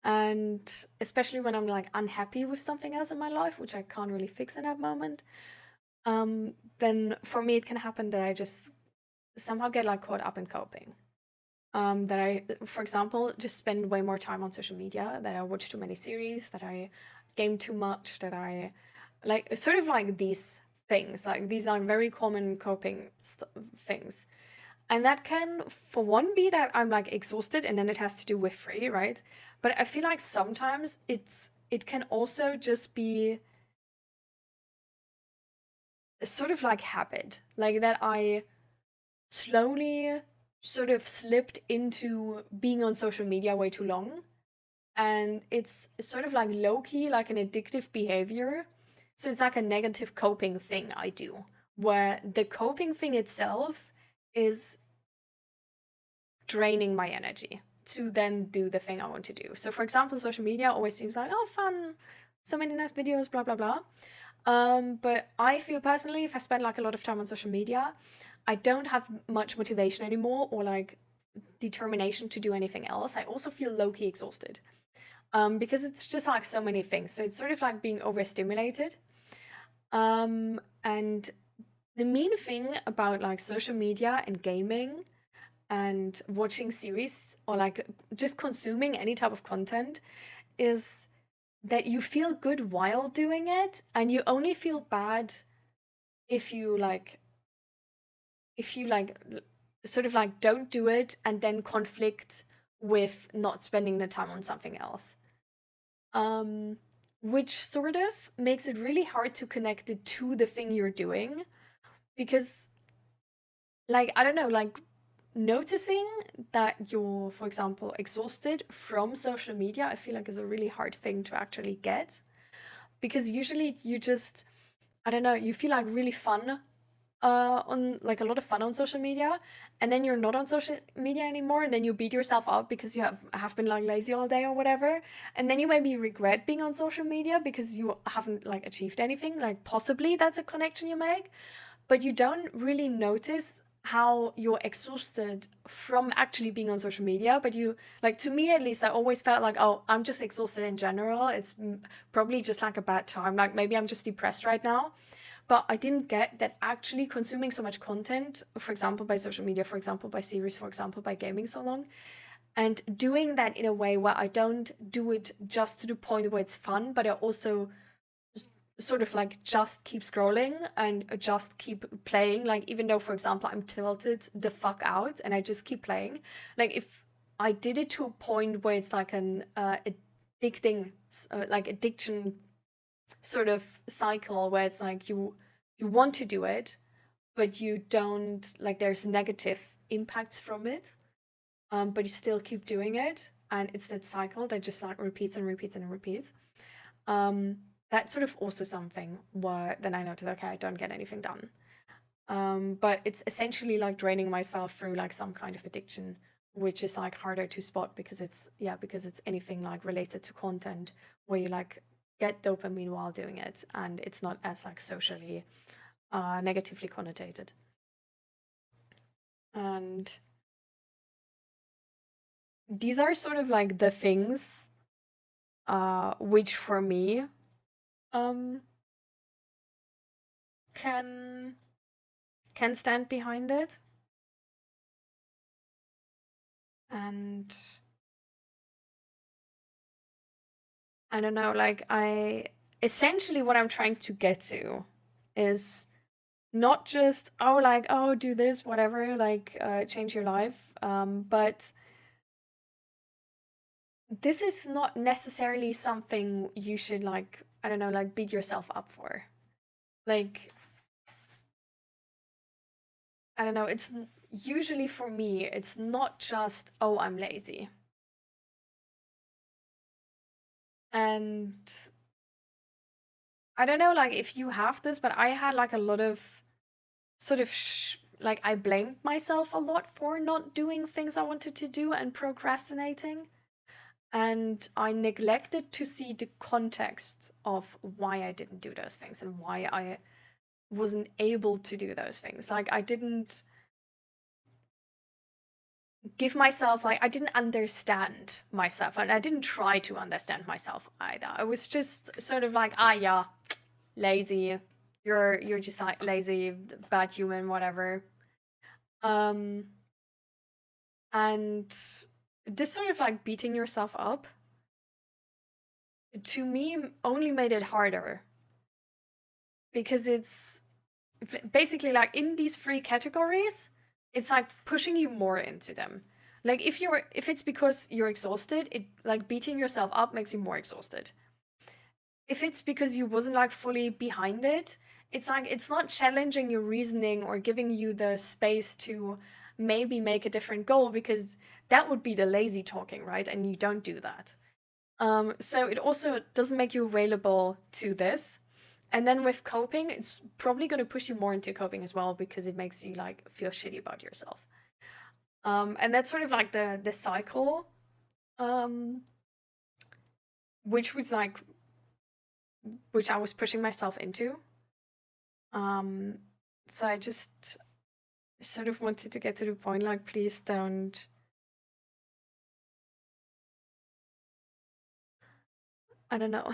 And especially when I'm like unhappy with something else in my life, which I can't really fix in that moment, then for me it can happen that I just somehow get like caught up in coping. That I, for example, just spend way more time on social media, that I watch too many series, that I game too much, that I like sort of like these things, like these are very common coping things. And that can, for one, be that I'm like exhausted and then it has to do with free, right? But I feel like sometimes it can also just be a sort of like habit, like that I slowly sort of slipped into being on social media way too long. And it's sort of like low-key, like an addictive behavior. So it's like a negative coping thing I do, where the coping thing itself is draining my energy to then do the thing I want to do. So for example, social media always seems like, oh, fun, so many nice videos, blah, blah, blah. But I feel personally, if I spend like a lot of time on social media, I don't have much motivation anymore or like determination to do anything else. I also feel low-key exhausted because it's just like so many things. So it's sort of like being overstimulated. And the main thing about like social media and gaming and watching series or like just consuming any type of content is that you feel good while doing it, and you only feel bad if you sort of like don't do it and then conflict with not spending the time on something else. Which sort of makes it really hard to connect it to the thing you're doing, because like, I don't know, like noticing that you're, for example, exhausted from social media, I feel like is a really hard thing to actually get, because usually you just, I don't know, you feel like really fun on like a lot of fun on social media, and then you're not on social media anymore, and then you beat yourself up because you have been like lazy all day or whatever, and then you maybe regret being on social media because you haven't like achieved anything. Like possibly that's a connection you make, but you don't really notice how you're exhausted from actually being on social media. But you, like, to me at least, I always felt like, oh, I'm just exhausted in general. It's probably just like a bad time. Like maybe I'm just depressed right now. But I didn't get that actually consuming so much content, for example, by social media, for example, by series, for example, by gaming so long, and doing that in a way where I don't do it just to the point where it's fun, but I also sort of like just keep scrolling and just keep playing. Like, even though, for example, I'm tilted the fuck out and I just keep playing, like if I did it to a point where it's like an addicting, like addiction sort of cycle, where it's like you want to do it, but you don't, like there's negative impacts from it, but you still keep doing it, and it's that cycle that just like repeats and repeats and repeats. That's sort of also something where then I noticed, okay, I don't get anything done. But it's essentially like draining myself through like some kind of addiction, which is like harder to spot because it's anything like related to content where you like get dopamine while doing it, and it's not as like socially negatively connotated. And these are sort of like the things which for me can stand behind it. And I don't know, like essentially what I'm trying to get to is not just, oh, like, oh, do this, whatever, like change your life, but this is not necessarily something you should like, I don't know, like beat yourself up for. Like, I don't know, it's usually for me, it's not just, oh, I'm lazy. And I don't know, like if you have this, but I had like a lot of sort of like I blamed myself a lot for not doing things I wanted to do and procrastinating. And I neglected to see the context of why I didn't do those things and why I wasn't able to do those things. Like I didn't give myself, like I didn't understand myself, and I didn't try to understand myself either. I was just sort of like, yeah, lazy. You're just like lazy, bad human, whatever. And this sort of like beating yourself up, to me, only made it harder. Because it's basically like in these three categories, it's like pushing you more into them. Like if it's because you're exhausted, it like beating yourself up makes you more exhausted. If it's because you wasn't like fully behind it, it's like it's not challenging your reasoning or giving you the space to maybe make a different goal, because that would be the lazy talking, right? And you don't do that. So it also doesn't make you available to this. And then with coping, it's probably going to push you more into coping as well, because it makes you like feel shitty about yourself. And that's sort of like the cycle, which I was pushing myself into. So I just sort of wanted to get to the point, like, please don't. I don't know.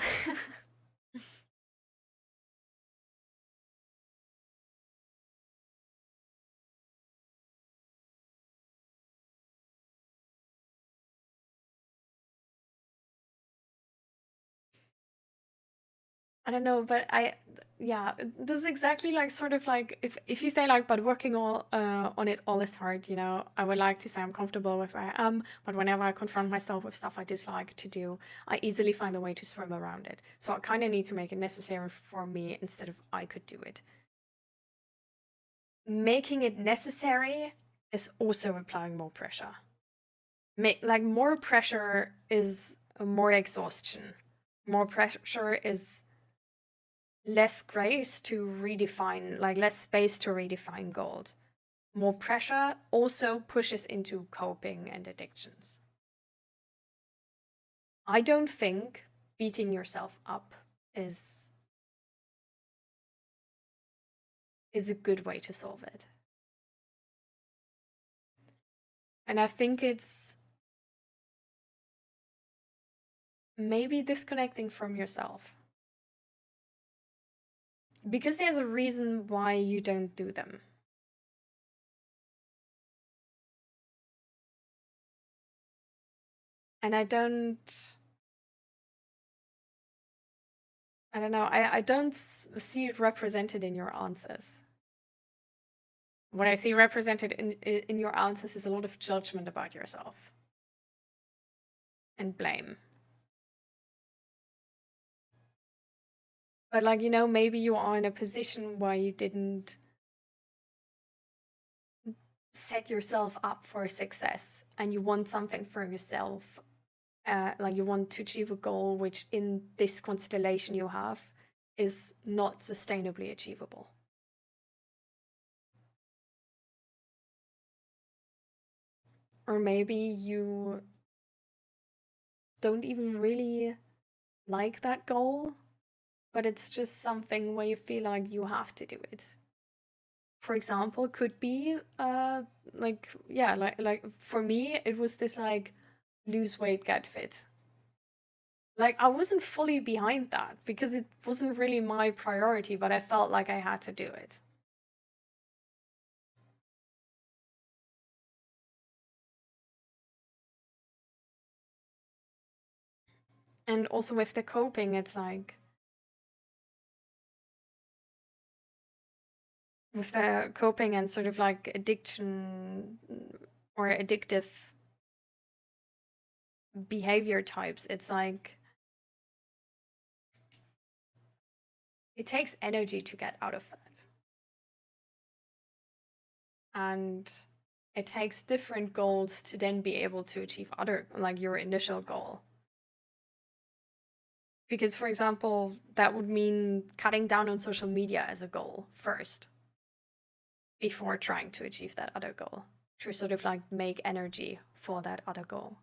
I don't know, but this is exactly like sort of like if you say like, but working on it all is hard, you know, I would like to say I'm comfortable with where I am, but whenever I confront myself with stuff I dislike to do, I easily find a way to swim around it. So I kind of need to make it necessary for me instead of I could do it. Making it necessary is also applying more pressure. Like more pressure is more exhaustion. More pressure is less grace to redefine, like less space to redefine goals. More pressure also pushes into coping and addictions. I don't think beating yourself up is a good way to solve it. And I think it's maybe disconnecting from yourself. Because there's a reason why you don't do them. And I don't know, I don't see it represented in your answers. What I see represented in your answers is a lot of judgment about yourself. And blame. But like, you know, maybe you are in a position where you didn't set yourself up for success and you want something for yourself. Like you want to achieve a goal which in this constellation you have is not sustainably achievable. Or maybe you don't even really like that goal, but it's just something where you feel like you have to do it. For example, could be like for me it was this like lose weight, get fit. Like I wasn't fully behind that because it wasn't really my priority, but I felt like I had to do it. And also with the coping, it's like with the coping and sort of like addiction or addictive behavior types, it's like it takes energy to get out of that. And it takes different goals to then be able to achieve other, like your initial goal. Because, for example, that would mean cutting down on social media as a goal first, before trying to achieve that other goal, to sort of like make energy for that other goal.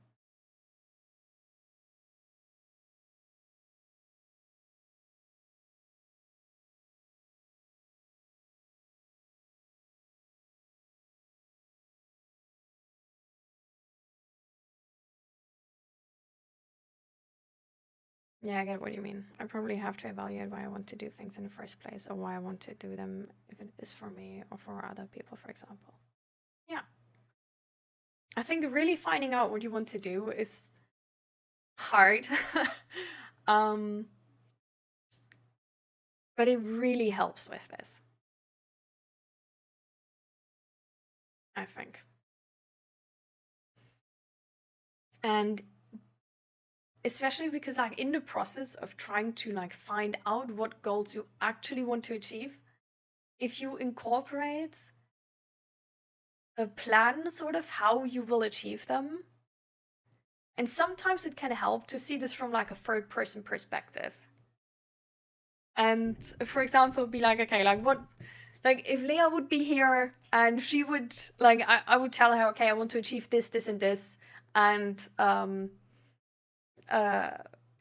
Yeah, I get what you mean. I probably have to evaluate why I want to do things in the first place, or why I want to do them, if it is for me or for other people, for example. Yeah. I think really finding out what you want to do is hard. But it really helps with this, I think. And especially because like in the process of trying to like find out what goals you actually want to achieve, if you incorporate a plan sort of how you will achieve them, and sometimes it can help to see this from like a third person perspective. And for example, be like, okay, like what, like if Leah would be here and she would like, I would tell her, okay, I want to achieve this, this, and this, and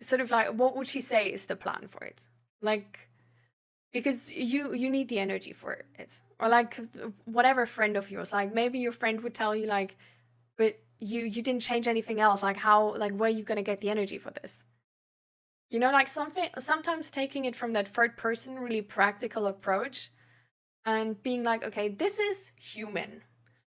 sort of like, what would she say is the plan for it? Like, because you need the energy for it. Or like whatever friend of yours, like maybe your friend would tell you like, but you didn't change anything else. Like how, like where are you gonna get the energy for this? You know, like sometimes taking it from that third person, really practical approach and being like, okay, this is human.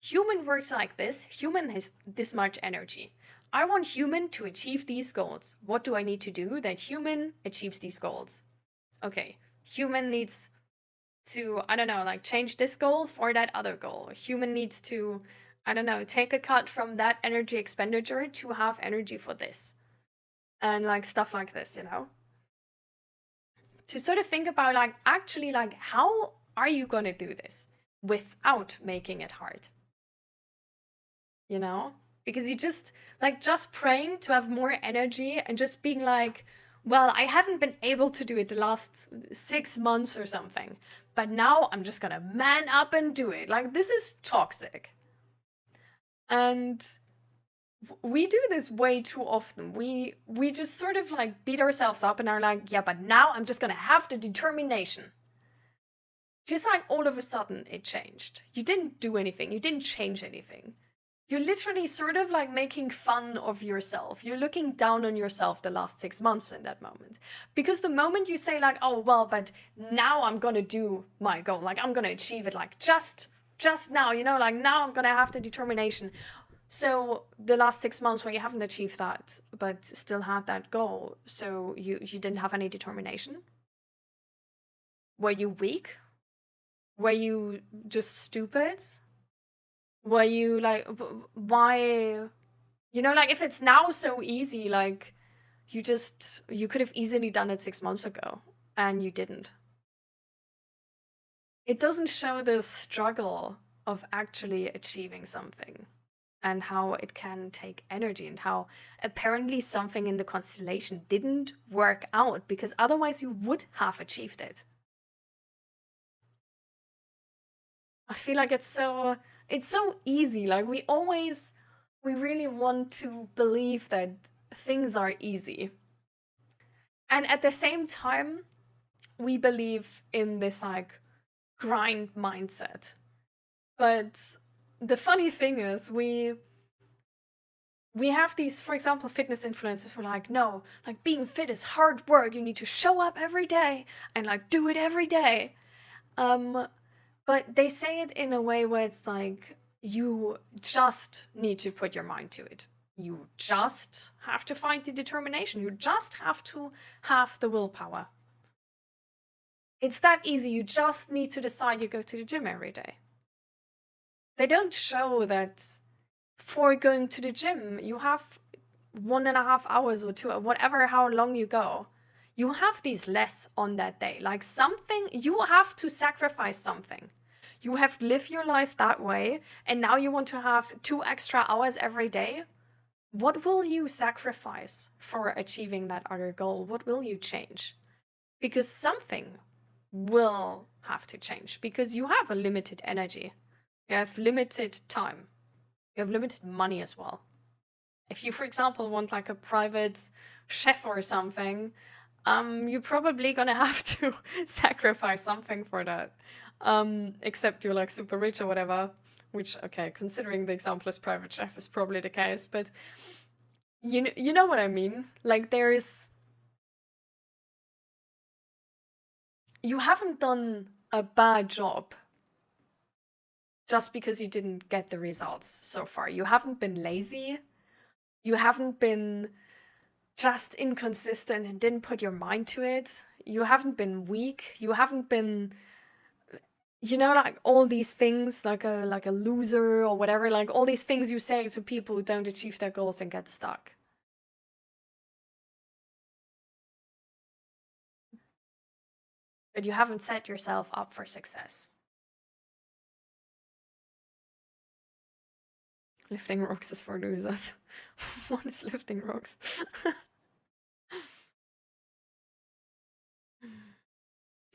Human works like this. Human has this much energy. I want human to achieve these goals. What do I need to do that human achieves these goals? Okay, human needs to, I don't know, like change this goal for that other goal. Human needs to, I don't know, take a cut from that energy expenditure to have energy for this. And like stuff like this, you know? To sort of think about like, actually like, how are you gonna do this without making it hard? you know? Because you just, like, just praying to have more energy and just being like, well, I haven't been able to do it the last 6 months or something, but now I'm just gonna man up and do it. Like, this is toxic. And we do this way too often. We just sort of like beat ourselves up and are like, yeah, but now I'm just gonna have the determination. Just like all of a sudden it changed. You didn't do anything. You didn't change anything. You're literally sort of like making fun of yourself. You're looking down on yourself the last 6 months in that moment. Because the moment you say like, oh, well, but now I'm gonna do my goal. Like, I'm gonna achieve it like just now, you know, like now I'm gonna have the determination. So the last 6 months where you haven't achieved that, but still had that goal, so you didn't have any determination? Were you weak? Were you just stupid? Were you like, why? You know, like if it's now so easy, like you could have easily done it 6 months ago and you didn't. It doesn't show the struggle of actually achieving something and how it can take energy and how apparently something in the constellation didn't work out because otherwise you would have achieved it. I feel like it's so easy. Like we really want to believe that things are easy. And at the same time, we believe in this like grind mindset. But the funny thing is we have these, for example, fitness influencers who are like, no, like being fit is hard work. You need to show up every day and like do it every day. But they say it in a way where it's like, you just need to put your mind to it. You just have to find the determination. You just have to have the willpower. It's that easy. You just need to decide you go to the gym every day. They don't show that for going to the gym, you have 1.5 hours or 2, whatever, how long you go. You have these less on that day. Like something, you have to sacrifice something. You have lived your life that way, and now you want to have 2 extra hours every day. What will you sacrifice for achieving that other goal? What will you change? Because something will have to change because you have a limited energy. You have limited time. You have limited money as well. If you, for example, want like a private chef or something, you're probably gonna have to sacrifice something for that. Except you're like super rich or whatever, which, okay, considering the example as private chef is probably the case, but you know what I mean? Like you haven't done a bad job just because you didn't get the results so far. You haven't been lazy. You haven't been just inconsistent and didn't put your mind to it. You haven't been weak. You haven't been, you know, like all these things, like a loser or whatever, like all these things you say to people who don't achieve their goals and get stuck. But you haven't set yourself up for success. Lifting rocks is for losers. What is lifting rocks?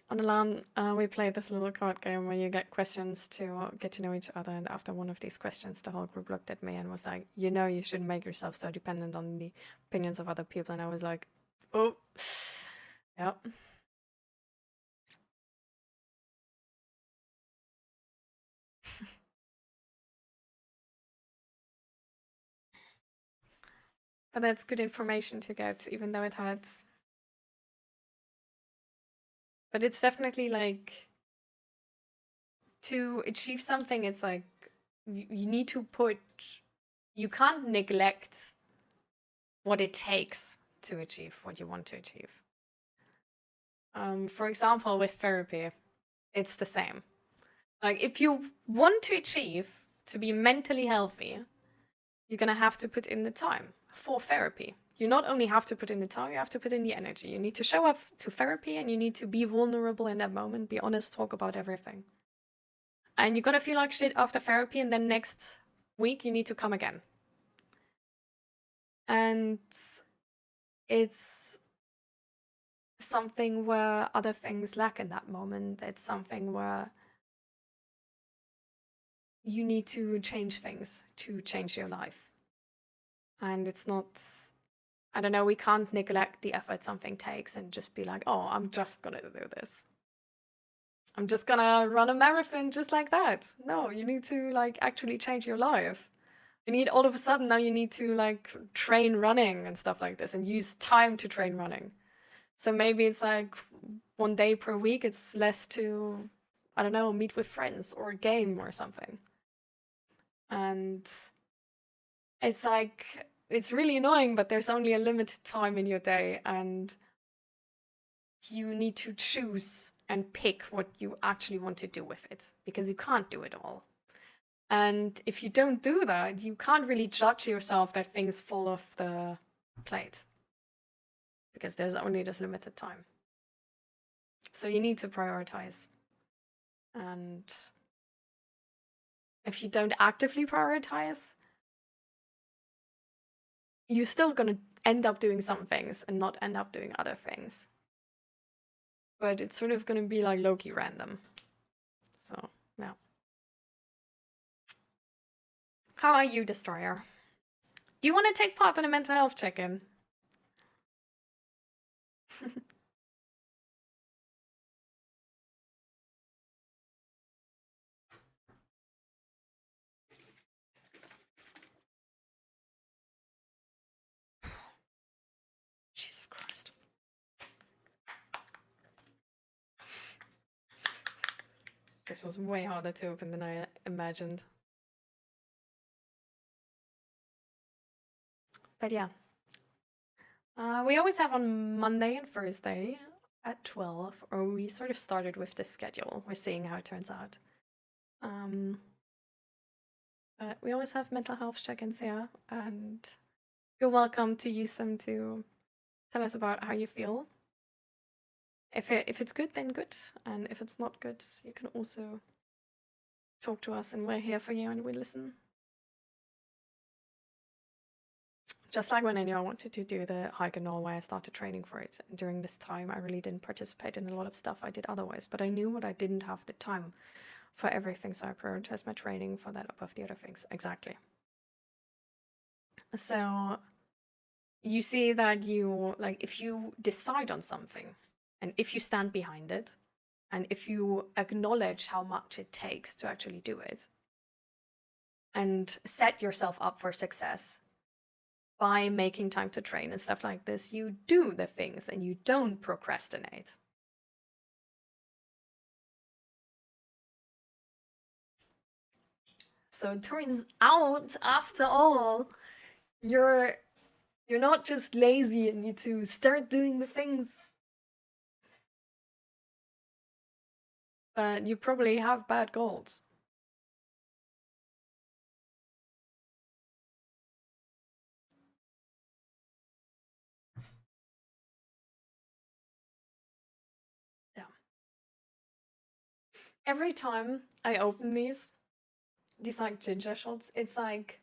On Alarm, we played this little card game where you get questions to get to know each other, and after one of these questions, the whole group looked at me and was like, you know, you shouldn't make yourself so dependent on the opinions of other people. And I was like, oh, yeah. But that's good information to get, even though it hurts. But it's definitely like, to achieve something, it's like, you need to you can't neglect what it takes to achieve what you want to achieve. For example, with therapy, it's the same. Like, if you want to achieve to be mentally healthy, you're gonna have to put in the time for therapy. You not only have to put in the time, you have to put in the energy. You need to show up to therapy and you need to be vulnerable in that moment, be honest, talk about everything. And you're gonna feel like shit after therapy, and then next week you need to come again. And it's something where other things lack in that moment. It's something where you need to change things to change your life. And it's not, I don't know, we can't neglect the effort something takes and just be like, oh, I'm just gonna do this. I'm just gonna run a marathon just like that. No, you need to like actually change your life. You need, all of a sudden now you need to like train running and stuff like this and use time to train running. So maybe it's like 1 day per week, it's less to, I don't know, meet with friends or game or something. And it's like, it's really annoying, but there's only a limited time in your day and you need to choose and pick what you actually want to do with it, because you can't do it all. And if you don't do that, you can't really judge yourself that things fall off the plate, because there's only this limited time. So you need to prioritize. And if you don't actively prioritize, you're still gonna end up doing some things and not end up doing other things. But it's sort of gonna be like low-key random. So, yeah. How are you, Destroyer? Do you want to take part in a mental health check-in? Jesus Christ. This was way harder to open than I imagined. But yeah. We always have on Monday and Thursday at 12, or we sort of started with this schedule. We're seeing how it turns out. But we always have mental health check-ins here, and you're welcome to use them to tell us about how you feel. If it's good, then good. And if it's not good, you can also talk to us, and we're here for you and we listen. Just like when I knew I wanted to do the hike in Norway, I started training for it. And during this time, I really didn't participate in a lot of stuff I did otherwise, but I knew what I didn't have the time for everything, so I prioritized my training for that above the other things. Exactly. So you see that you, like, if you decide on something, and if you stand behind it, and if you acknowledge how much it takes to actually do it, and set yourself up for success by making time to train and stuff like this, you do the things and you don't procrastinate. So it turns out, after all, you're not just lazy and need to start doing the things. But you probably have bad goals. Yeah. Every time I open these like ginger shots, it's like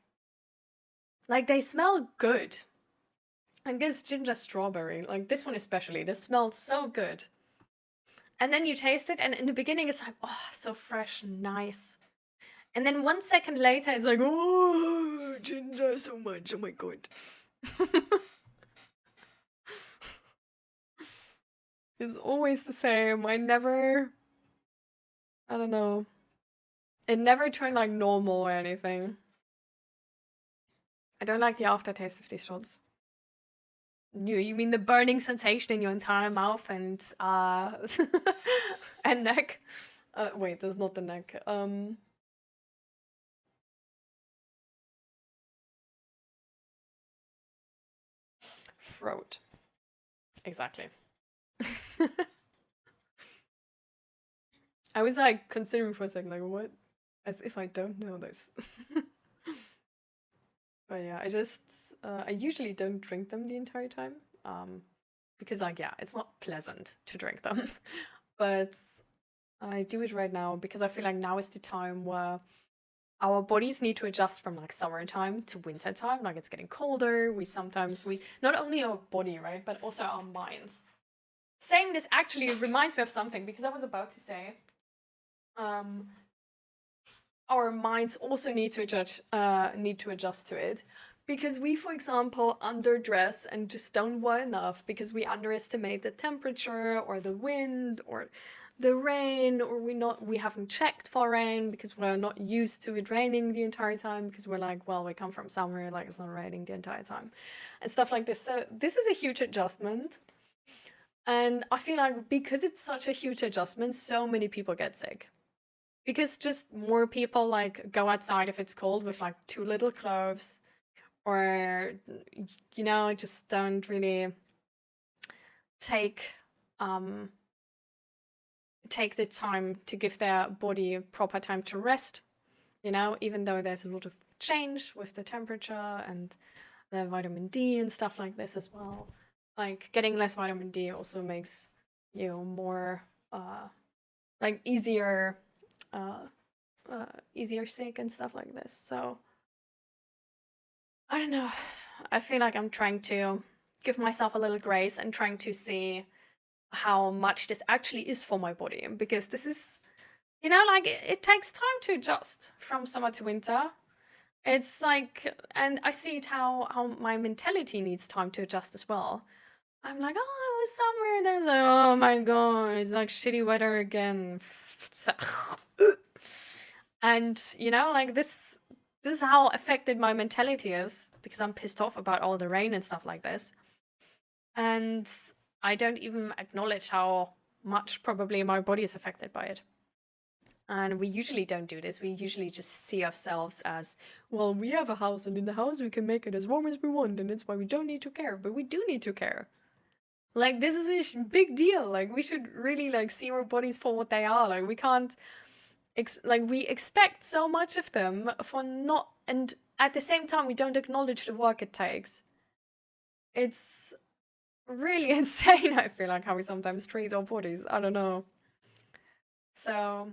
they smell good. Like this ginger strawberry, like this one especially, this smells so good. And then you taste it, and in the beginning it's like, oh, so fresh and nice. And then 1 second later it's like, oh, ginger so much, oh my god. It's always the same. I don't know. It never turned like normal or anything. I don't like the aftertaste of these shots. You mean the burning sensation in your entire mouth and and neck? Wait, that's not the neck. Throat. Exactly. I was like considering for a second, like, what? As if I don't know this. But yeah, I usually don't drink them the entire time. Because like, yeah, it's not pleasant to drink them. But I do it right now because I feel like now is the time where our bodies need to adjust from like summertime to wintertime. Like it's getting colder. We not only our body, right, but also our minds. Saying this actually reminds me of something, because I was about to say, our minds also need to adjust to it, because we, for example, underdress and just don't wear enough because we underestimate the temperature or the wind or the rain, or we haven't checked for rain because we're not used to it raining the entire time, because we're like, well, we come from summer, like it's not raining the entire time and stuff like this. So this is a huge adjustment, and I feel like because it's such a huge adjustment, so many people get sick, because just more people like go outside if it's cold with like too little clothes, or just don't really take the time to give their body proper time to rest, even though there's a lot of change with the temperature and the vitamin D and stuff like this as well. Like getting less vitamin D also makes you more easier sick and stuff like this. So I don't know, I feel like I'm trying to give myself a little grace and trying to see how much this actually is for my body, because this is, it takes time to adjust from summer to winter. It's like, and I see it how my mentality needs time to adjust as well. I'm like, oh, it was summer, and there's like, oh my god, it's like shitty weather again. And this is how affected my mentality is, because I'm pissed off about all the rain and stuff like this. And I don't even acknowledge how much probably my body is affected by it. And we usually don't do this. We usually just see ourselves as, well, we have a house, and in the house we can make it as warm as we want, and it's why we don't need to care. But we do need to care. Like, this is a big deal. Like, we should really see our bodies for what they are. Like, we can't we expect so much of them for not, and at the same time we don't acknowledge the work it takes. It's really insane, I feel like, how we sometimes treat our bodies. I don't know. So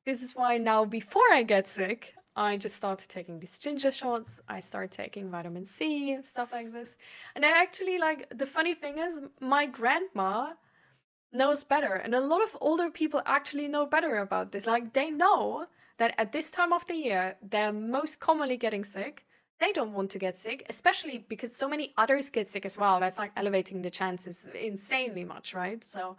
this is why now, before I get sick, I just started taking these ginger shots. I started taking vitamin C, stuff like this. And I actually, the funny thing is, my grandma knows better, and a lot of older people actually know better about this. Like, they know that at this time of the year they're most commonly getting sick. They don't want to get sick, especially because so many others get sick as well. That's elevating the chances insanely much, right? So,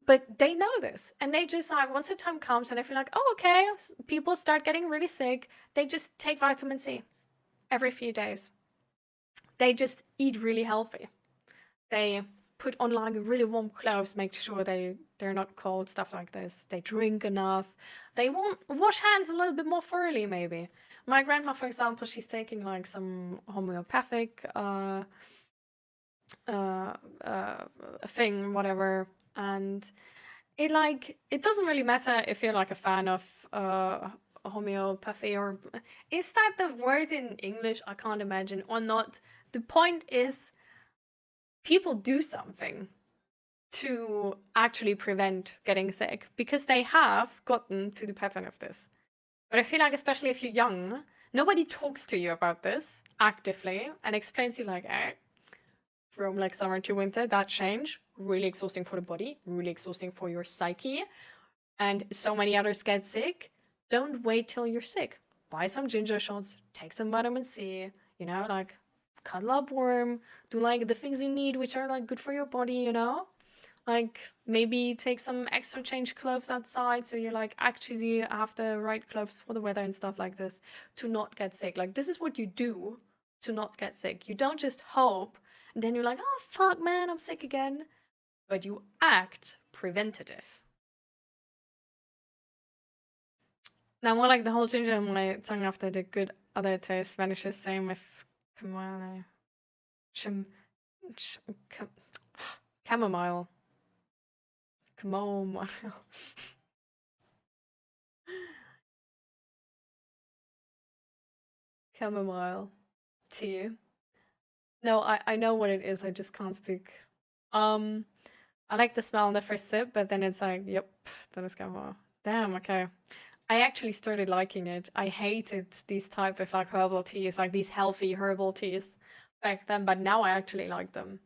but they know this, and they just once the time comes and they feel like, oh, okay, people start getting really sick, they just take vitamin C every few days. They just eat really healthy. They put on really warm clothes, make sure they're not cold, stuff like this. They drink enough. They won't wash hands a little bit more thoroughly, maybe. My grandma, for example, she's taking some homeopathic thing, whatever, and it doesn't really matter if you're a fan of homeopathy, or is that the word in English? I can't imagine, or not. The point is, people do something to actually prevent getting sick because they have gotten to the pattern of this. But I feel like, especially if you're young, nobody talks to you about this actively and explains to you from summer to winter, that change, really exhausting for the body, really exhausting for your psyche, and so many others get sick. Don't wait till you're sick. Buy some ginger shots, take some vitamin C, cuddle up warm, do the things you need, which are good for your body, maybe take some extra change clothes outside, so you actually have the right clothes for the weather and stuff like this, to not get sick. This is what you do to not get sick. You don't just hope and then you're like, oh fuck man, I'm sick again, but you act preventative. Now more the whole ginger on my tongue after the good other taste vanishes. Same with chamomile. Chamomile. Chamomile tea. No, I know what it is, I just can't speak. I like the smell on the first sip, but then it's yep, that is chamomile. Damn, okay. I actually started liking it. I hated these type of like herbal teas, like these healthy herbal teas back then, but now I actually like them.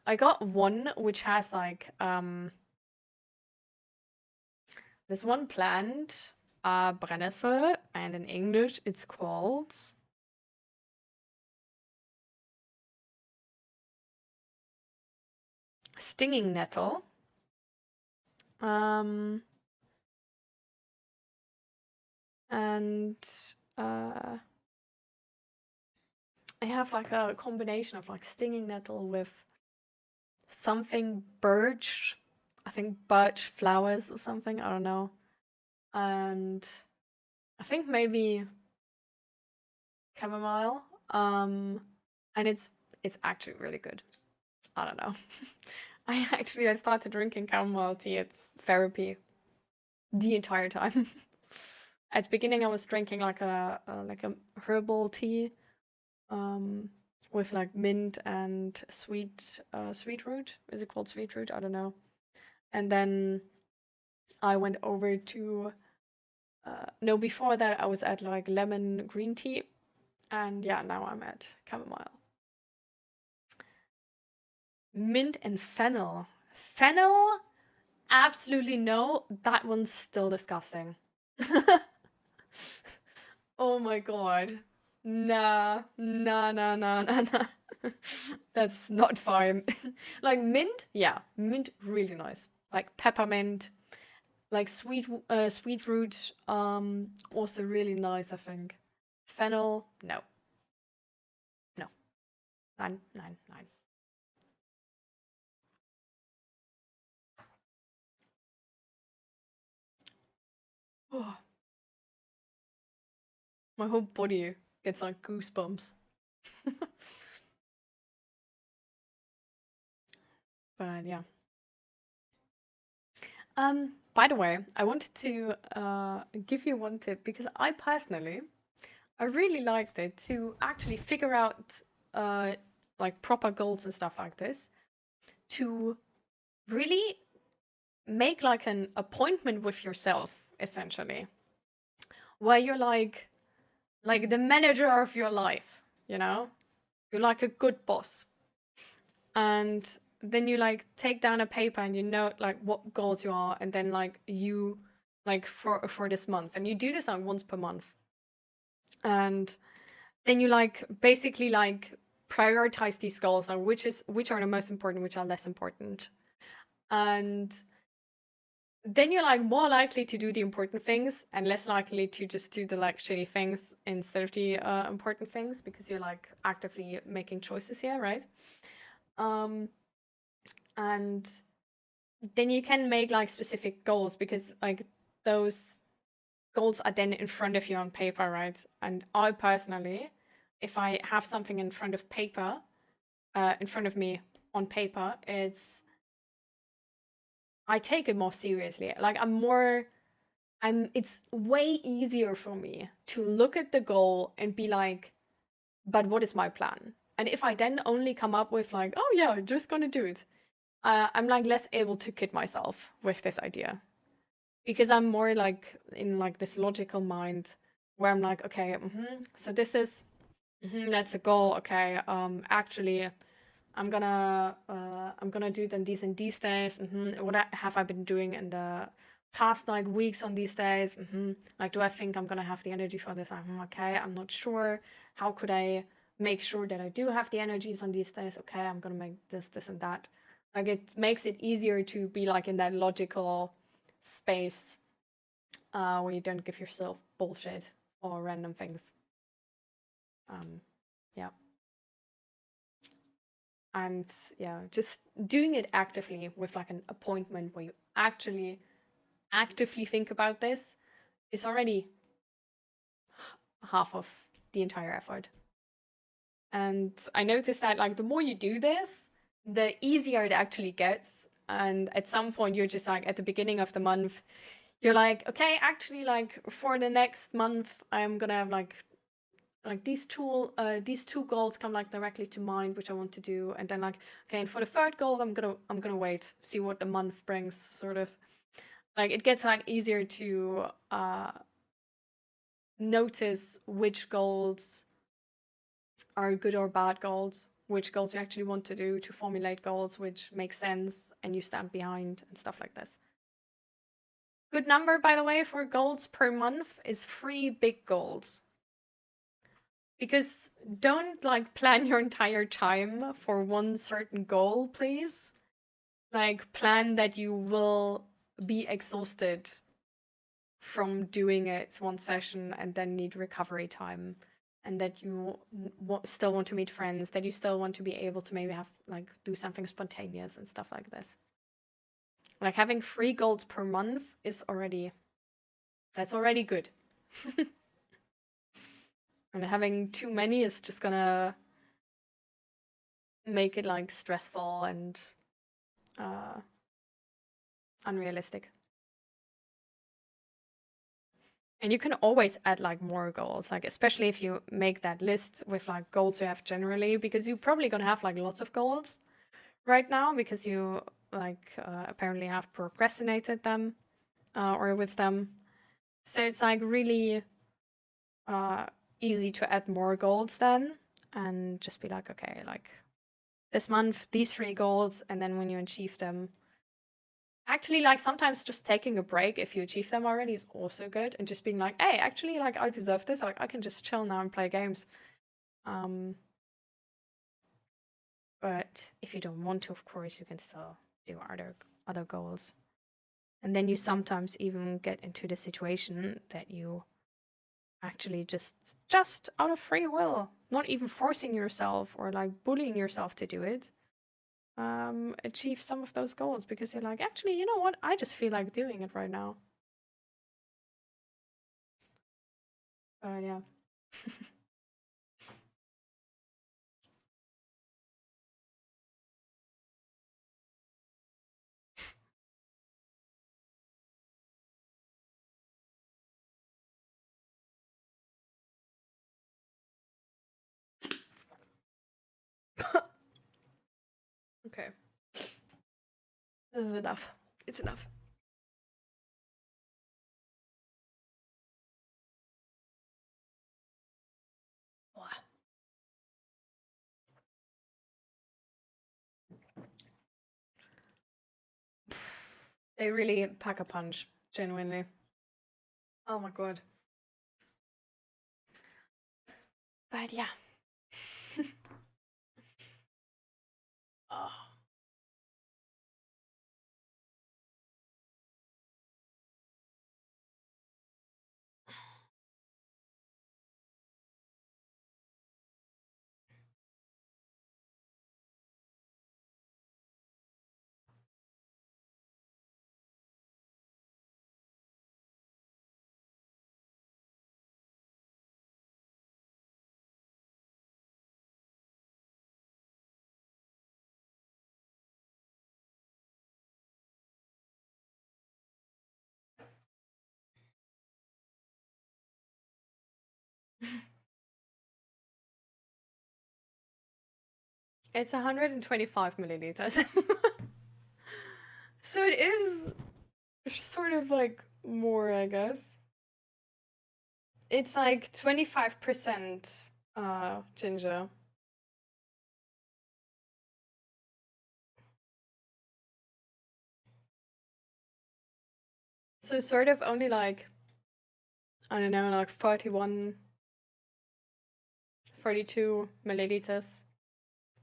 I got one which has like this one plant, brennesselte, and in English it's called stinging nettle. And I have like a combination of like stinging nettle with something birch, I think birch flowers or something, I don't know. And I think maybe chamomile. And it's actually really good. I don't know. I started drinking chamomile tea at therapy the entire time. At the beginning, I was drinking like a herbal tea, with like mint and sweet root. Is it called sweet root? I don't know. And then I went over to no, before that I was at like lemon green tea, and yeah, now I'm at chamomile. Mint and fennel. Fennel? Absolutely no. That one's still disgusting. Oh my god. Nah. That's not fine. Like mint? Yeah, mint really nice. Like peppermint, like sweet root, also really nice, I think. Fennel, no. No. 9. Oh. My whole body gets like goosebumps. But yeah. By the way, I wanted to give you one tip, because I really liked it to actually figure out like proper goals and stuff like this, to really make like an appointment with yourself, essentially, where you're like the manager of your life, you know? You're like a good boss. And then you like take down a paper and you know like what goals you are, and then like you like for this month, and you do this like once per month. And then you like basically like prioritize these goals, like which are the most important, which are less important. And then you're like more likely to do the important things and less likely to just do the like shitty things instead of the important things, because you're like actively making choices here, right? And then you can make like specific goals, because like those goals are then in front of you on paper, right? And I personally, if I have something in front of me on paper, I take it more seriously. Like it's way easier for me to look at the goal and be like, but what is my plan? And if I then only come up with like, oh yeah, I'm just gonna do it, I'm like less able to kid myself with this idea, because I'm more like in like this logical mind where I'm like, okay, so this is, that's a goal. Okay, actually, I'm gonna do them these and these days. What have I been doing in the past like weeks on these days? Like, do I think I'm gonna have the energy for this? Okay, I'm not sure. How could I make sure that I do have the energies on these days? Okay, I'm gonna make this and that. Like, it makes it easier to be like in that logical space where you don't give yourself bullshit or random things. Yeah. And yeah, just doing it actively with like an appointment where you actually actively think about this is already half of the entire effort. And I noticed that like the more you do this, the easier it actually gets. And at some point you're just like, at the beginning of the month, you're like, okay, actually, like for the next month, I'm gonna have like these two goals come like directly to mind, which I want to do. And then like, okay, and for the third goal, I'm gonna wait, see what the month brings, sort of. Like, it gets like easier to notice which goals are good or bad goals, which goals you actually want to do, to formulate goals which make sense and you stand behind and stuff like this. Good number, by the way, for goals per month is 3 big goals. Because don't like plan your entire time for one certain goal, please. Like plan that you will be exhausted from doing it one session and then need recovery time, and that you still want to meet friends, that you still want to be able to maybe have like do something spontaneous and stuff like this. Like having 3 goals per month is already, that's already good. And having too many is just gonna make it like stressful and unrealistic. And you can always add like more goals, like especially if you make that list with like goals you have generally, because you're probably gonna have like lots of goals right now because you like apparently have procrastinated them or with them. So it's like really easy to add more goals then and just be like, okay, like this month, these 3 goals, and then when you achieve them, actually, like sometimes just taking a break if you achieve them already is also good, and just being like, hey, actually, like I deserve this. Like I can just chill now and play games. But if you don't want to, of course, you can still do other goals. And then you sometimes even get into the situation that you actually just out of free will, not even forcing yourself or like bullying yourself to do it, achieve some of those goals because you're like, actually, you know what? I just feel like doing it right now. Yeah. Okay. This is enough. It's enough. Wow. They really pack a punch, genuinely. Oh my god. But yeah. Oh. It's 125 milliliters. So it is sort of like more, I guess. It's like 25% ginger. So sort of only like, I don't know, like 31, 32 milliliters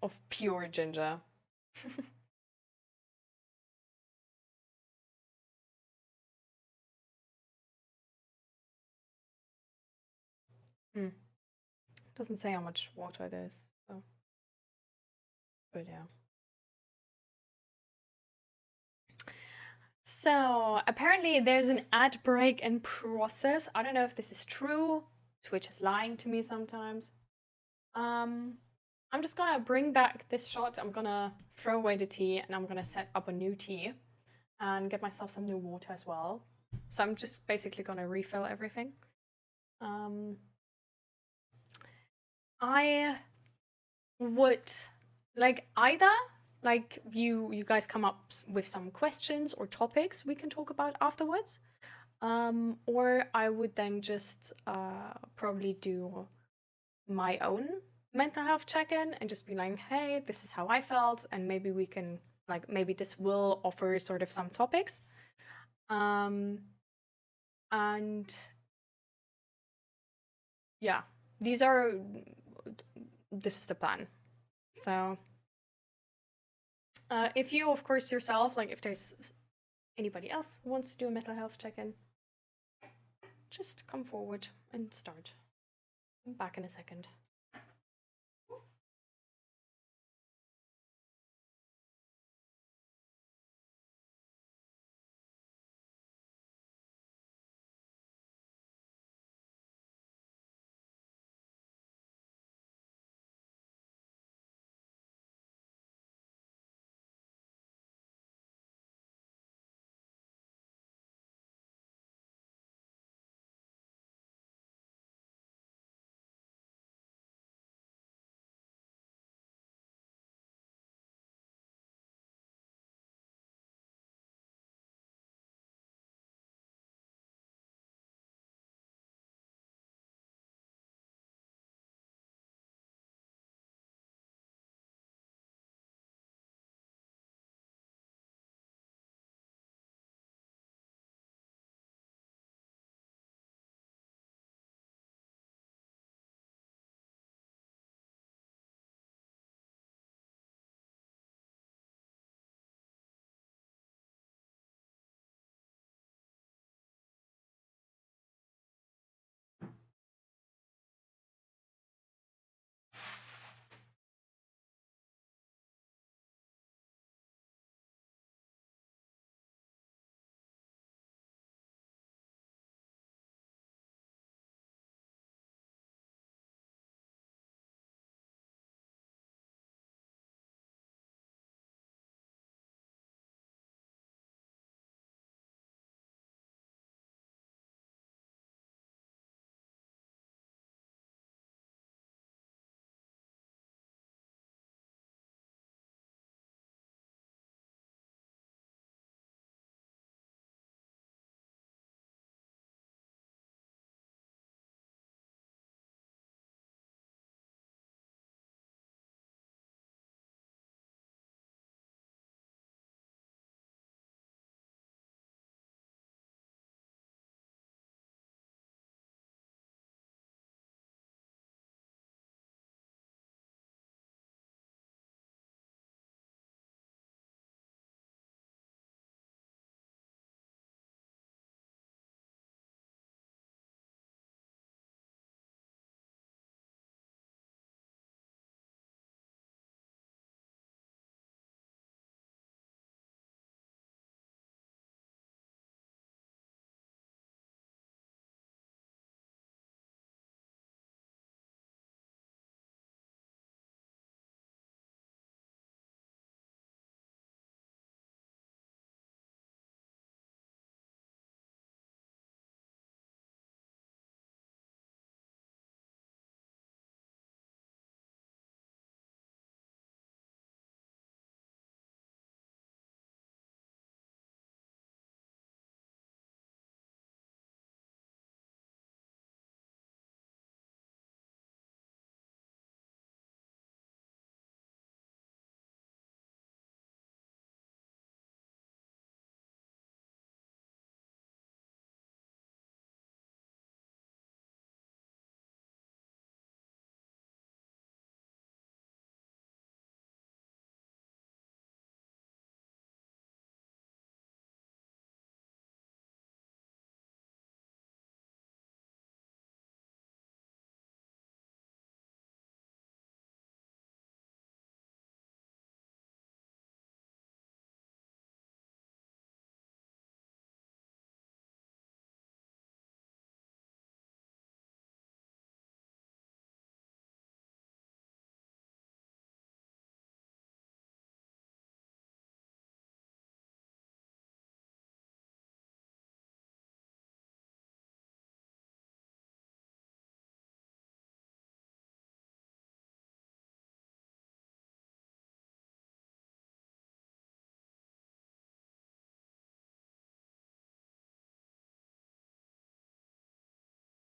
of pure ginger. Doesn't say how much water it is, so. But yeah. So apparently there's an ad break in process. I don't know if this is true. Twitch is lying to me sometimes. I'm just gonna bring back this shot. I'm gonna throw away the tea and I'm gonna set up a new tea and get myself some new water as well. So I'm just basically gonna refill everything. I would like either like you guys come up with some questions or topics we can talk about afterwards, Or I would then just probably do my own mental health check-in and just be like, hey, this is how I felt, and maybe we can, like, maybe this will offer sort of some topics. And yeah, this is the plan. So if you, of course, yourself, like if there's anybody else who wants to do a mental health check-in, just come forward and start. I'm back in a second.